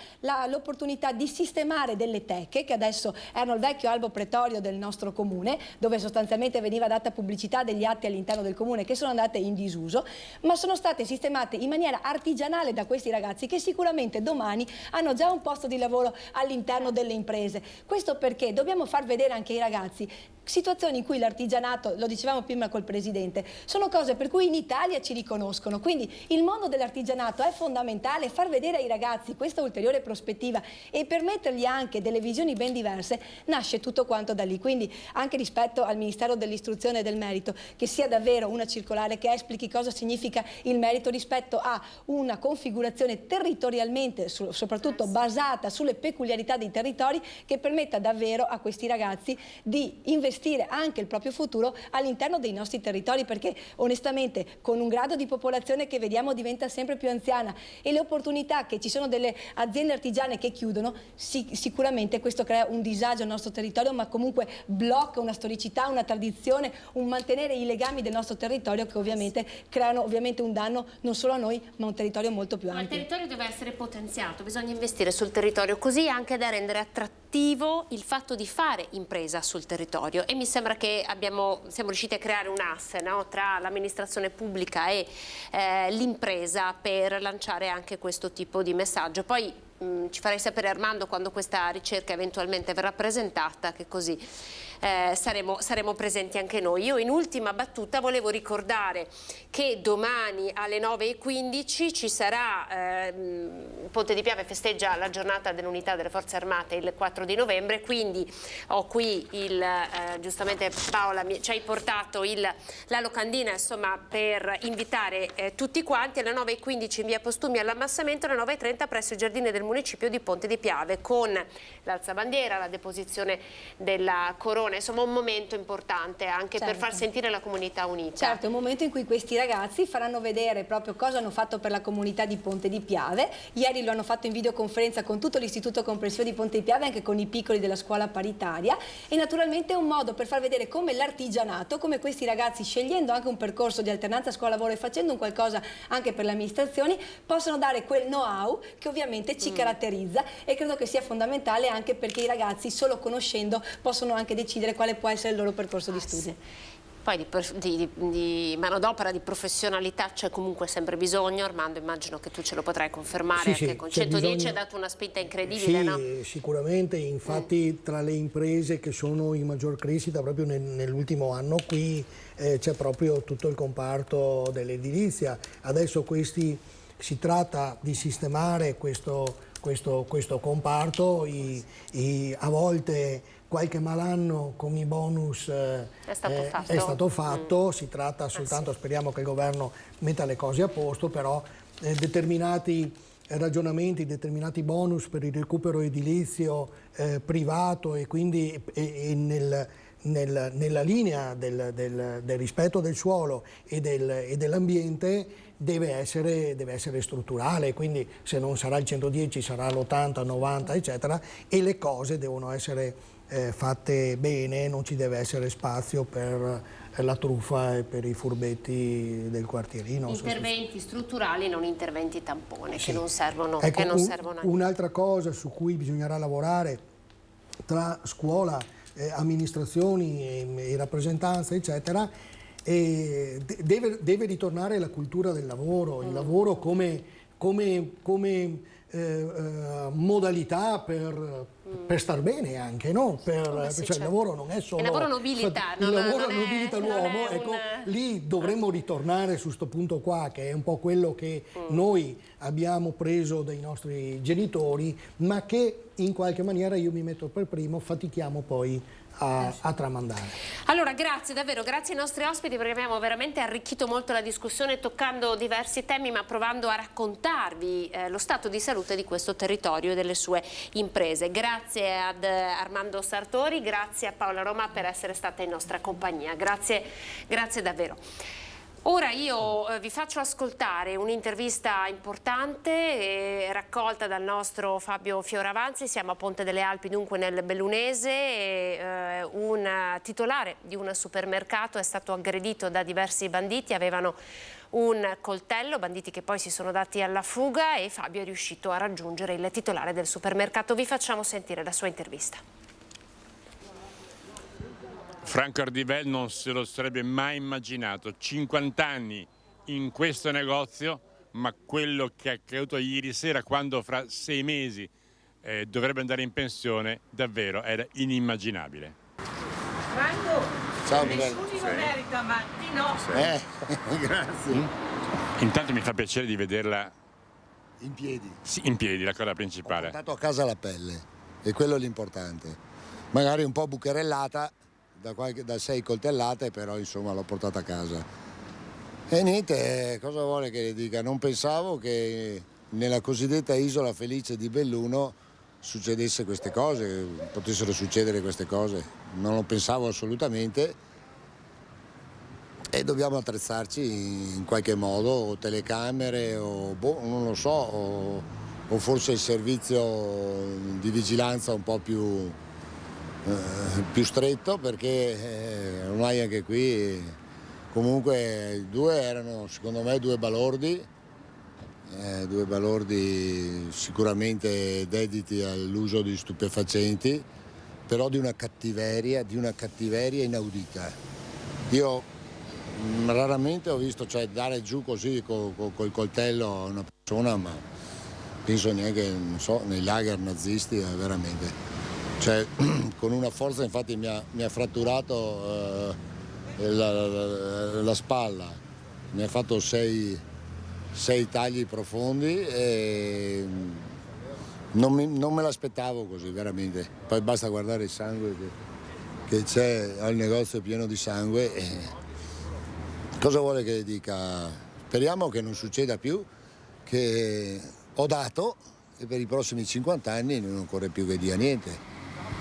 l'opportunità di sistemare delle teche che adesso erano il vecchio albo pretorio del nostro comune, dove sostanzialmente veniva data pubblicità degli atti all'interno del comune che sono andate in disuso, ma sono state sistemate in maniera artigianale da questi ragazzi che sicuramente domani hanno già un posto di lavoro all'interno delle imprese. Questo perché dobbiamo far vedere anche ai ragazzi situazioni in cui l'artigianato, lo dicevamo prima col Presidente, sono cose per cui in Italia ci riconoscono, quindi il mondo dell'artigianato è fondamentale. Far vedere ai ragazzi questa ulteriore prospettiva e permettergli anche delle visioni ben diverse, nasce tutto quanto da lì. Quindi anche rispetto al Ministero dell'Istruzione e del Merito, che sia davvero una circolare che esplichi cosa significa il merito rispetto a una configurazione territorialmente, soprattutto basata sulle peculiarità dei territori, che permetta davvero a questi ragazzi di investire anche il proprio futuro all'interno dei nostri territori, perché onestamente con un grado di popolazione che vediamo diventa sempre più anziana e le opportunità che ci sono delle aziende artigiane che chiudono, sicuramente questo crea un disagio al nostro territorio, ma comunque blocca una storicità, una tradizione, un mantenere i legami del nostro territorio che ovviamente creano un danno non solo a noi ma a un territorio molto più ampio. Ma il territorio deve essere potenziato, bisogna investire sul territorio così anche da rendere attrattivo il fatto di fare impresa sul territorio. E mi sembra che siamo riusciti a creare un asse, no, tra l'amministrazione pubblica e l'impresa per lanciare anche questo tipo di messaggio. Poi ci farei sapere, Armando, quando questa ricerca eventualmente verrà presentata, che così saremo presenti anche noi. Io in ultima battuta volevo ricordare che domani alle 9:15 ci sarà, Ponte di Piave festeggia la giornata dell'unità delle forze armate il 4 di novembre, quindi ho qui giustamente Paola ci hai portato la locandina, insomma, per invitare tutti quanti alle 9:15 in via Postumi all'ammassamento, alle 9:30 presso i giardini del municipio di Ponte di Piave, con l'alzabandiera, la deposizione della corona, insomma un momento importante anche per far sentire la comunità unita. Certo, è un momento in cui questi ragazzi faranno vedere proprio cosa hanno fatto per la comunità di Ponte di Piave. Ieri lo hanno fatto in videoconferenza con tutto l'istituto comprensivo di Ponte di Piave, anche con i piccoli della scuola paritaria, e naturalmente è un modo per far vedere come l'artigianato, come questi ragazzi, scegliendo anche un percorso di alternanza scuola-lavoro e facendo un qualcosa anche per le amministrazioni, possono dare quel know-how che ovviamente ci caratterizza, e credo che sia fondamentale anche perché i ragazzi, solo conoscendo, possono anche decidere quale può essere il loro percorso di studi. Poi di manodopera, di professionalità c'è comunque sempre bisogno. Armando, immagino che tu ce lo potrai confermare, anche con 110 ha dato una spinta incredibile, sì, no? Sicuramente, infatti tra le imprese che sono in maggior crescita proprio nell'ultimo anno qui c'è proprio tutto il comparto dell'edilizia. Adesso si tratta di sistemare questo comparto, a volte qualche malanno con i bonus è stato fatto. Si tratta soltanto, speriamo che il governo metta le cose a posto, però determinati ragionamenti, determinati bonus per il recupero edilizio privato e quindi nella linea del rispetto del suolo e dell'ambiente deve essere strutturale, quindi se non sarà il 110 sarà l'80, 90 eccetera, e le cose devono essere fatte bene, non ci deve essere spazio per la truffa e per i furbetti del quartierino. Interventi strutturali, non interventi tampone, sì, che non servono. Ecco, servono un'altra cosa su cui bisognerà lavorare tra scuola, amministrazioni e rappresentanza eccetera, deve ritornare la cultura del lavoro, il lavoro come modalità per star bene anche, no? Cioè, il lavoro non è solo... Il lavoro nobilita, il lavoro nobilita l'uomo, ecco, lì dovremmo ritornare su sto punto qua, che è un po' quello che noi abbiamo preso dai nostri genitori, ma che in qualche maniera, io mi metto per primo, fatichiamo poi a tramandare. Allora, grazie davvero, grazie ai nostri ospiti, perché abbiamo veramente arricchito molto la discussione toccando diversi temi, ma provando a raccontarvi lo stato di salute di questo territorio e delle sue imprese. Grazie ad Armando Sartori, grazie a Paola Roma per essere stata in nostra compagnia, grazie davvero. Ora io vi faccio ascoltare un'intervista importante raccolta dal nostro Fabio Fioravanzi. Siamo a Ponte delle Alpi, dunque nel Bellunese. Un titolare di un supermercato è stato aggredito da diversi banditi, avevano un coltello, banditi che poi si sono dati alla fuga, e Fabio è riuscito a raggiungere il titolare del supermercato. Vi facciamo sentire la sua intervista. Franco Ardivell non se lo sarebbe mai immaginato, 50 anni in questo negozio, ma quello che è accaduto ieri sera, quando fra 6 mesi dovrebbe andare in pensione, davvero era inimmaginabile. Franco, ciao, nessuno lo merita, ma di no. Grazie. Intanto mi fa piacere di vederla in piedi. Sì, in piedi, la cosa principale. Ho portato a casa la pelle, e quello è l'importante. Magari un po' bucherellata, da 6 coltellate, però insomma l'ho portata a casa. E niente, cosa vuole che le dica? Non pensavo che nella cosiddetta isola felice di Belluno succedesse queste cose, potessero succedere queste cose. Non lo pensavo assolutamente, e dobbiamo attrezzarci in qualche modo, o telecamere, o non lo so, o forse il servizio di vigilanza un po' più stretto, perché ormai anche qui comunque erano secondo me due balordi sicuramente dediti all'uso di stupefacenti, però di una cattiveria inaudita. Io raramente ho visto dare giù così col coltello a una persona, ma penso neanche, non so, nei lager nazisti, veramente. Con una forza, infatti mi ha fratturato la spalla, mi ha fatto 6 tagli profondi, e non me l'aspettavo così, veramente. Poi basta guardare il sangue che c'è al negozio, pieno di sangue. Cosa vuole che dica? Speriamo che non succeda più, che ho dato, e per i prossimi 50 anni non occorre più che dia niente.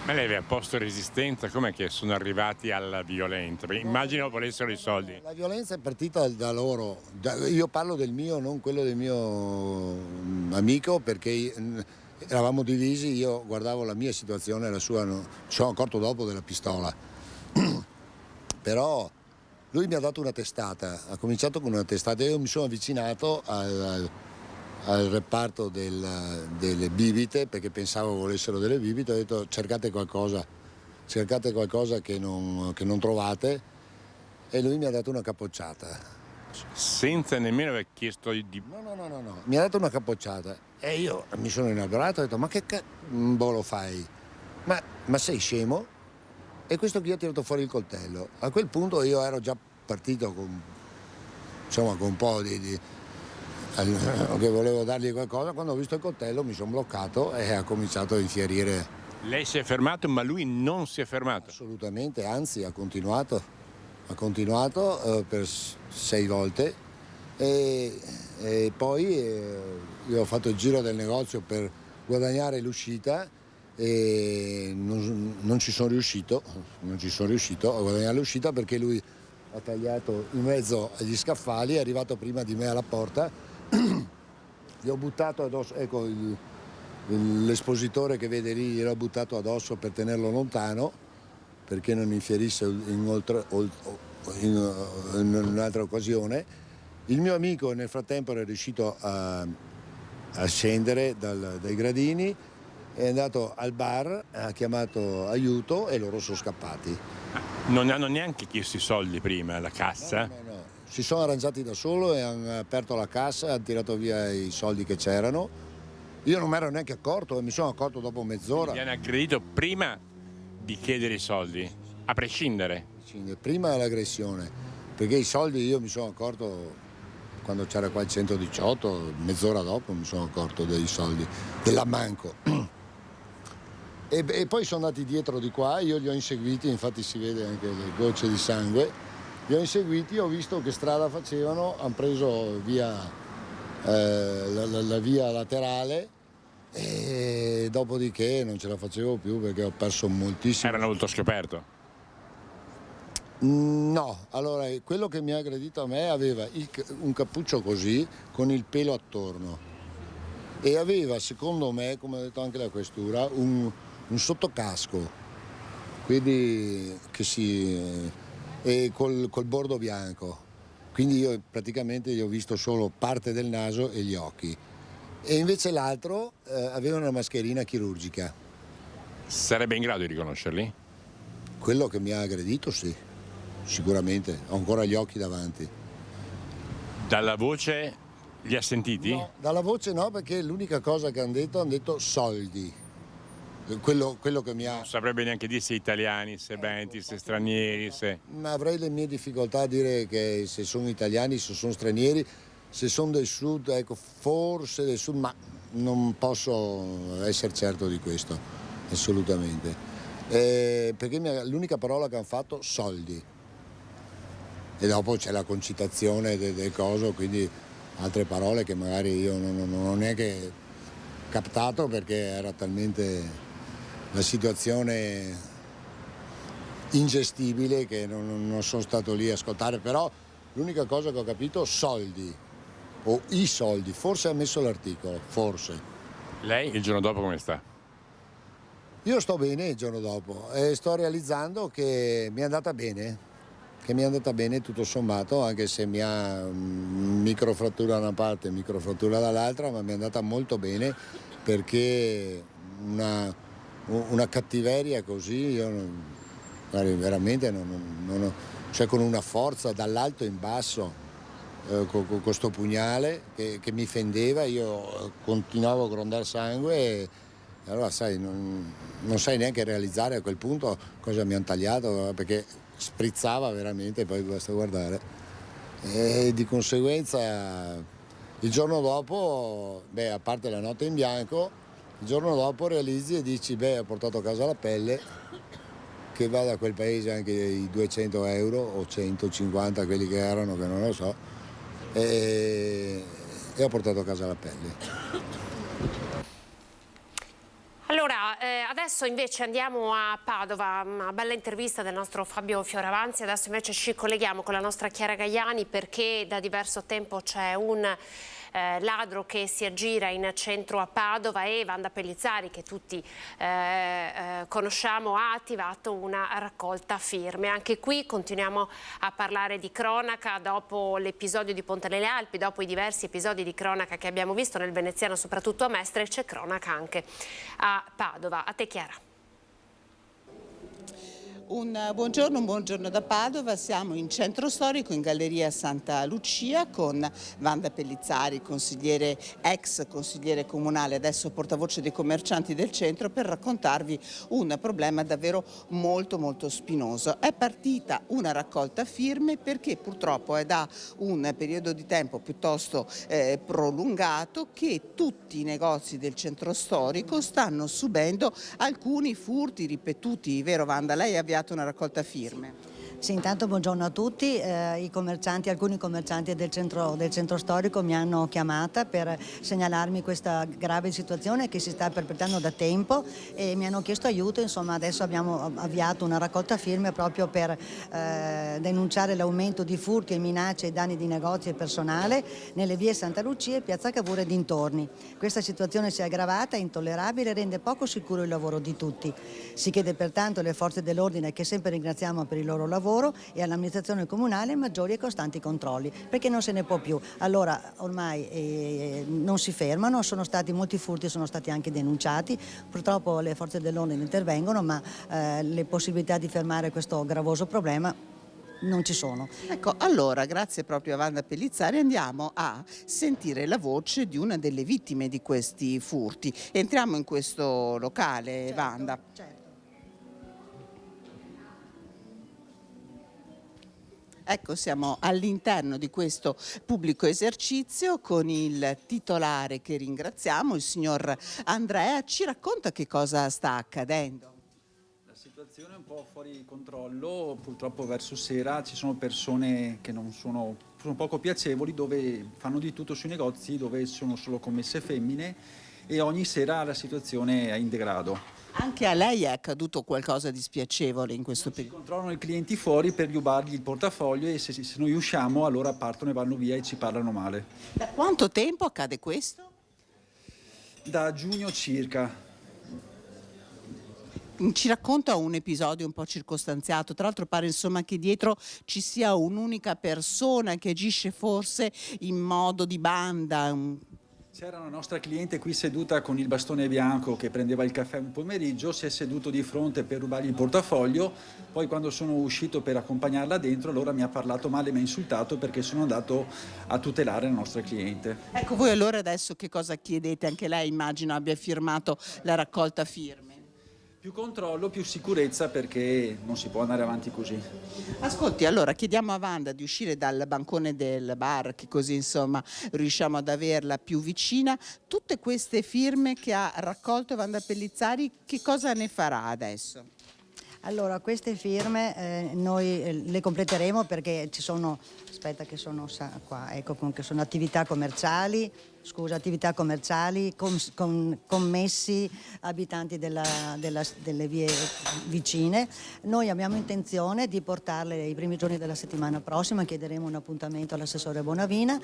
Ma lei aveva posto resistenza? Com'è che sono arrivati alla violenza? Perché immagino volessero i soldi. La violenza è partita da loro. Io parlo del mio, non quello del mio amico, perché eravamo divisi, io guardavo la mia situazione, la sua no. Ci sono accorto dopo della pistola. Però lui mi ha dato una testata, ha cominciato con una testata, e io mi sono avvicinato al reparto delle bibite, perché pensavo volessero delle bibite. Ho detto cercate qualcosa che non trovate, e lui mi ha dato una capocciata. Senza nemmeno aver chiesto di... No, mi ha dato una capocciata, e io mi sono inalberato e ho detto ma che lo fai? Ma sei scemo? E questo qui ha tirato fuori il coltello. A quel punto io ero già partito con un po' che volevo dargli qualcosa. Quando ho visto il coltello mi sono bloccato e ha cominciato a infierire. Lei si è fermato, ma lui non si è fermato? Assolutamente, anzi ha continuato per 6 volte, e poi io ho fatto il giro del negozio per guadagnare l'uscita, e non ci sono riuscito a guadagnare l'uscita, perché lui ha tagliato in mezzo agli scaffali, è arrivato prima di me alla porta. Gli ho buttato addosso, ecco l'espositore che vede lì, gliel'ho buttato addosso per tenerlo lontano, perché non infierisse in un'altra occasione. Il mio amico nel frattempo era riuscito a scendere dai gradini, è andato al bar, ha chiamato aiuto e loro sono scappati. Non hanno neanche chiesto i soldi prima, la cassa? No. Si sono arrangiati da solo e hanno aperto la cassa, hanno tirato via i soldi che c'erano. Io non mi ero neanche accorto, e mi sono accorto dopo mezz'ora. Mi hanno aggredito prima di chiedere i soldi, a prescindere? Prima l'aggressione, perché i soldi io mi sono accorto quando c'era qua il 118, mezz'ora dopo mi sono accorto dei soldi, dell'ammanco. E poi sono andati dietro di qua, io li ho inseguiti, infatti si vede anche le gocce di sangue. Li ho inseguiti, ho visto che strada facevano, hanno preso via la via laterale, e dopodiché non ce la facevo più, perché ho perso moltissimo. Erano molto scoperto? No, allora quello che mi ha aggredito a me aveva un cappuccio così con il pelo attorno e aveva, secondo me, come ha detto anche la questura, un sottocasco, quindi e col bordo bianco, quindi io praticamente gli ho visto solo parte del naso e gli occhi, e invece l'altro aveva una mascherina chirurgica. Sarebbe in grado di riconoscerli? Quello che mi ha aggredito sì. Sicuramente, ho ancora gli occhi davanti. Dalla voce li ha sentiti? No, dalla voce no, perché l'unica cosa che hanno detto soldi. Quello che mi ha... Non saprebbe neanche dire se italiani, se venti, se stranieri, se... Ma avrei le mie difficoltà a dire che se sono italiani, se sono stranieri, se sono del sud, ecco, forse del sud, ma non posso essere certo di questo, assolutamente. Perché l'unica parola che hanno fatto, soldi. E dopo c'è la concitazione del coso, quindi altre parole che magari io non ho neanche captato perché era talmente la situazione ingestibile che non sono stato lì a ascoltare, però l'unica cosa che ho capito, soldi, o i soldi, forse ha messo l'articolo, forse. Lei il giorno dopo come sta? Io sto bene il giorno dopo e sto realizzando che mi è andata bene. Tutto sommato, anche se mi ha microfrattura da una parte e microfrattura dall'altra, ma mi è andata molto bene perché una cattiveria così io veramente cioè con una forza dall'alto in basso, con questo pugnale che mi fendeva, io continuavo a grondare sangue e allora sai, non sai neanche realizzare a quel punto cosa mi hanno tagliato, perché sprizzava veramente, poi basta guardare, e di conseguenza il giorno dopo, a parte la notte in bianco, il giorno dopo realizzi e dici ho portato a casa la pelle, che va da quel paese anche i 200 euro o 150, quelli che erano, che non lo so, e ho portato a casa la pelle. Allora, adesso invece andiamo a Padova, una bella intervista del nostro Fabio Fioravanti. Adesso invece ci colleghiamo con la nostra Chiara Gaiani perché da diverso tempo c'è un ladro che si aggira in centro a Padova e Wanda Pellizzari, che tutti conosciamo, ha attivato una raccolta firme. Anche qui continuiamo a parlare di cronaca dopo l'episodio di Ponte nelle Alpi, dopo i diversi episodi di cronaca che abbiamo visto nel veneziano, soprattutto a Mestre, c'è cronaca anche a Padova. A te Chiara. Un buongiorno da Padova, siamo in centro storico in Galleria Santa Lucia con Wanda Pellizzari, ex consigliere comunale, adesso portavoce dei commercianti del centro, per raccontarvi un problema davvero molto spinoso. È partita una raccolta firme perché purtroppo è da un periodo di tempo piuttosto prolungato che tutti i negozi del centro storico stanno subendo alcuni furti ripetuti, vero Wanda? Lei ha avviato una raccolta firme. Sì, intanto buongiorno a tutti. Alcuni commercianti del centro storico mi hanno chiamata per segnalarmi questa grave situazione che si sta perpetrando da tempo e mi hanno chiesto aiuto. Insomma, adesso abbiamo avviato una raccolta firme proprio per denunciare l'aumento di furti e minacce ai danni di negozi e personale nelle vie Santa Lucia e Piazza Cavour e dintorni. Questa situazione si è aggravata, è intollerabile e rende poco sicuro il lavoro di tutti. Si chiede pertanto alle forze dell'ordine, che sempre ringraziamo per il loro lavoro, e all'amministrazione comunale maggiori e costanti controlli, perché non se ne può più. Allora ormai non si fermano, sono stati molti furti, sono stati anche denunciati, purtroppo le forze dell'ordine intervengono, ma le possibilità di fermare questo gravoso problema non ci sono. Ecco, allora grazie proprio a Wanda Pellizzari andiamo a sentire la voce di una delle vittime di questi furti. Entriamo in questo locale, certo, Wanda. Certo. Ecco, siamo all'interno di questo pubblico esercizio con il titolare, che ringraziamo, il signor Andrea. Ci racconta che cosa sta accadendo? La situazione è un po' fuori controllo, purtroppo verso sera ci sono persone che sono poco piacevoli, dove fanno di tutto sui negozi, dove sono solo commesse femmine, e ogni sera la situazione è in degrado. Anche a lei è accaduto qualcosa di spiacevole in questo periodo? Controllano i clienti fuori per rubargli il portafoglio e se noi usciamo allora partono e vanno via e ci parlano male. Da quanto tempo accade questo? Da giugno circa. Ci racconta un episodio un po' circostanziato, tra l'altro pare insomma che dietro ci sia un'unica persona che agisce forse in modo di banda. C'era una nostra cliente qui seduta con il bastone bianco che prendeva il caffè un pomeriggio, si è seduto di fronte per rubargli il portafoglio, poi quando sono uscito per accompagnarla dentro allora mi ha parlato male, mi ha insultato perché sono andato a tutelare la nostra cliente. Ecco, voi allora adesso che cosa chiedete? Anche lei immagino abbia firmato la raccolta firme. Più controllo, più sicurezza perché non si può andare avanti così. Ascolti, allora chiediamo a Wanda di uscire dal bancone del bar, che così insomma riusciamo ad averla più vicina. Tutte queste firme che ha raccolto Wanda Pellizzari, che cosa ne farà adesso? Allora, queste firme noi le completeremo perché ci sono, aspetta che sono qua, ecco, che sono attività commerciali, commessi, abitanti delle vie vicine. Noi abbiamo intenzione di portarle i primi giorni della settimana prossima, chiederemo un appuntamento all'assessore Bonavina,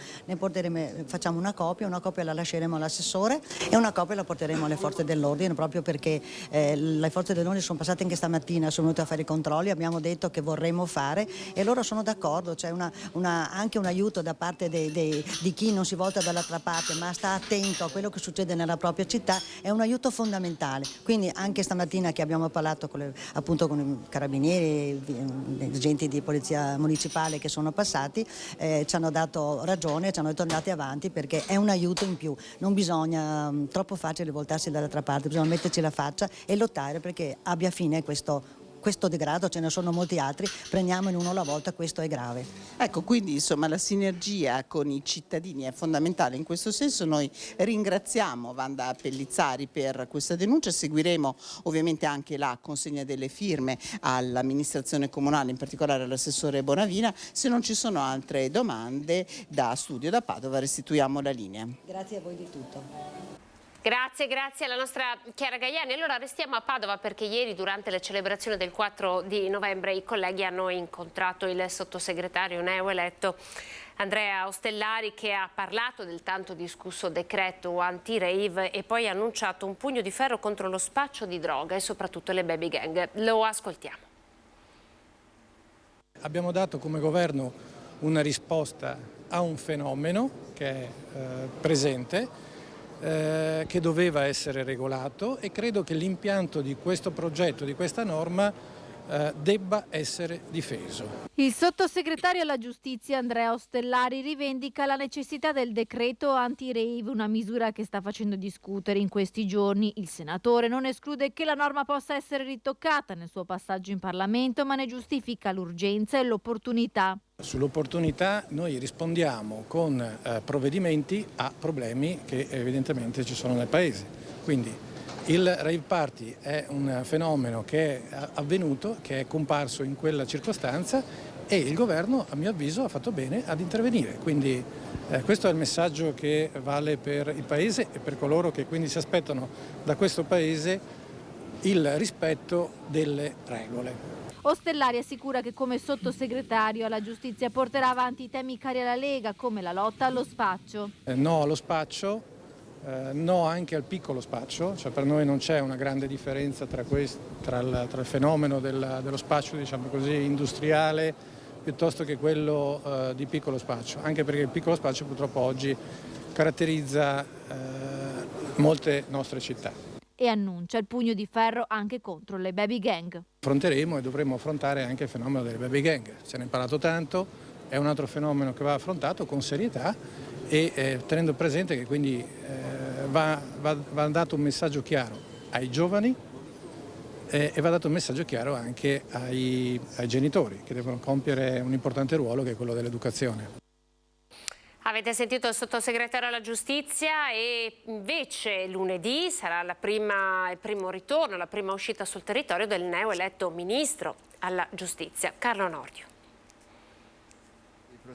facciamo una copia la lasceremo all'assessore e una copia la porteremo alle forze dell'ordine, proprio perché le forze dell'ordine sono passate anche stamattina, sono venute a fare i controlli, abbiamo detto che vorremmo fare e loro sono d'accordo, c'è anche un aiuto da parte di chi non si volta dall'altra parte ma sta attento a quello che succede nella propria città, è un aiuto fondamentale. Quindi anche stamattina che abbiamo parlato con i carabinieri, gli agenti di polizia municipale che sono passati, ci hanno dato ragione, ci hanno detto andate avanti perché è un aiuto in più, non bisogna troppo facile voltarsi dall'altra parte, bisogna metterci la faccia e lottare perché abbia fine questo degrado, ce ne sono molti altri, prendiamone uno alla volta, questo è grave. Ecco, quindi insomma la sinergia con i cittadini è fondamentale, in questo senso noi ringraziamo Wanda Pellizzari per questa denuncia, seguiremo ovviamente anche la consegna delle firme all'amministrazione comunale, in particolare all'assessore Bonavina. Se non ci sono altre domande da studio da Padova restituiamo la linea. Grazie a voi di tutto. Grazie alla nostra Chiara Gaiani. Allora restiamo a Padova perché ieri durante le celebrazioni del 4 di novembre i colleghi hanno incontrato il sottosegretario neoeletto Andrea Ostellari, che ha parlato del tanto discusso decreto anti-rave e poi ha annunciato un pugno di ferro contro lo spaccio di droga e soprattutto le baby gang. Lo ascoltiamo. Abbiamo dato come governo una risposta a un fenomeno che è presente, che doveva essere regolato e credo che l'impianto di questo progetto, di questa norma, debba essere difeso. Il sottosegretario alla giustizia Andrea Ostellari rivendica la necessità del decreto anti-rave, una misura che sta facendo discutere in questi giorni. Il senatore non esclude che la norma possa essere ritoccata nel suo passaggio in Parlamento, ma ne giustifica l'urgenza e l'opportunità. Sull'opportunità noi rispondiamo con provvedimenti a problemi che evidentemente ci sono nel Paese. Quindi il rave party è un fenomeno che è avvenuto, che è comparso in quella circostanza e il governo, a mio avviso, ha fatto bene ad intervenire. Quindi questo è il messaggio che vale per il Paese e per coloro che quindi si aspettano da questo Paese il rispetto delle regole. Ostellari assicura che come sottosegretario alla giustizia porterà avanti i temi cari alla Lega, come la lotta allo spaccio. No allo spaccio. No anche al piccolo spaccio, cioè per noi non c'è una grande differenza tra il fenomeno dello spaccio, diciamo così, industriale piuttosto che quello di piccolo spaccio, anche perché il piccolo spaccio purtroppo oggi caratterizza molte nostre città. E annuncia il pugno di ferro anche contro le baby gang. Affronteremo e dovremo affrontare anche il fenomeno delle baby gang, se ne è imparato tanto, è un altro fenomeno che va affrontato con serietà e tenendo presente che quindi va dato un messaggio chiaro ai giovani e va dato un messaggio chiaro anche ai genitori che devono compiere un importante ruolo che è quello dell'educazione. Avete sentito il sottosegretario alla giustizia e invece lunedì sarà il primo ritorno, la prima uscita sul territorio del neoeletto ministro alla giustizia, Carlo Nordio.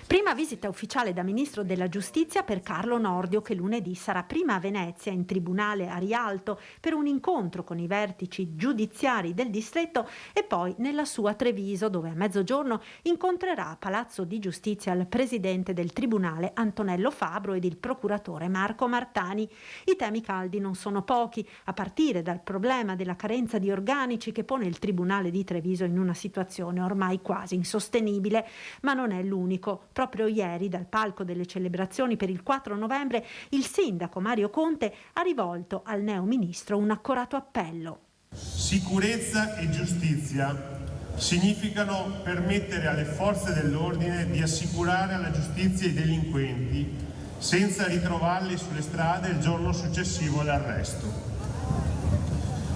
Prima visita ufficiale da Ministro della Giustizia per Carlo Nordio, che lunedì sarà prima a Venezia, in tribunale a Rialto, per un incontro con i vertici giudiziari del distretto, e poi nella sua Treviso, dove a mezzogiorno incontrerà a Palazzo di Giustizia il presidente del tribunale Antonello Fabro ed il procuratore Marco Martani. I temi caldi non sono pochi, a partire dal problema della carenza di organici che pone il tribunale di Treviso in una situazione ormai quasi insostenibile, ma non è l'unico. Proprio ieri, dal palco delle celebrazioni per il 4 novembre, il sindaco Mario Conte ha rivolto al neo ministro un accorato appello. Sicurezza e giustizia significano permettere alle forze dell'ordine di assicurare alla giustizia i delinquenti senza ritrovarli sulle strade il giorno successivo all'arresto.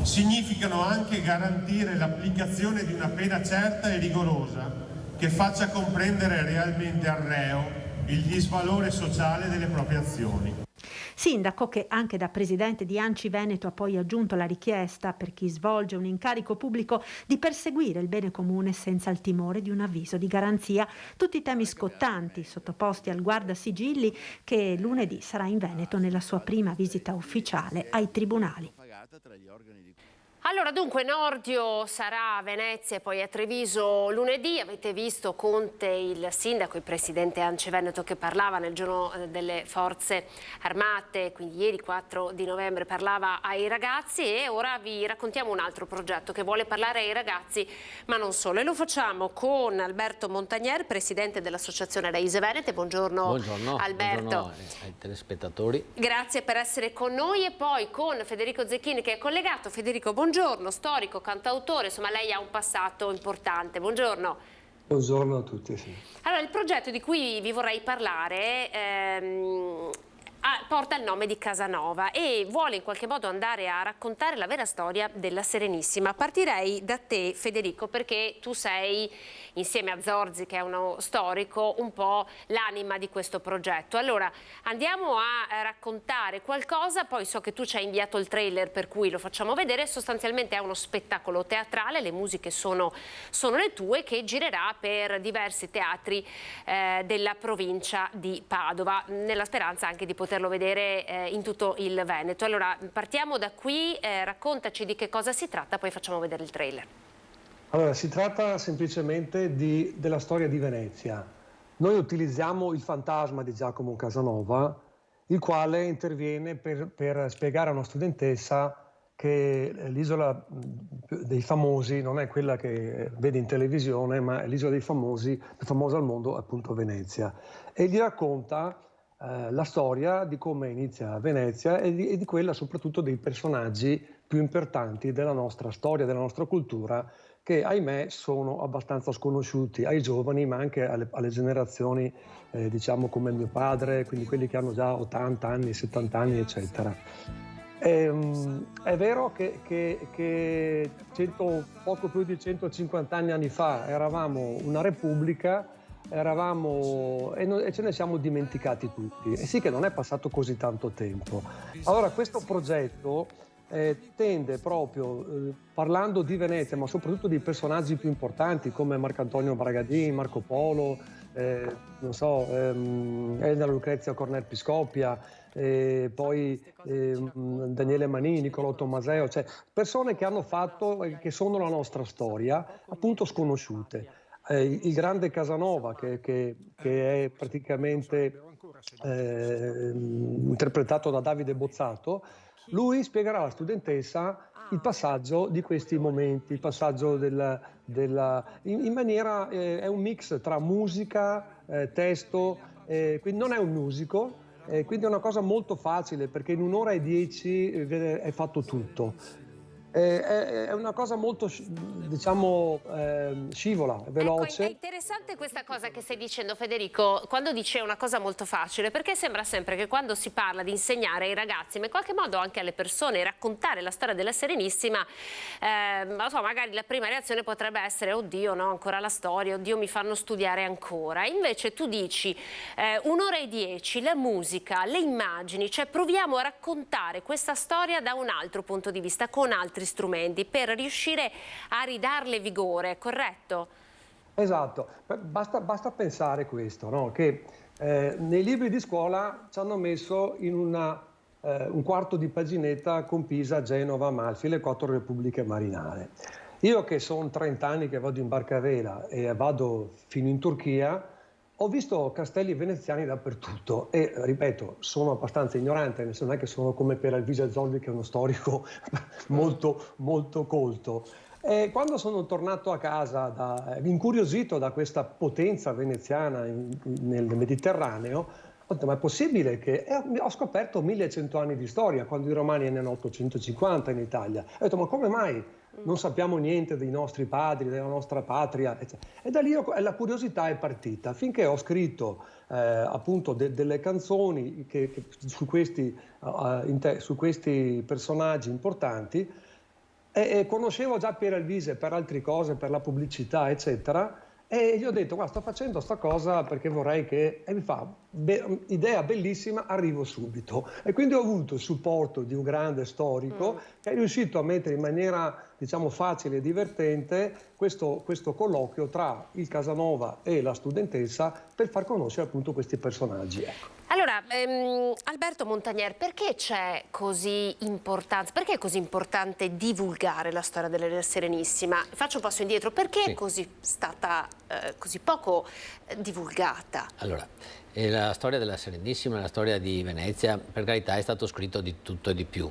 Significano anche garantire l'applicazione di una pena certa e rigorosa che faccia comprendere realmente al reo il disvalore sociale delle proprie azioni. Sindaco che anche da presidente di ANCI Veneto ha poi aggiunto la richiesta per chi svolge un incarico pubblico di perseguire il bene comune senza il timore di un avviso di garanzia. Tutti temi scottanti sottoposti al guardasigilli che lunedì sarà in Veneto nella sua prima visita ufficiale ai tribunali. Allora, dunque, Nordio sarà a Venezia e poi a Treviso lunedì. Avete visto Conte, il sindaco, il presidente ANCI Veneto, che parlava nel giorno delle forze armate, quindi ieri 4 di novembre parlava ai ragazzi, e ora vi raccontiamo un altro progetto che vuole parlare ai ragazzi, ma non solo. E lo facciamo con Alberto Montagnier, presidente dell'Associazione Raise Venete. Buongiorno, buongiorno Alberto. Buongiorno ai telespettatori. Grazie per essere con noi. E poi con Federico Zecchini, che è collegato. Federico, buongiorno, storico, cantautore, insomma lei ha un passato importante. Buongiorno. Buongiorno a tutti. Sì. Allora, il progetto di cui vi vorrei parlare porta il nome di Casanova e vuole in qualche modo andare a raccontare la vera storia della Serenissima. Partirei da te, Federico, perché tu sei, insieme a Zorzi, che è uno storico, un po' l'anima di questo progetto. Allora, andiamo a raccontare qualcosa, poi so che tu ci hai inviato il trailer, per cui lo facciamo vedere. Sostanzialmente è uno spettacolo teatrale, le musiche sono le tue, che girerà per diversi teatri della provincia di Padova, nella speranza anche di poterlo vedere in tutto il Veneto. Allora, partiamo da qui, raccontaci di che cosa si tratta, poi facciamo vedere il trailer. Allora, si tratta semplicemente della storia di Venezia. Noi utilizziamo il fantasma di Giacomo Casanova, il quale interviene per spiegare a una studentessa che l'isola dei famosi non è quella che vede in televisione, ma è l'isola dei famosi, più famosa al mondo, appunto Venezia. E gli racconta la storia di come inizia Venezia e di quella soprattutto dei personaggi più importanti della nostra storia, della nostra cultura, che ahimè sono abbastanza sconosciuti ai giovani, ma anche alle generazioni diciamo come mio padre, quindi quelli che hanno già 80 anni, 70 anni, eccetera. È vero che poco più di 150 anni fa eravamo una repubblica, e ce ne siamo dimenticati tutti. E sì che non è passato così tanto tempo. Allora questo progetto tende proprio, parlando di Venezia, ma soprattutto di personaggi più importanti come Marcantonio Bragadin, Marco Polo, non so, Elena Lucrezia Cornel Piscopia, poi Daniele Manini, Niccolò Tommaseo, cioè persone che hanno fatto, che sono la nostra storia, appunto sconosciute. Il grande Casanova, che è praticamente interpretato da Davide Bozzato, lui spiegherà alla studentessa il passaggio di questi momenti, il passaggio in maniera, è un mix tra musica, testo, quindi non è un musico, quindi è una cosa molto facile perché in 1 ora e 10 è fatto tutto. È una cosa molto, diciamo, scivola, veloce. Ecco, è interessante questa cosa che stai dicendo, Federico, quando dice una cosa molto facile, perché sembra sempre che quando si parla di insegnare ai ragazzi, ma in qualche modo anche alle persone, raccontare la storia della Serenissima, non so, magari la prima reazione potrebbe essere oddio, no, ancora la storia, oddio, mi fanno studiare ancora. Invece tu dici 1 ora e 10, la musica, le immagini, cioè proviamo a raccontare questa storia da un altro punto di vista, con altri strumenti, per riuscire a ridarle vigore, corretto? Esatto, basta pensare questo, no? Che nei libri di scuola ci hanno messo in un quarto di paginetta con Pisa, Genova, Amalfi, le 4 repubbliche marinare. Io che sono 30 anni che vado in barca a vela e vado fino in Turchia, ho visto castelli veneziani dappertutto e, ripeto, sono abbastanza ignorante, nel senso non è che sono come per Alvise Zolli, che è uno storico molto, molto colto. E quando sono tornato a casa, incuriosito da questa potenza veneziana nel Mediterraneo, ho detto, ma è possibile che... ho scoperto 1100 anni di storia, quando i romani ne hanno 850 in Italia. Ho detto, ma come mai non sappiamo niente dei nostri padri, della nostra patria? E da lì la curiosità è partita, finché ho scritto appunto delle canzoni su questi personaggi importanti, e conoscevo già Pier Alvise per altre cose, per la pubblicità, eccetera, e gli ho detto, guarda, sto facendo sta cosa perché vorrei che... E mi fa, idea bellissima, arrivo subito. E quindi ho avuto il supporto di un grande storico che è riuscito a mettere in maniera, diciamo, facile e divertente questo colloquio tra il Casanova e la studentessa per far conoscere appunto questi personaggi. Ecco. Allora, Alberto Montagnier, perché c'è così importanza? Perché è così importante divulgare la storia della Serenissima? Faccio un passo indietro, perché è così stata così poco divulgata? Allora, la storia della Serenissima, la storia di Venezia, per carità è stato scritto di tutto e di più.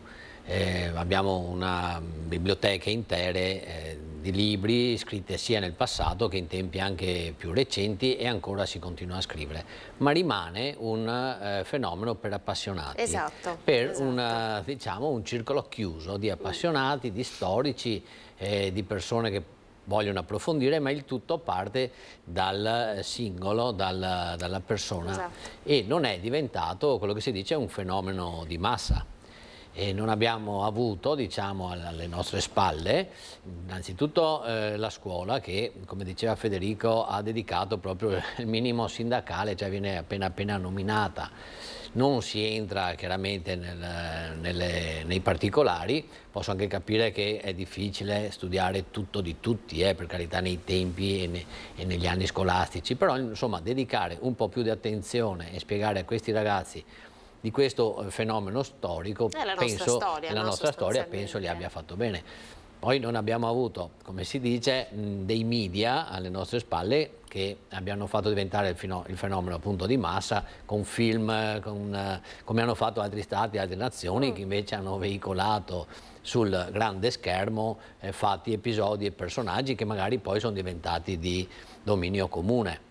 Abbiamo una biblioteca intere di libri scritti sia nel passato che in tempi anche più recenti, e ancora si continua a scrivere, ma rimane un fenomeno per appassionati, diciamo, un circolo chiuso di appassionati, di storici, di persone che vogliono approfondire, ma il tutto parte dal singolo, dalla persona, e non è diventato quello che si dice un fenomeno di massa. E non abbiamo avuto, diciamo, alle nostre spalle, innanzitutto la scuola che, come diceva Federico, ha dedicato proprio il minimo sindacale, cioè viene appena nominata. Non si entra chiaramente nei particolari. Posso anche capire che è difficile studiare tutto di tutti, per carità, nei tempi e negli anni scolastici, però insomma dedicare un po' più di attenzione e spiegare a questi ragazzi di questo fenomeno storico, penso li abbia fatto bene. Poi non abbiamo avuto, come si dice, dei media alle nostre spalle che abbiano fatto diventare il fenomeno appunto di massa, con film, come hanno fatto altri stati, altre nazioni, che invece hanno veicolato sul grande schermo fatti, episodi e personaggi che magari poi sono diventati di dominio comune.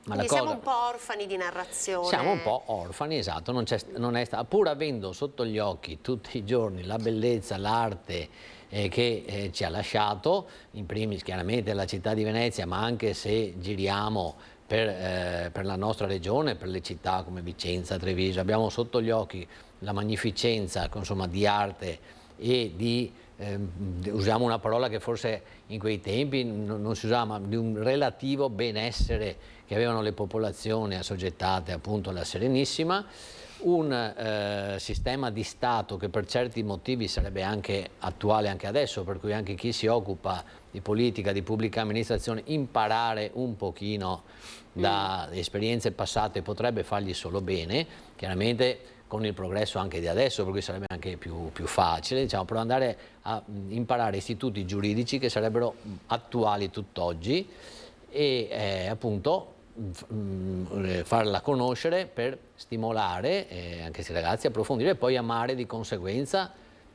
Quindi siamo un po' orfani di narrazione. Siamo un po' orfani, esatto, pur avendo sotto gli occhi tutti i giorni la bellezza, l'arte che ci ha lasciato, in primis chiaramente la città di Venezia, ma anche se giriamo per la nostra regione, per le città come Vicenza, Treviso, abbiamo sotto gli occhi la magnificenza, insomma, di arte e di... usiamo una parola che forse in quei tempi non si usava, ma di un relativo benessere che avevano le popolazioni assoggettate appunto alla Serenissima, un sistema di Stato che per certi motivi sarebbe anche attuale anche adesso, per cui anche chi si occupa di politica, di pubblica amministrazione, imparare un pochino da esperienze passate potrebbe fargli solo bene, chiaramente con il progresso anche di adesso, per cui sarebbe anche più facile, diciamo, però andare a imparare istituti giuridici che sarebbero attuali tutt'oggi e appunto farla conoscere per stimolare anche questi ragazzi a approfondire e poi amare di conseguenza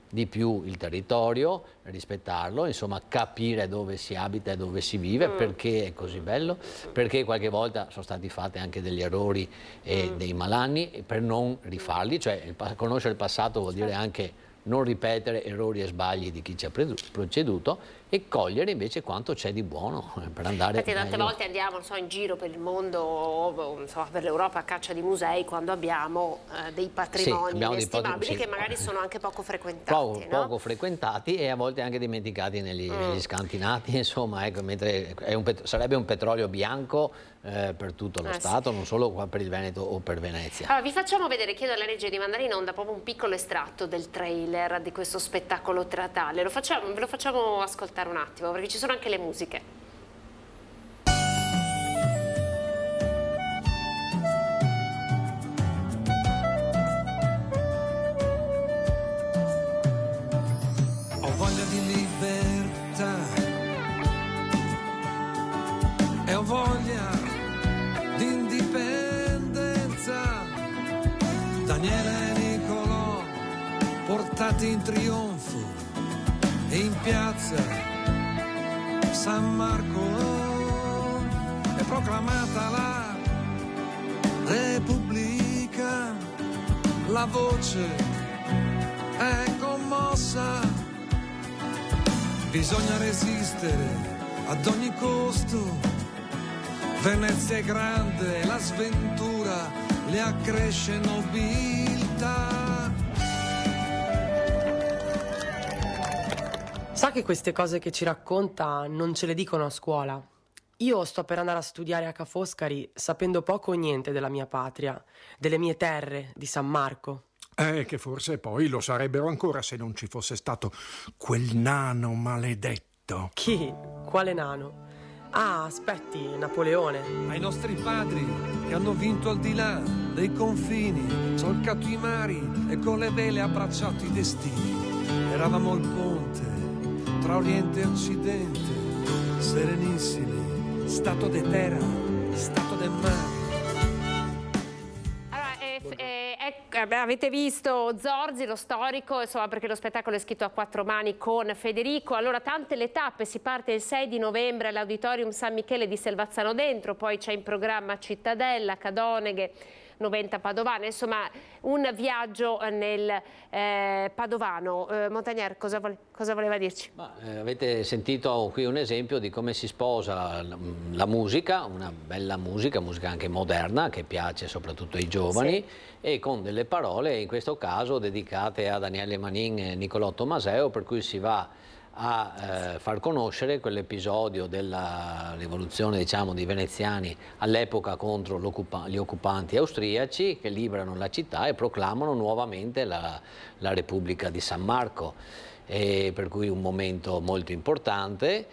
di più il territorio, rispettarlo, insomma capire dove si abita e dove si vive, perché è così bello, perché qualche volta sono stati fatti anche degli errori e dei malanni, e per non rifarli, cioè conoscere il passato vuol dire anche non ripetere errori e sbagli di chi ci ha preceduto e cogliere invece quanto c'è di buono per andare Infatti tante volte andiamo in giro per il mondo o per l'Europa a caccia di musei quando abbiamo dei patrimoni inestimabili che magari sono anche poco frequentati. Poco frequentati e a volte anche dimenticati negli scantinati, insomma, ecco, mentre sarebbe un petrolio bianco per tutto lo Stato, non solo qua per il Veneto o per Venezia. Allora, vi facciamo vedere, chiedo alla regia di mandare in onda proprio un piccolo estratto del trailer di questo spettacolo teatrale. Ve lo facciamo ascoltare un attimo, perché ci sono anche le musiche. voglia di indipendenza. Daniele e Nicolò portati in trionfo e in piazza San Marco è proclamata la Repubblica, la voce è commossa, bisogna resistere ad ogni costo. Venezia è grande, la sventura le accresce nobiltà. Sa che queste cose che ci racconta non ce le dicono a scuola. Io sto per andare a studiare a Ca' Foscari sapendo poco o niente della mia patria, delle mie terre, di San Marco. Che forse poi lo sarebbero ancora se non ci fosse stato quel nano maledetto. Chi? Quale nano? Ah, aspetti, Napoleone. Ai nostri padri che hanno vinto al di là dei confini, solcato i mari e con le vele abbracciato i destini. Eravamo il ponte tra Oriente e Occidente, serenissimi, stato de terra, stato del mare. Avete visto Zorzi, lo storico, insomma, perché lo spettacolo è scritto a quattro mani con Federico. Allora, tante le tappe, si parte il 6 di novembre all'Auditorium San Michele di Selvazzano Dentro, poi c'è in programma Cittadella, Cadoneghe, 90 Padovane, insomma un viaggio nel padovano. Montagnier, cosa voleva dirci? Avete sentito qui un esempio di come si sposa la musica, una bella musica anche moderna che piace soprattutto ai giovani, sì, e con delle parole in questo caso dedicate a Daniele Manin e Nicolò Tomaseo, per cui si va a far conoscere quell'episodio della rivoluzione, diciamo, dei veneziani all'epoca contro gli occupanti austriaci che liberano la città e proclamano nuovamente la Repubblica di San Marco, e per cui un momento molto importante,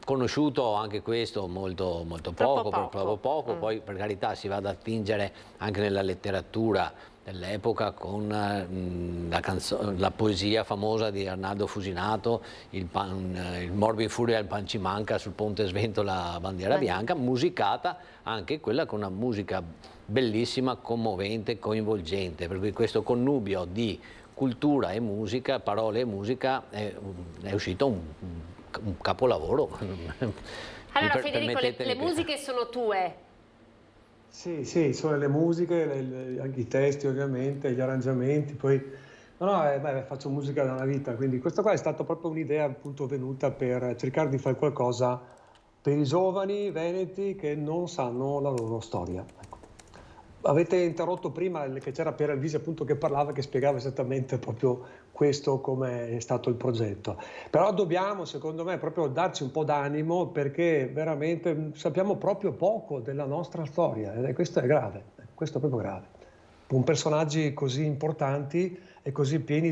conosciuto anche questo molto poco. Poi per carità si va ad attingere anche nella letteratura dell'epoca con la poesia famosa di Arnaldo Fusinato, il morbo in furia al pan ci manca, sul ponte svento la bandiera bianca, musicata anche quella con una musica bellissima, commovente, coinvolgente, per cui questo connubio di cultura e musica, parole e musica, è uscito un capolavoro. Allora Federico, le musiche sono tue? Sì, sono le musiche, anche i testi ovviamente, gli arrangiamenti, poi faccio musica da una vita, quindi questa qua è stata proprio un'idea appunto venuta per cercare di fare qualcosa per i giovani veneti che non sanno la loro storia. Ecco. Avete interrotto prima che c'era Pieralvisi appunto che parlava, che spiegava esattamente proprio questo come è stato il progetto. Però dobbiamo, secondo me, proprio darci un po' d'animo perché veramente sappiamo proprio poco della nostra storia e questo è grave, questo è proprio grave. Con personaggi così importanti e così pieni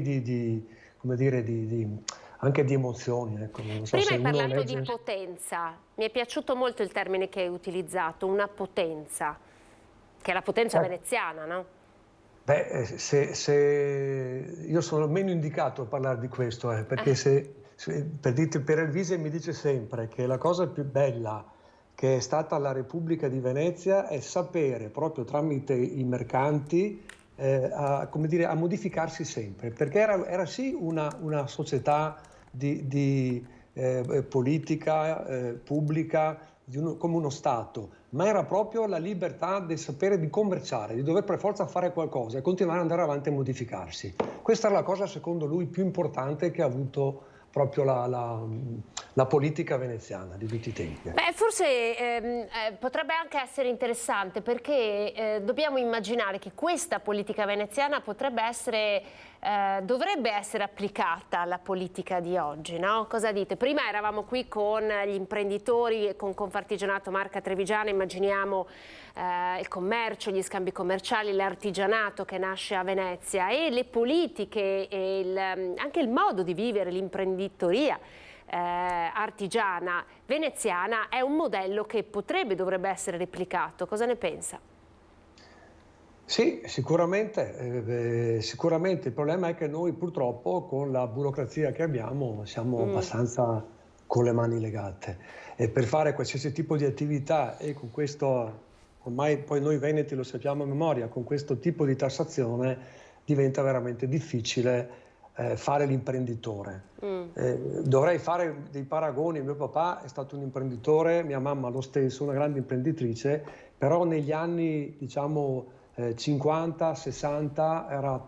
anche di emozioni. Ecco. Non so. Prima hai parlato di potenza, mi è piaciuto molto il termine che hai utilizzato, una potenza, che è la potenza veneziana, no? Io sono meno indicato a parlare di questo, perché per Pieralvisi mi dice sempre che la cosa più bella che è stata la Repubblica di Venezia è sapere, proprio tramite i mercanti, a modificarsi sempre, perché era sì una società di politica pubblica, come uno Stato, ma era proprio la libertà di sapere di commerciare, di dover per forza fare qualcosa e continuare ad andare avanti e modificarsi. Questa è la cosa, secondo lui, più importante che ha avuto proprio la politica veneziana di tutti i tempi. Forse potrebbe anche essere interessante perché dobbiamo immaginare che questa politica veneziana dovrebbe essere applicata alla politica di oggi, no? Cosa dite? Prima eravamo qui con gli imprenditori, con Confartigianato Marca Trevigiana, immaginiamo il commercio, gli scambi commerciali, l'artigianato che nasce a Venezia e le politiche e anche il modo di vivere, l'imprenditoria artigiana veneziana è un modello che dovrebbe essere replicato. Cosa ne pensa? Sì, sicuramente. Il problema è che noi purtroppo con la burocrazia che abbiamo siamo abbastanza con le mani legate, e per fare qualsiasi tipo di attività, e con questo, ormai poi noi veneti lo sappiamo a memoria, con questo tipo di tassazione diventa veramente difficile fare l'imprenditore. Dovrei fare dei paragoni. Mio papà è stato un imprenditore, mia mamma lo stesso, una grande imprenditrice, però negli anni, diciamo, 50, 60 era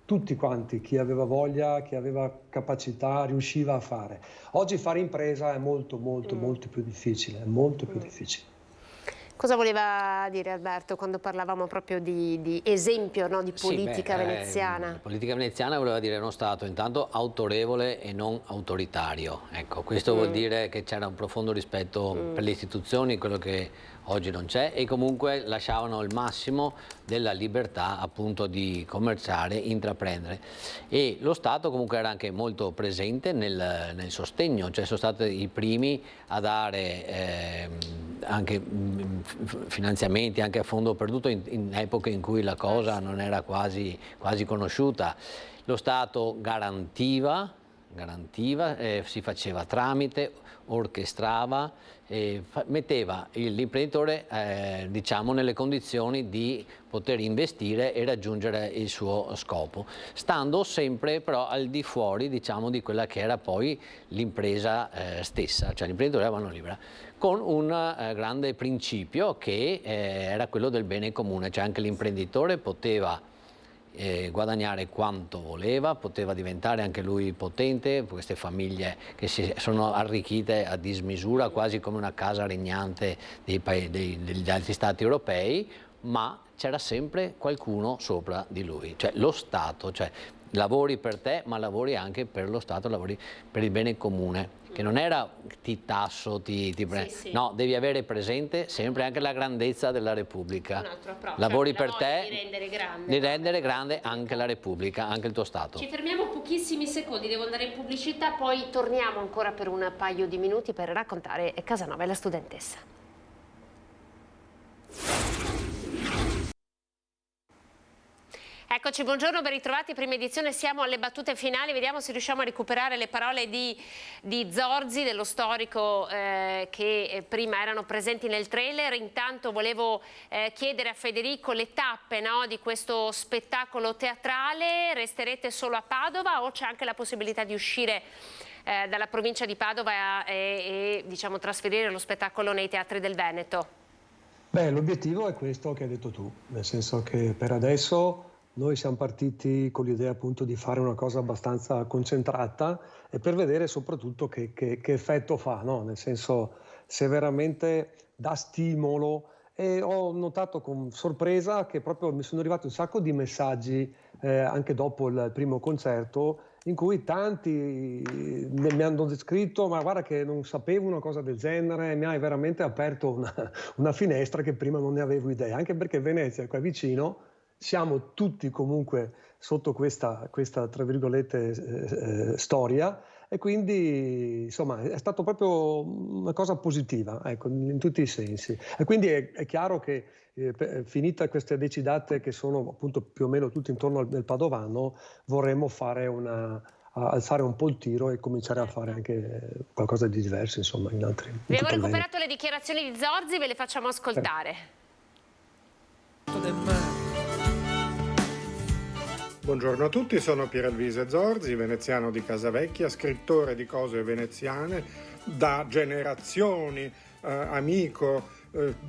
tutti quanti, chi aveva voglia, chi aveva capacità, riusciva a fare. Oggi fare impresa è molto più difficile, è molto più difficile. Cosa voleva dire Alberto quando parlavamo proprio di esempio, no, di politica veneziana? La politica veneziana voleva dire uno Stato intanto autorevole e non autoritario. Ecco, questo vuol dire che c'era un profondo rispetto per le istituzioni, quello che oggi non c'è, e comunque lasciavano il massimo della libertà appunto di commerciare, intraprendere. E lo Stato comunque era anche molto presente nel sostegno, cioè sono stati i primi a dare anche finanziamenti anche a fondo perduto in epoche in cui la cosa non era quasi conosciuta. Lo Stato garantiva, si faceva tramite, orchestrava, metteva l'imprenditore diciamo nelle condizioni di poter investire e raggiungere il suo scopo, stando sempre però al di fuori, diciamo, di quella che era poi l'impresa stessa, cioè l'imprenditore era mano libera, con un grande principio che era quello del bene comune, cioè anche l'imprenditore poteva guadagnare quanto voleva, poteva diventare anche lui potente, queste famiglie che si sono arricchite a dismisura, quasi come una casa regnante degli altri stati europei, ma c'era sempre qualcuno sopra di lui, cioè lo Stato, cioè lavori per te ma lavori anche per lo Stato, lavori per il bene comune, che non era ti tasso, sì. No, devi avere presente sempre anche la grandezza della Repubblica. Lavori per te, di rendere grande anche la Repubblica, anche il tuo Stato. Ci fermiamo pochissimi secondi, devo andare in pubblicità, poi torniamo ancora per un paio di minuti per raccontare Casanova e la studentessa. Eccoci, buongiorno, ben ritrovati, prima edizione, siamo alle battute finali, vediamo se riusciamo a recuperare le parole di Zorzi, dello storico che prima erano presenti nel trailer. Intanto volevo chiedere a Federico le tappe, no, di questo spettacolo teatrale. Resterete solo a Padova o c'è anche la possibilità di uscire dalla provincia di Padova e diciamo, trasferire lo spettacolo nei teatri del Veneto? Beh, l'obiettivo è questo che hai detto tu, nel senso che per adesso noi siamo partiti con l'idea appunto di fare una cosa abbastanza concentrata e per vedere soprattutto che effetto fa, no? Nel senso, se veramente dà stimolo. E ho notato con sorpresa che proprio mi sono arrivati un sacco di messaggi anche dopo il primo concerto, in cui tanti mi hanno descritto: ma guarda che non sapevo una cosa del genere, mi hai veramente aperto una finestra che prima non ne avevo idea, anche perché Venezia è qua vicino. Siamo tutti comunque sotto questa tra virgolette, storia, e quindi insomma è stato proprio una cosa positiva, ecco, in tutti i sensi. E quindi è chiaro che finita queste 10 date che sono appunto più o meno tutte intorno al Padovano, vorremmo fare alzare un po' il tiro e cominciare a fare anche qualcosa di diverso, insomma, in altri. Abbiamo recuperato le dichiarazioni di Zorzi, ve le facciamo ascoltare. Buongiorno a tutti, sono Pieralvise Zorzi, veneziano di Casavecchia, scrittore di cose veneziane, da generazioni, amico,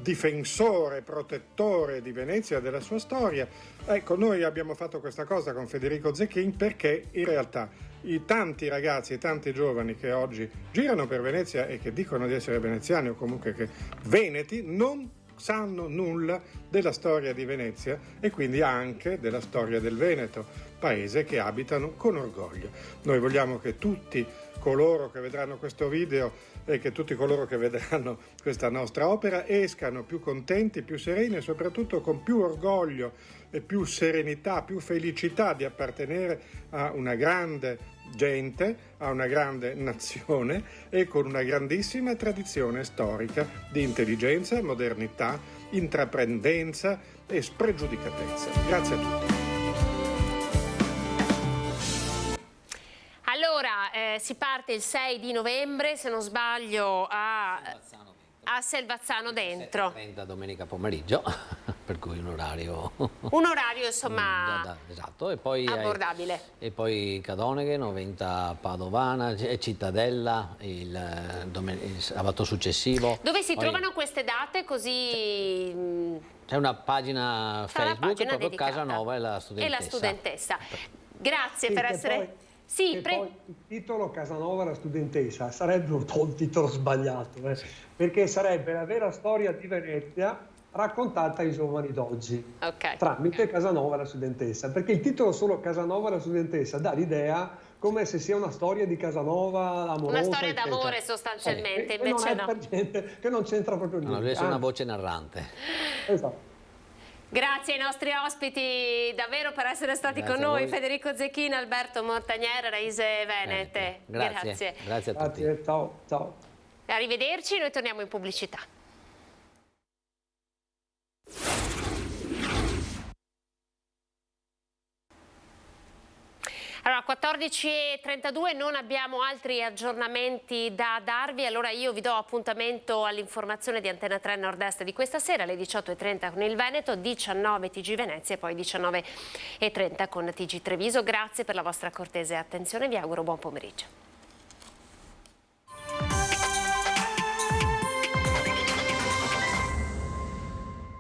difensore, protettore di Venezia e della sua storia. Ecco, noi abbiamo fatto questa cosa con Federico Zecchin perché in realtà i tanti ragazzi e tanti giovani che oggi girano per Venezia e che dicono di essere veneziani o comunque che veneti non sanno nulla della storia di Venezia e quindi anche della storia del Veneto, paese che abitano con orgoglio. Noi vogliamo che tutti coloro che vedranno questo video e che tutti coloro che vedranno questa nostra opera escano più contenti, più sereni e soprattutto con più orgoglio e più serenità, più felicità di appartenere a una grande gente, a una grande nazione e con una grandissima tradizione storica di intelligenza, modernità, intraprendenza e spregiudicatezza. Grazie a tutti. Allora, si parte il 6 di novembre, se non sbaglio, a Selvazzano dentro. 30 domenica pomeriggio, per cui un orario... Un orario insomma esatto, e poi abbordabile. E poi Cadoneghe, 90 Padovana, Cittadella il sabato successivo. Dove si trovano queste date così... C'è una pagina Facebook, proprio dedicata. Casanova e la studentessa. E la studentessa. Grazie per essere... Poi il titolo Casanova la studentessa sarebbe un po' un titolo sbagliato, perché sarebbe la vera storia di Venezia raccontata ai giovani d'oggi, tramite Casanova la studentessa, perché il titolo solo Casanova la studentessa dà l'idea come se sia una storia di Casanova amorosa. Una storia d'amore sostanzialmente, invece no. Per gente che non c'entra proprio niente. No, deve essere una voce narrante. Esatto. Grazie ai nostri ospiti davvero per essere stati con noi, Federico Zecchini, Alberto Montagnera, Raise Venete. Grazie. Grazie a tutti. Ciao. Arrivederci, noi torniamo in pubblicità. Allora, 14:32, non abbiamo altri aggiornamenti da darvi, allora io vi do appuntamento all'informazione di Antena 3 Nord-Est di questa sera alle 18:30 con il Veneto, 19 TG Venezia e poi 19:30 con TG Treviso. Grazie per la vostra cortese attenzione, vi auguro buon pomeriggio.